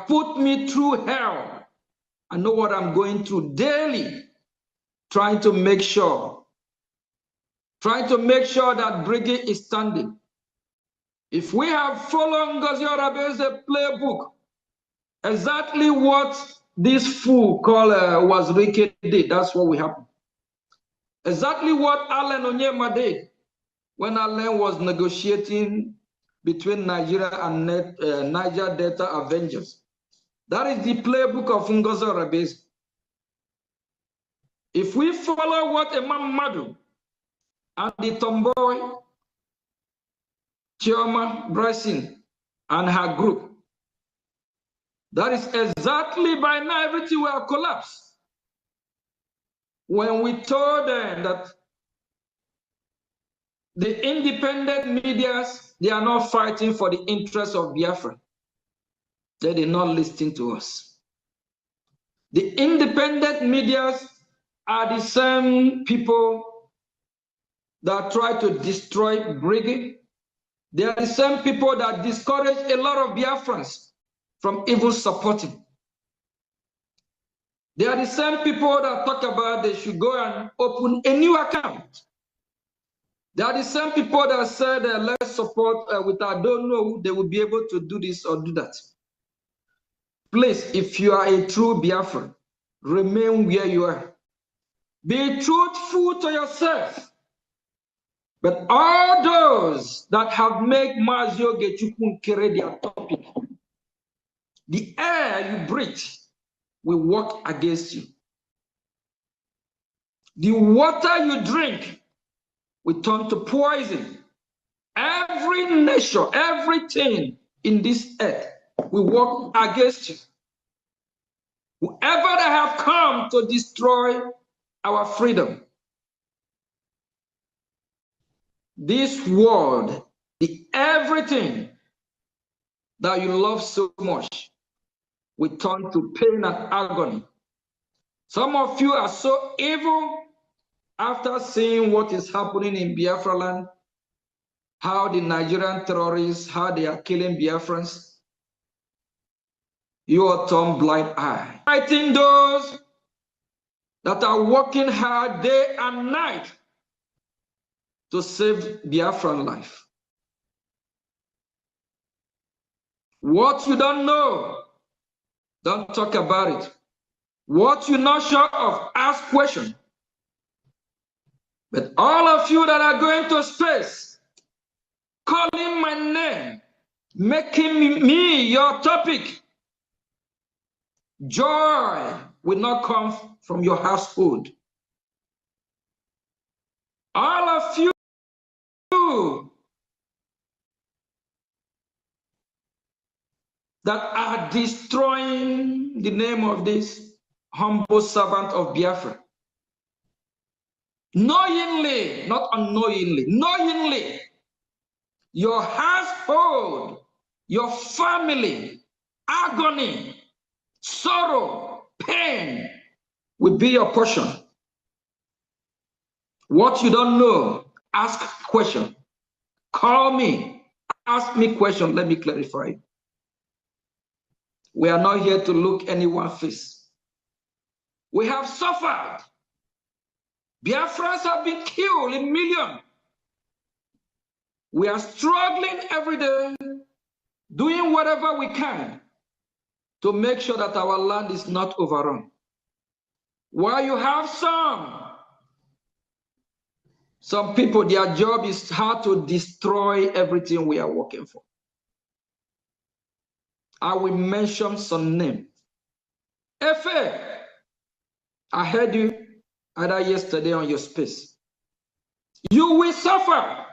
Speaker 6: put me through hell. I know what I'm going through daily, trying to make sure that Brigade is standing. If we have followed Ngozi Orabe's playbook, exactly what this fool called Wazirike did, that's what will happen. Exactly what Allen Onyema did when Allen was negotiating between Nigeria and Niger Delta Avengers. That is the playbook of Ngozi Orabe. If we follow what Imam Madu and the tomboy Chioma Bryson and her group, that is exactly by now everything will have collapsed. When we told them that the independent medias, they are not fighting for the interests of Biafra, they did not listen to us. The independent medias are the same people that try to destroy Brigade. They are the same people that discourage a lot of Biafrans from even supporting. They are the same people that talk about they should go and open a new account. They are the same people that said let's support with I don't know, they will be able to do this or do that. Please, if you are a true Biafran, remain where you are. Be truthful to yourself. But all those that have made Mazio Gechukwu Nkere their topic, the air you breathe will work against you. The water you drink will turn to poison. Every nation, everything in this earth will work against you. Whoever that have come to destroy our freedom, this world, the everything that you love so much will turn to pain and agony. Some of you are so evil after seeing what is happening in Biafra land, how the Nigerian terrorists, how they are killing Biafrans. You are turned blind eye. Fighting those that are working hard day and night to save Biafran life. What you don't know, don't talk about it. What you're not sure of, ask questions. But all of you that are going to space, calling my name, making me your topic, joy will not come from your household. All of you that are destroying the name of this humble servant of Biafra, knowingly, not unknowingly, knowingly, your household, your family, agony, sorrow, pain will be your portion. What you don't know, ask question. Call me. ask me questions, let me clarify. We are not here to look anyone's face. We have suffered. Biafrans have been killed in millions. We are struggling every day, doing whatever we can to make sure that our land is not overrun. While you have some people, their job is how to destroy everything we are working for. I will mention some names. Efe, I heard you either yesterday on your space. You will suffer.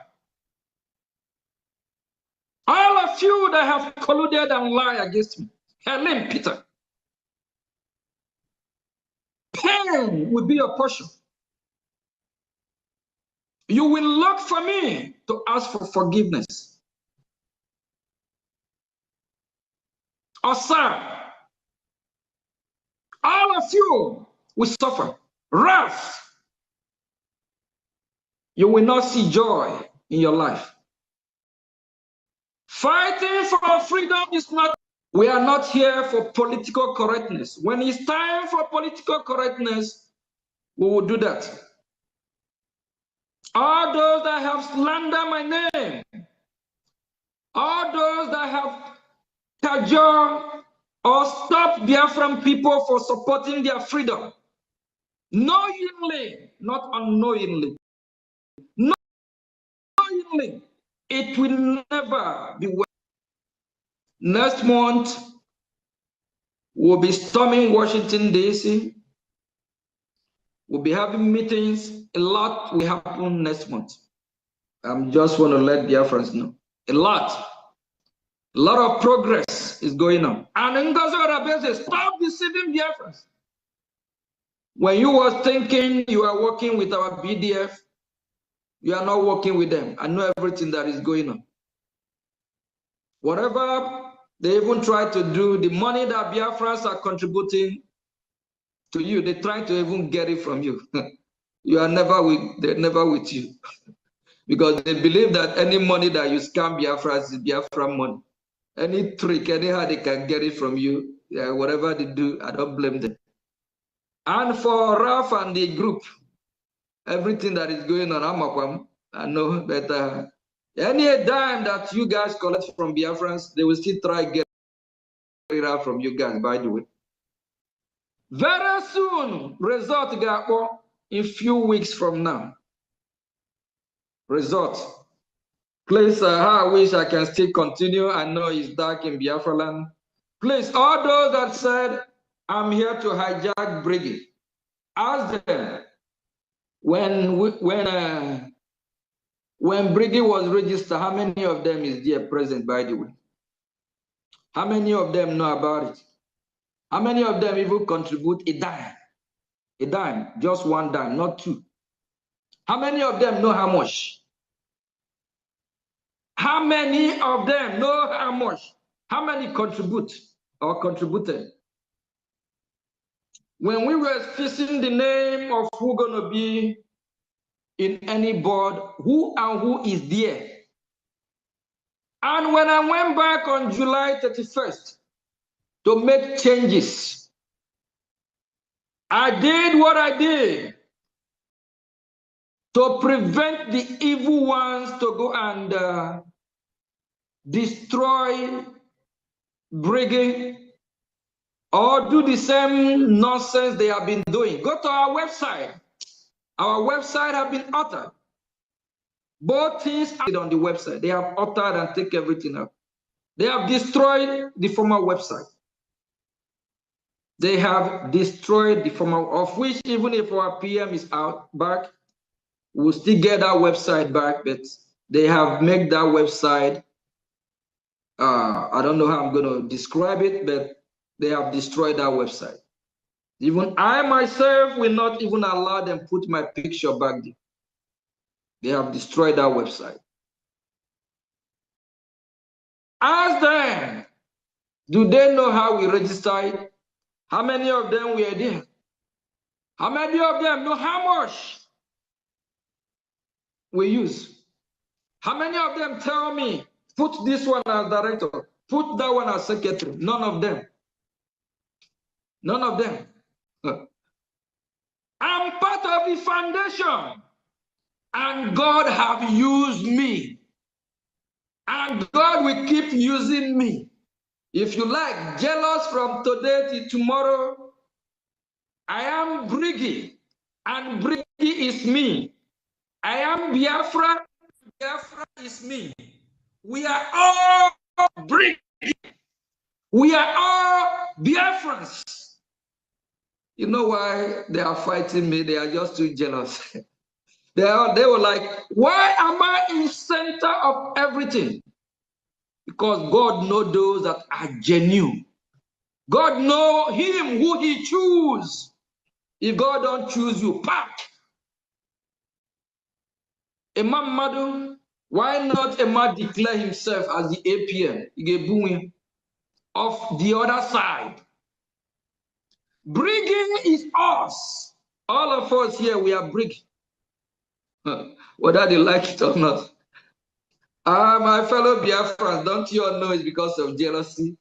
Speaker 6: All of you that have colluded and lied against me, Helen Peter, pain will be your portion. You will look for me to ask for forgiveness. Osa, all of you will suffer. Wrath. You will not see joy in your life. Fighting for freedom is not, we are not here for political correctness. When it's time for political correctness, we will do that. All those that have slandered my name, all those that have cajoled or stopped Biafran people for supporting their freedom, knowingly, not unknowingly, knowingly, it will never be well. Next month, we'll be storming Washington, D.C. We'll be having meetings. A lot will happen next month. I just want to let Biafrans know. A lot of progress is going on. And Ngozi stop deceiving Biafrans. When you were thinking you are working with our BDF, you are not working with them. I know everything that is going on. Whatever they even try to do, the money that Biafrans are contributing to you, they try to even get it from you. You are never with, they're never with you. Because they believe that any money that you scam Biafrans is Biafran money. Any trick, anyhow they can get it from you, whatever they do, I don't blame them. And for Ralph and the group, everything that is going on, I know that any dime that you guys collect from Biafrans, they will still try to get it out from you guys, by the way. Very soon, result in few weeks from now. Result. Please, I wish I can still continue. I know it's dark in Biafra land. Please, all those that said, I'm here to hijack Briggy, ask them, when Briggy was registered, how many of them is there present, by the way? How many of them know about it? How many of them even contribute a dime? A dime, just one dime, not two. How many of them know how much? How many of them know how much? How many contribute or contributed? When we were fixing the name of who's going to be in any board, who and who is there? And when I went back on July 31st to make changes, I did what I did to prevent the evil ones to go and destroy Brigade or do the same nonsense they have been doing. Go to our website. Our website have been altered. Both things are on the website. They have altered and take everything up. They have destroyed the former website. They have destroyed the former, of which even if our PM is out back, we'll still get that website back, but they have made that website, I don't know how I'm going to describe it, but they have destroyed that website. Even I myself will not even allow them put my picture back there. They have destroyed that website. Ask them, do they know how we registered? How many of them were there? How many of them know how much we use? How many of them tell me Put this one as director. Put that one as secretary. None of them. None of them. I'm part of the foundation. And God have used me. And God will keep using me. If you like, jealous from today till tomorrow, I am Briggy. And Briggy is me. I am Biafra. Biafra is me. We are all Briggy. We are all Biafrans. You know why they are fighting me? They are just too jealous. They were like, why am I in center of everything? Because God knows those that are genuine. God knows him who he chooses. If God don't choose you, pack. Imam Madu, why not Imam declare himself as the APM of the other side? Bringing is us. All of us here, we are bringing. Whether they like it or not. My fellow Biafrans, don't you all know it's because of jealousy?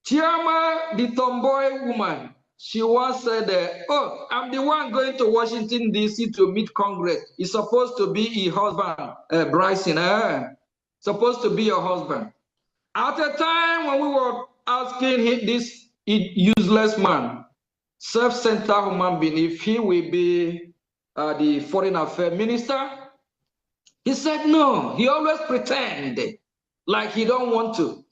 Speaker 6: Chiama, the tomboy woman, she once said, oh, I'm the one going to Washington, D.C. to meet Congress. It's supposed to be her husband, Bryson. Supposed to be your husband. At a time when we were asking him, this useless man, self-centered human being, if he will be the foreign affairs minister, he said no. He always pretend like he don't want to.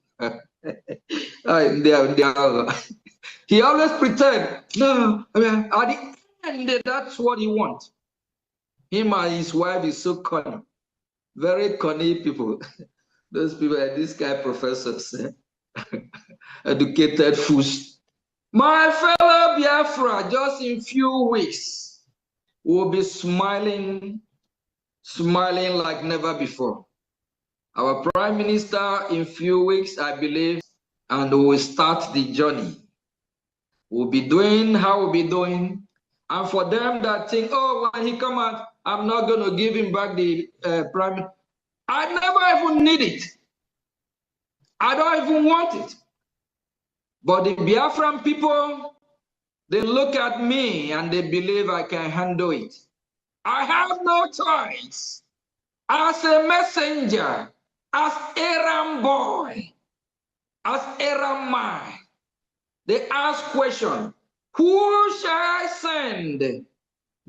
Speaker 6: He always pretend. No, I mean, at the end, that's what he wants. Him and his wife is so cunning, very cunning people. Those people are this guy professors, educated fools. My fellow Biafra, just in few weeks, will be smiling like never before. Our Prime Minister in few weeks, I believe, and we will start the journey. We'll be doing how we'll be doing. And for them that think, oh, when he come out, I'm not going to give him back the Prime Minister. I never even need it. I don't even want it. But the Biafran people, they look at me and they believe I can handle it. I have no choice. As a messenger, as Aram boy, as Aram man, they ask question, who shall I send?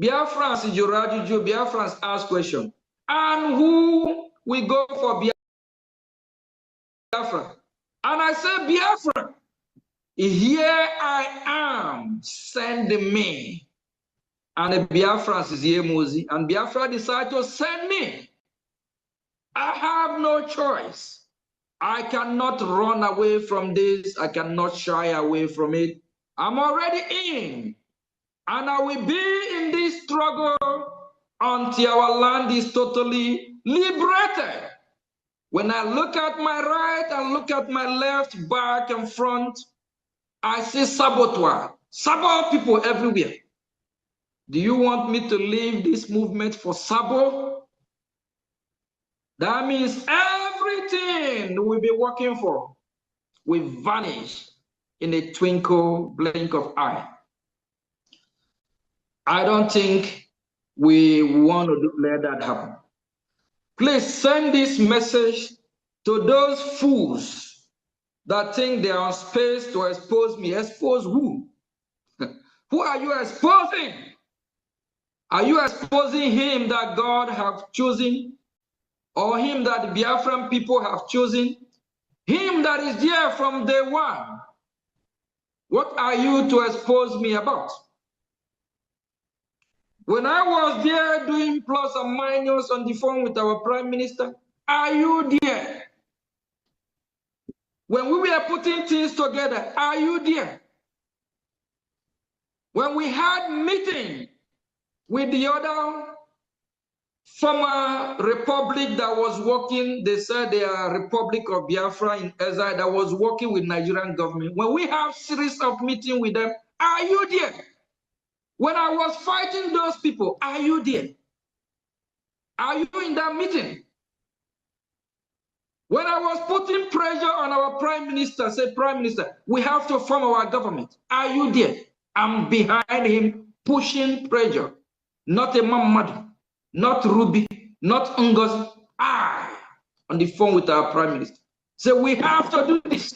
Speaker 6: Biafrans, Biafrans ask question. And who will go for Biafra? And I say, Biafra, here I am, send me. And the Biafrans is here, Mozi, and Biafra decided to send me. I have no choice. I cannot run away from this. I cannot shy away from it. I'm already in. And I will be in this struggle until our land is totally liberated. When I look at my right and look at my left, back and front, I see saboteur people everywhere. Do you want me to leave this movement for Sabo? That means everything we'll be working for will vanish in a twinkle, blink of eye. I don't think we want to let that happen. Please send this message to those fools that think they are on space to expose me. Expose who? Who are you exposing? Are you exposing him that God have chosen? Or him that the Biafran people have chosen? Him that is there from day one? What are you to expose me about? When I was there doing plus and minus on the phone with our Prime Minister, are you there? When we were putting things together, are you there? When we had meeting with the other former republic that was working, they said they are Republic of Biafra in exile that was working with Nigerian government. When we have series of meeting with them, are you there? When I was fighting those people, are you there? Are you in that meeting? When I was putting pressure on our prime minister, said, Prime Minister, we have to form our government. Are you there? I'm behind him, pushing pressure. Not a Mamad, not Ruby, not Ngozi. I, on the phone with our prime minister, said, we have to do this.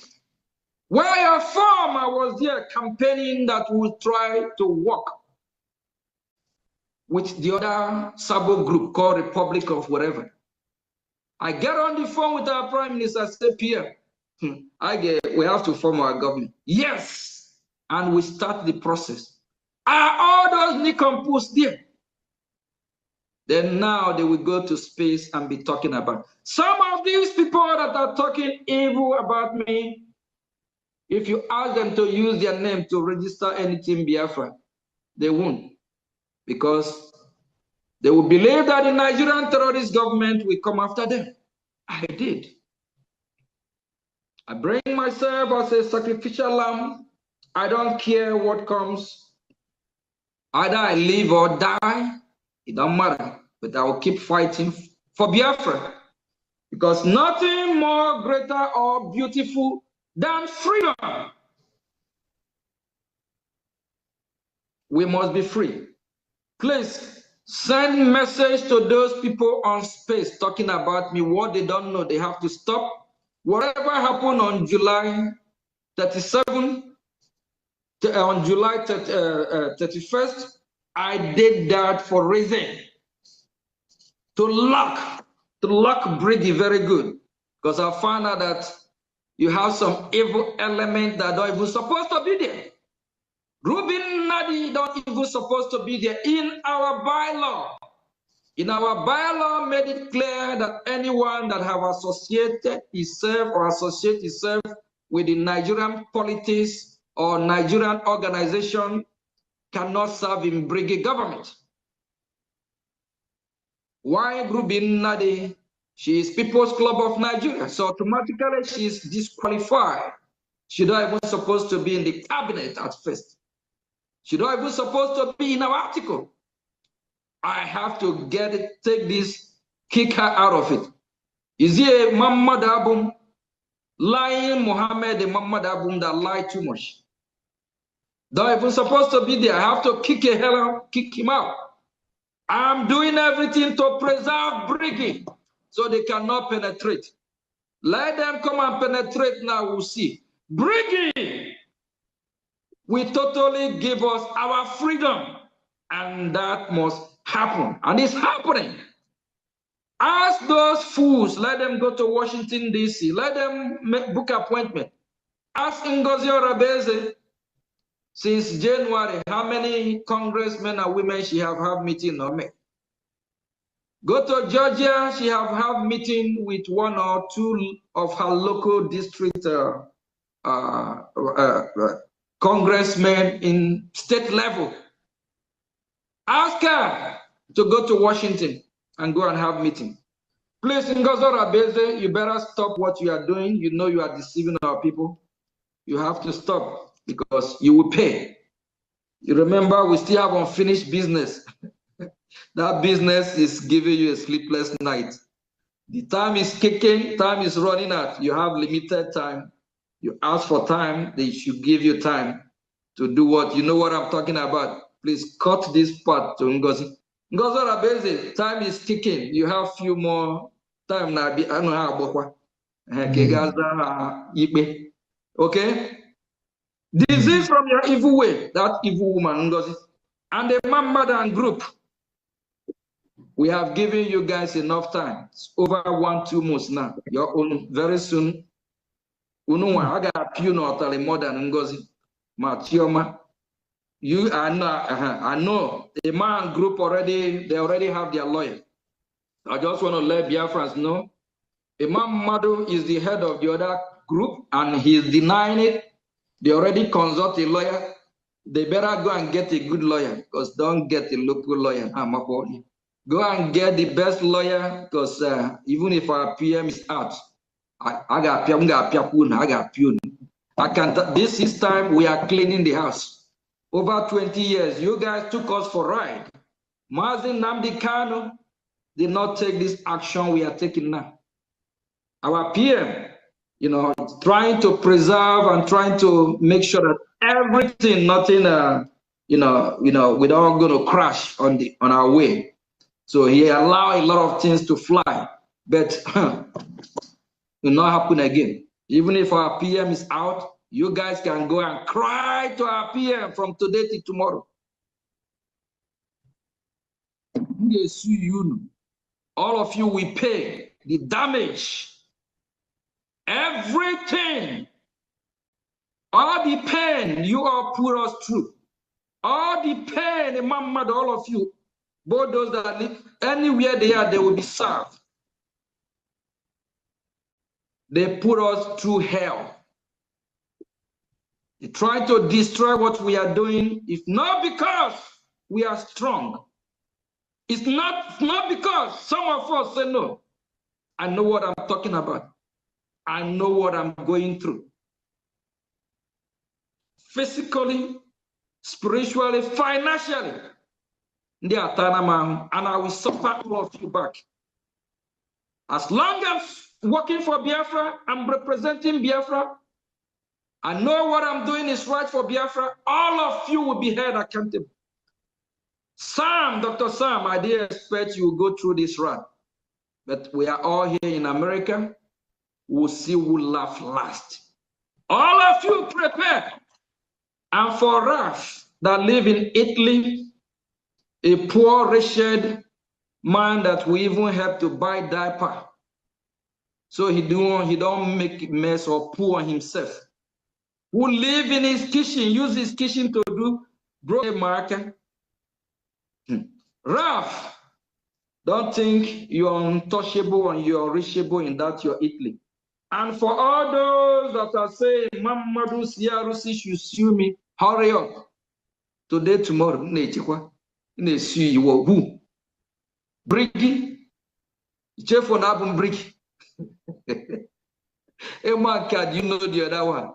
Speaker 6: When I form, I was there campaigning that we try to work with the other Sabo group called Republic of whatever. I get on the phone with our prime minister, say, Pierre, we have to form our government. Yes, and we start the process. Are all those Nicompoos there? Then now they will go to space and be talking about. Some of these people that are talking evil about me, if you ask them to use their name to register anything Biafra, they won't. Because they will believe that the Nigerian terrorist government will come after them. I did. I bring myself as a sacrificial lamb. I don't care what comes. Either I live or die. It don't matter. But I will keep fighting for Biafra. Because nothing more greater or beautiful than freedom. We must be free. Please send message to those people on space talking about me. What they don't know, they have to stop. Whatever happened on July 37, on July 31st, I did that for reason. To lock Briggy very good. Because I found out that you have some evil element that don't even supposed to be there. Rubin Nadi don't even supposed to be there in our bylaw. In our bylaw made it clear that anyone that have associated himself or associate himself with the Nigerian politics or Nigerian organization cannot serve in Briggy government. Why Rubin Nadi? She is People's Club of Nigeria, so automatically she is disqualified. She not even supposed to be in the cabinet at first. She not even supposed to be in our article. I have to take this, kick her out of it. Is he a Muhammad Abum? Lying Muhammad, a Muhammad Abum that lied too much. Not even supposed to be there. I have to kick him out. I'm doing everything to preserve Briggy so they cannot penetrate. Let them come and penetrate now, we'll see. Briggy will totally give us our freedom, and that must happen, and it's happening. Ask those fools, let them go to Washington, D.C., let them book appointment. Ask Ngozi Orabeze, since January, how many congressmen and women she have had meeting or met. Go to Georgia, she have had meeting with one or two of her local district congressmen in state level. Ask her to go to Washington and go and have meeting. Please, Ngozi Orabeze, you better stop what you are doing. You know you are deceiving our people. You have to stop because you will pay. You remember we still have unfinished business. That business is giving you a sleepless night. The time is kicking, time is running out. You have limited time. You ask for time, they should give you time to do what, you know what I'm talking about. Please cut this part to Ngozi. Ngozi Orabeze, time is ticking. You have few more time now. I don't know how. Okay? Disease from your evil way, that evil woman, Ngozi. And the Mamada and group. We have given you guys enough time. It's over 1-2 months now. Your own very soon. I got you know more than Ngozi. Machioma. You are not, I know the man group already, they already have their lawyer. I just want to let Biafrans know. Imam Madu is the head of the other group and he's denying it. They already consult a lawyer. They better go and get a good lawyer because don't get a local lawyer. Go and get the best lawyer because even if our PM is out, I got Pune. I can't, this is time we are cleaning the house. Over 20 years, you guys took us for a ride. Mazi Nnamdi Kanu did not take this action we are taking now. Our PM, you know, trying to preserve and trying to make sure that everything, nothing, we don't going to crash on our way. So he allowed a lot of things to fly, but will not happen again. Even if our PM is out, you guys can go and cry to our PM from today to tomorrow. All of you will pay the damage, everything, all the pain you all put us through, all the pain, Mama, all of you, both those that live anywhere they are, they will be served. They put us through hell. They try to destroy what we are doing, if not because we are strong. It's not because some of us say no. I know what I'm talking about. I know what I'm going through. Physically, spiritually, financially. And I will suffer all of you back. As long as working for Biafra, I'm representing Biafra. I know what I'm doing is right for Biafra. All of you will be held accountable. Sam, Dr. Sam, I didn't expect you will go through this run. But we are all here in America. We'll see who laugh last. All of you prepare. And for Raf that live in Italy, a poor, wretched man that we even have to buy diaper. So he don't make mess or poor himself. Who live in his kitchen, use his kitchen to do grocery market. Raf, don't think you're untouchable and you're reachable in that you're Italy. And for all those that are saying, Mamadou Siarusi should sue me, hurry up. Today, tomorrow, they sue you. Who? Briggy? Jeff on Abum Briggy. Hey, man, card, you know the other one.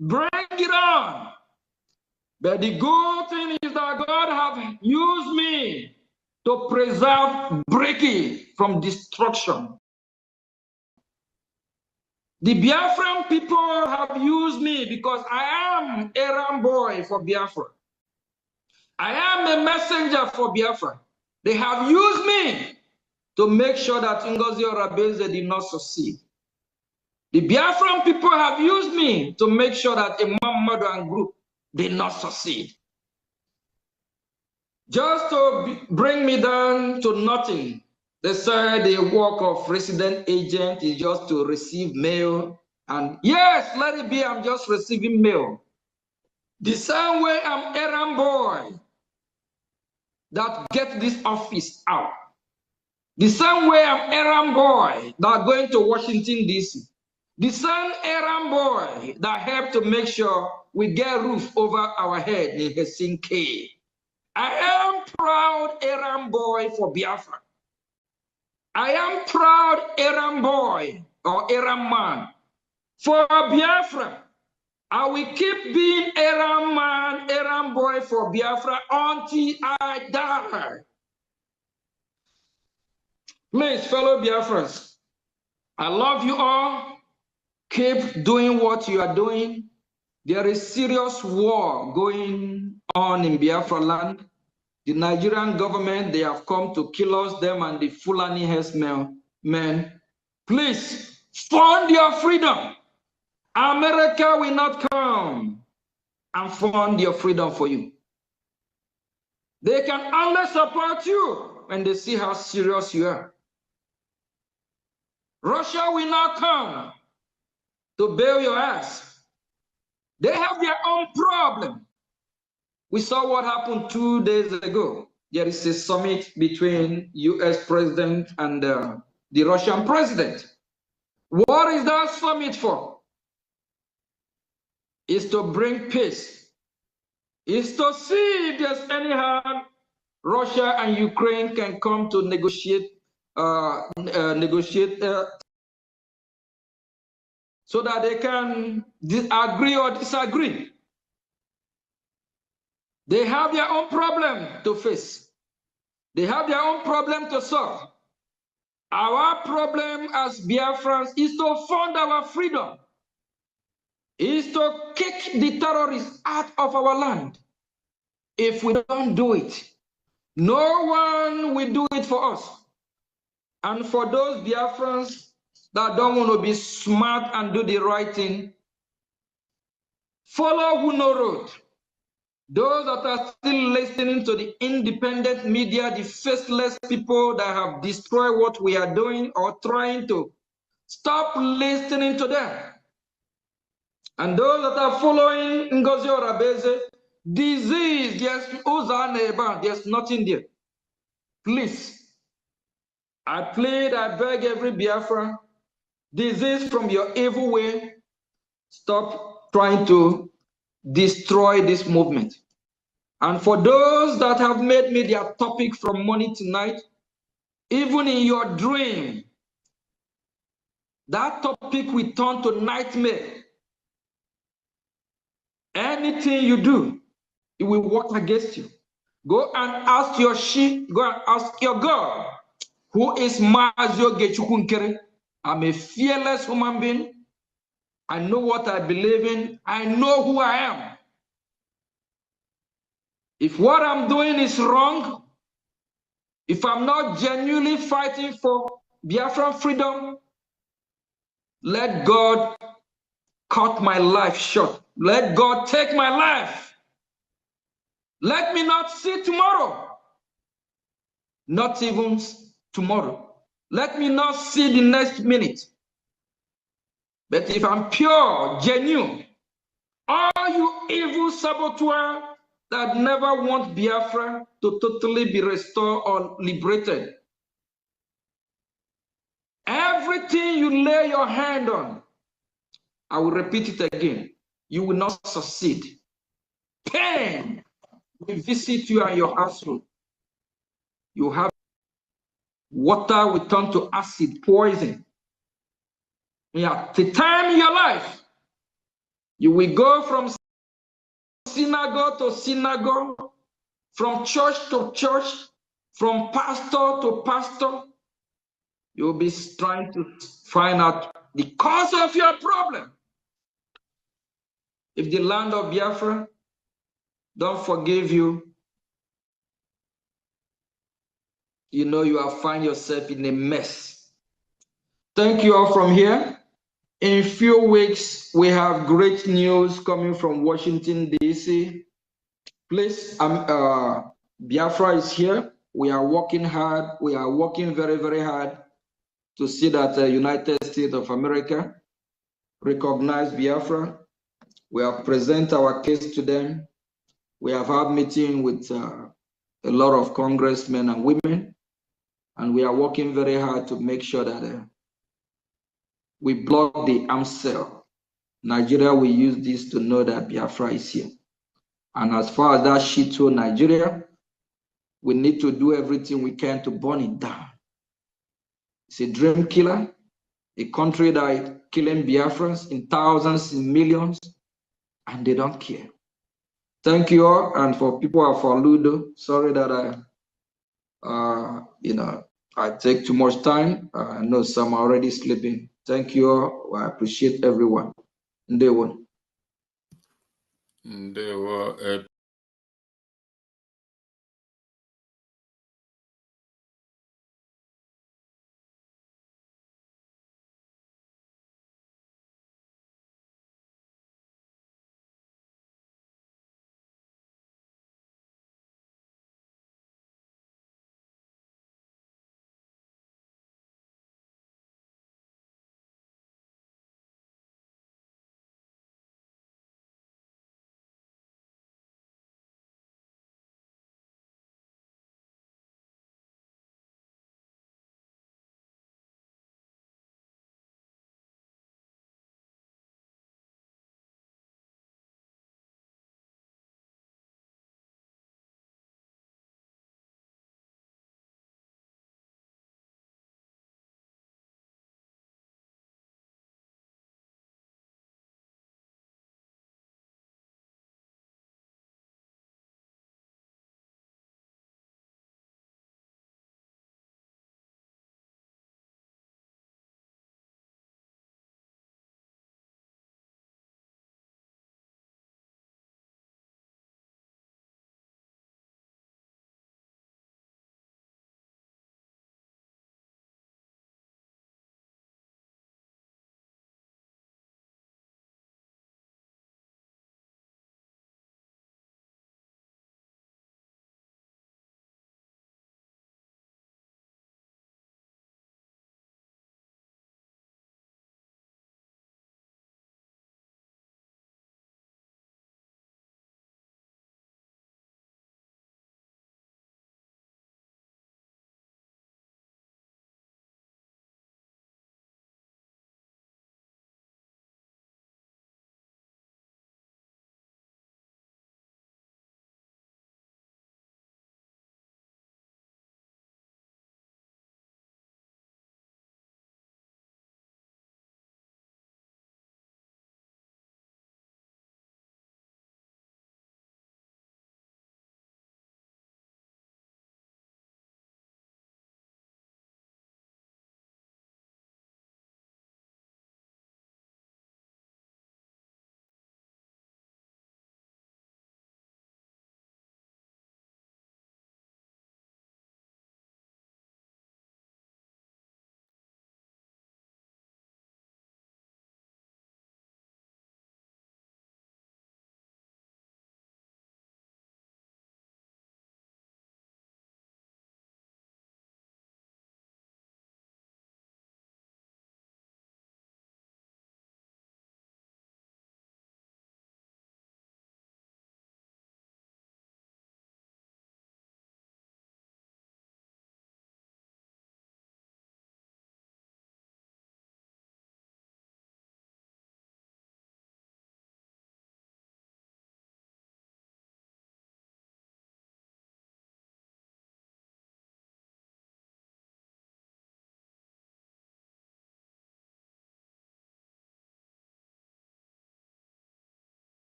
Speaker 6: Bring it on. But the good thing is that God has used me to preserve Briggy from destruction. The Biafran people have used me because I am a Ram boy for Biafra. I am a messenger for Biafra. They have used me to make sure that Ngozi Orabeze did not succeed. The Biafran people have used me to make sure that Imam Madan group did not succeed. Just to bring me down to nothing. They said the work of resident agent is just to receive mail. And yes, let it be, I'm just receiving mail. The same way I'm errand boy that get this office out. The same way I'm errand boy that going to Washington, D.C. The same errand boy that helped to make sure we get roof over our head in Helsinki. I am proud errand boy for Biafra. I am proud errand boy or errand man for Biafra. I will keep being errand man, errand boy for Biafra until I die. Please, fellow Biafrans, I love you all. Keep doing what you are doing. There is serious war going on in Biafra land. The Nigerian government, they have come to kill us, them and the Fulani men. Please, fund your freedom. America will not come and fund your freedom for you. They can only support you when they see how serious you are. Russia will not come to bail your ass. They have their own problem. We saw what happened 2 days ago. There is a summit between US president and the Russian president. What is that summit for? It's to bring peace. It's to see if there's any harm Russia and Ukraine can come to negotiate, so that they can agree or disagree. They have their own problem to face. They have their own problem to solve. Our problem as Biafrans is to fund our freedom, is to kick the terrorists out of our land. If we don't do it, no one will do it for us. And for those Biafrans that don't want to be smart and do the right thing, follow Uno Road. Those that are still listening to the independent media, the faceless people that have destroyed what we are doing or trying to, stop listening to them. And those that are following Ngozi Orabeze, disease, there's nothing there. Please, I plead, I beg every Biafra, disease from your evil way, stop trying to destroy this movement. And for those that have made me their topic from morning to night, even in your dream, that topic will turn to nightmare. Anything you do, it will work against you. Go and ask your sheep, go and ask your God, who is Mazio Gechukunkere. I'm a fearless human being. I know what I believe in. I know who I am. If what I'm doing is wrong, if I'm not genuinely fighting for Biafran freedom, let God cut my life short. Let God take my life. Let me not see tomorrow. Not even tomorrow. Let me not see the next minute. But if I'm pure, genuine, all you evil saboteur that never want Biafra to totally be restored or liberated, everything you lay your hand on, I will repeat it again, you will not succeed. Pain will visit you and your household. You have water will turn to acid, poison. At the time in your life, you will go from synagogue to synagogue, from church to church, from pastor to pastor. You'll be trying to find out the cause of your problem. If the land of Biafra don't forgive you, you know you will find yourself in a mess. Thank you all from here. In a few weeks, we have great news coming from Washington, D.C. Please, Biafra is here. We are working hard. We are working very, very hard to see that the United States of America recognize Biafra. We have presented our case to them. We have had meeting with a lot of congressmen and women, and we are working very hard to make sure that we block the arms sale. Nigeria will use this to know that Biafra is here. And as far as that shit to Nigeria, we need to do everything we can to burn it down. It's a dream killer, a country that is killing Biafrans in thousands, in millions, and they don't care. Thank you all, and for people for Ludo, sorry that I take too much time. I know some are already sleeping. Thank you all. I appreciate everyone. Ndewo.
Speaker 3: Ndewo.